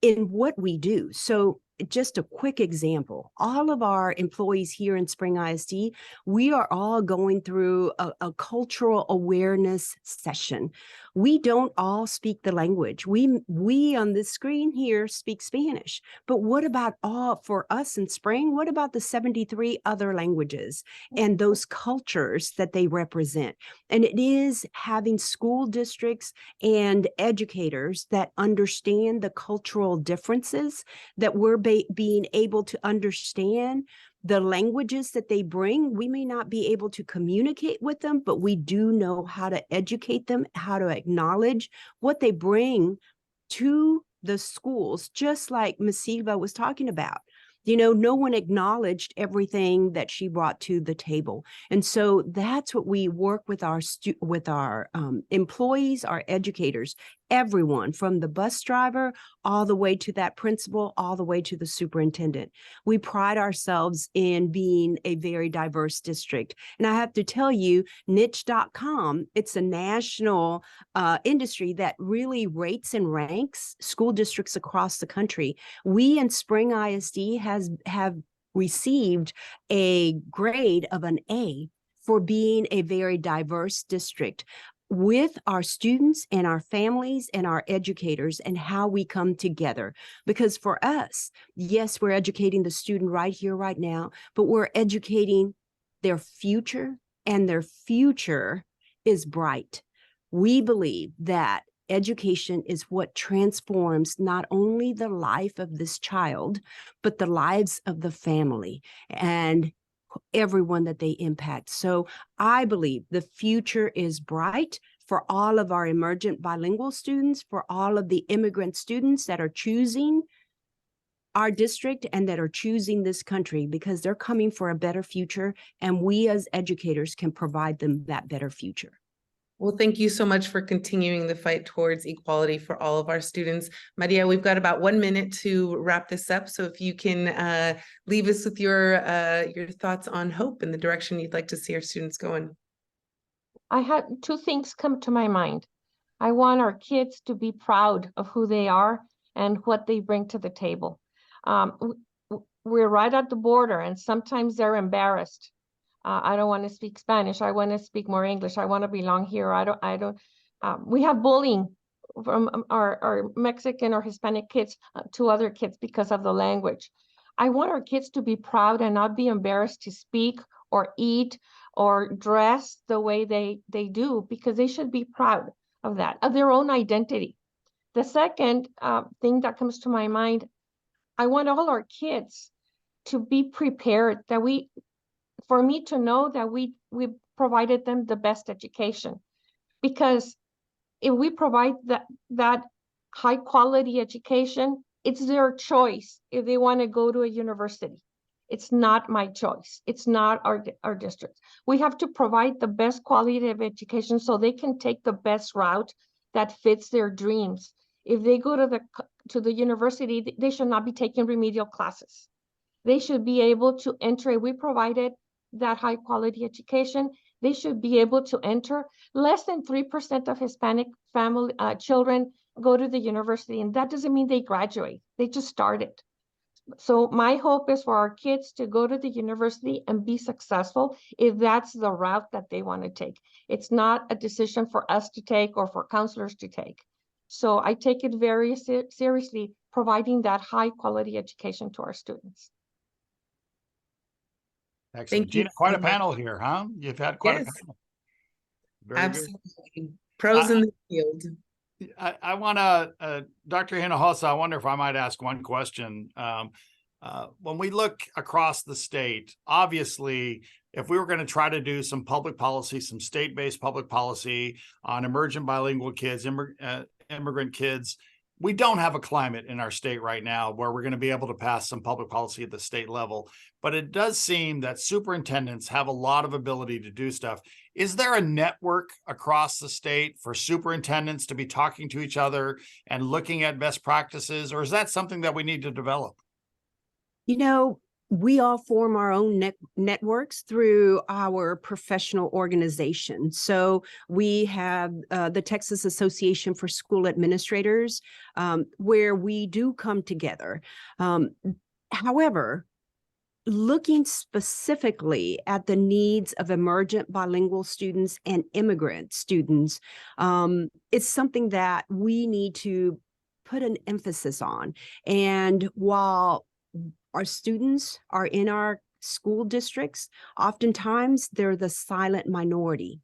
in what we do. So just a quick example, all of our employees here in Spring ISD, we are all going through a cultural awareness session. We don't all speak the language. We on this screen here speak Spanish, but what about for us in Spring, what about the 73 other languages and those cultures that they represent? And it is having school districts and educators that understand the cultural differences, that we're being able to understand the languages that they bring. We may not be able to communicate with them, but we do know how to educate them, how to acknowledge what they bring to the schools, just like Ms. Silva was talking about. You know, no one acknowledged everything that she brought to the table. And so that's what we work with our employees, our educators, everyone from the bus driver all the way to that principal, all the way to the superintendent. We pride ourselves in being a very diverse district. And I have to tell you, niche.com, it's a national industry that really rates and ranks school districts across the country. We in Spring ISD have received a grade of an A for being a very diverse district, with our students and our families and our educators and how we come together. Because for us, yes, we're educating the student right here, right now, but we're educating their future, and their future is bright. We believe that education is what transforms not only the life of this child, but the lives of the family and everyone that they impact. So I believe the future is bright for all of our emergent bilingual students, for all of the immigrant students that are choosing our district and that are choosing this country, because they're coming for a better future, and we as educators can provide them that better future. Well, thank you so much for continuing the fight towards equality for all of our students. Maria, we've got about 1 minute to wrap this up. So if you can leave us with your thoughts on hope and the direction you'd like to see our students going. I had two things come to my mind. I want our kids to be proud of who they are and what they bring to the table. We're right at the border, and sometimes they're embarrassed. I don't want to speak Spanish. I want to speak more English. I want to belong here. We have bullying from our Mexican or Hispanic kids to other kids because of the language. I want our kids to be proud and not be embarrassed to speak or eat or dress the way they do, because they should be proud of that, of their own identity. The second thing that comes to my mind, I want all our kids to be prepared, for me to know that we provided them the best education. Because if we provide that high quality education, it's their choice if they want to go to a university. It's not my choice. It's not our district. We have to provide the best quality of education so they can take the best route that fits their dreams. If they go to the university, they should not be taking remedial classes. They should be able to enter. We provided that high quality education. They should be able to enter. Less than 3% of Hispanic family children go to the university, and that doesn't mean they graduate. They just started. So my hope is for our kids to go to the university and be successful if that's the route that they want to take. It's not a decision for us to take or for counselors to take. So I take it very seriously, providing that high quality education to our students. Excellent. Thank you Gina, quite so a much. panel here, huh? You've had quite Yes. a panel. Very Absolutely. Pros in the field. I want to, Dr. Hinojosa, I wonder if I might ask one question. when we look across the state, obviously, if we were going to try to do some public policy, some state-based public policy on emergent bilingual kids, immigrant kids, we don't have a climate in our state right now where we're going to be able to pass some public policy at the state level. But it does seem that superintendents have a lot of ability to do stuff. Is there a network across the state for superintendents to be talking to each other and looking at best practices, or is that something that we need to develop? You know, we all form our own networks through our professional organization. So we have the Texas Association for School Administrators, where we do come together. However, looking specifically at the needs of emergent bilingual students and immigrant students, it's something that we need to put an emphasis on. And while our students are in our school districts, oftentimes they're the silent minority.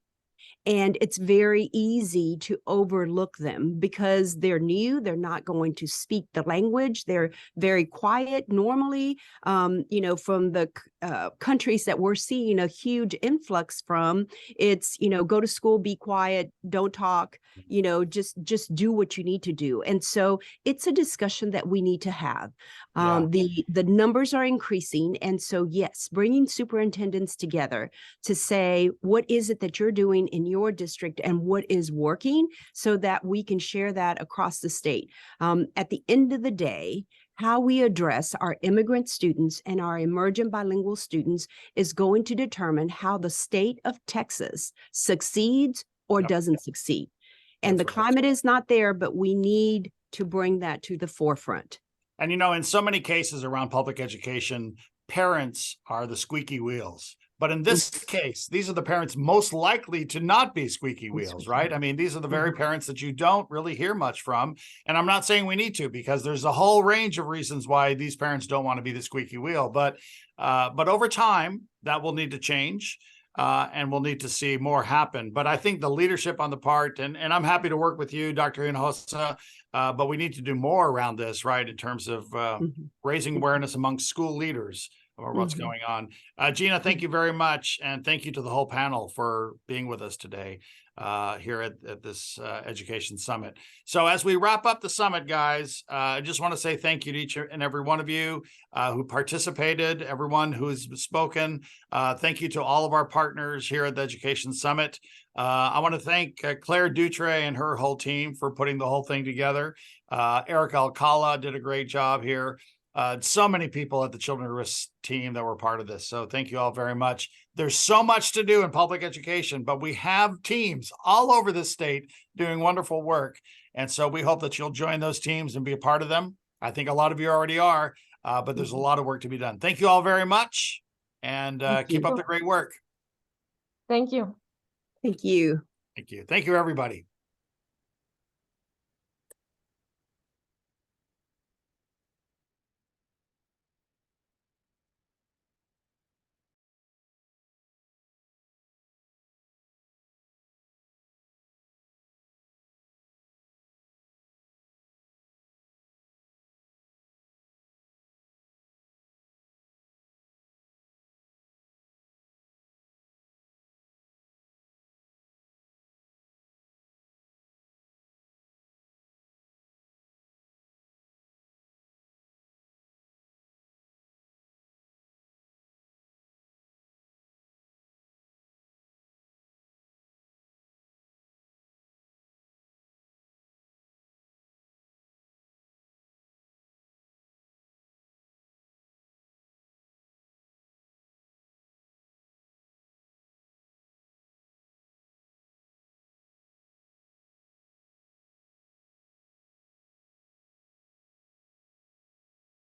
And it's very easy to overlook them because they're new, they're not going to speak the language, they're very quiet. Normally, you know, from the countries that we're seeing a huge influx from, it's, you know, go to school, be quiet, don't talk, you know, just do what you need to do. And so it's a discussion that we need to have. The numbers are increasing. And so, yes, bringing superintendents together to say, what is it that you're doing in your district and what is working, so that we can share that across the state. At the end of the day, how we address our immigrant students and our emergent bilingual students is going to determine how the state of Texas succeeds or doesn't succeed. And the climate is not there, but we need to bring that to the forefront. And, you know, in so many cases around public education, parents are the squeaky wheels. But in this case, these are the parents most likely to not be squeaky wheels, right? I mean, these are the very parents that you don't really hear much from. And I'm not saying we need to, because there's a whole range of reasons why these parents don't want to be the squeaky wheel. But over time, that will need to change. And we'll need to see more happen. But I think the leadership on the part, and I'm happy to work with you, Dr. Hinojosa, but we need to do more around this, right, in terms of raising awareness among school leaders or what's going on. Gina, thank you very much. And thank you to the whole panel for being with us today here at this Education Summit. So as we wrap up the summit, guys, I just want to say thank you to each and every one of you who participated, everyone who's spoken. Thank you to all of our partners here at the Education Summit. I want to thank Claire Dutre and her whole team for putting the whole thing together. Eric Alcala did a great job here. So many people at the Children at Risk team that were part of this. So thank you all very much. There's so much to do in public education, but we have teams all over the state doing wonderful work. And so we hope that you'll join those teams and be a part of them. I think a lot of you already are, but there's a lot of work to be done. Thank you all very much, and keep up the great work. Thank you. Thank you. Thank you. Thank you, everybody.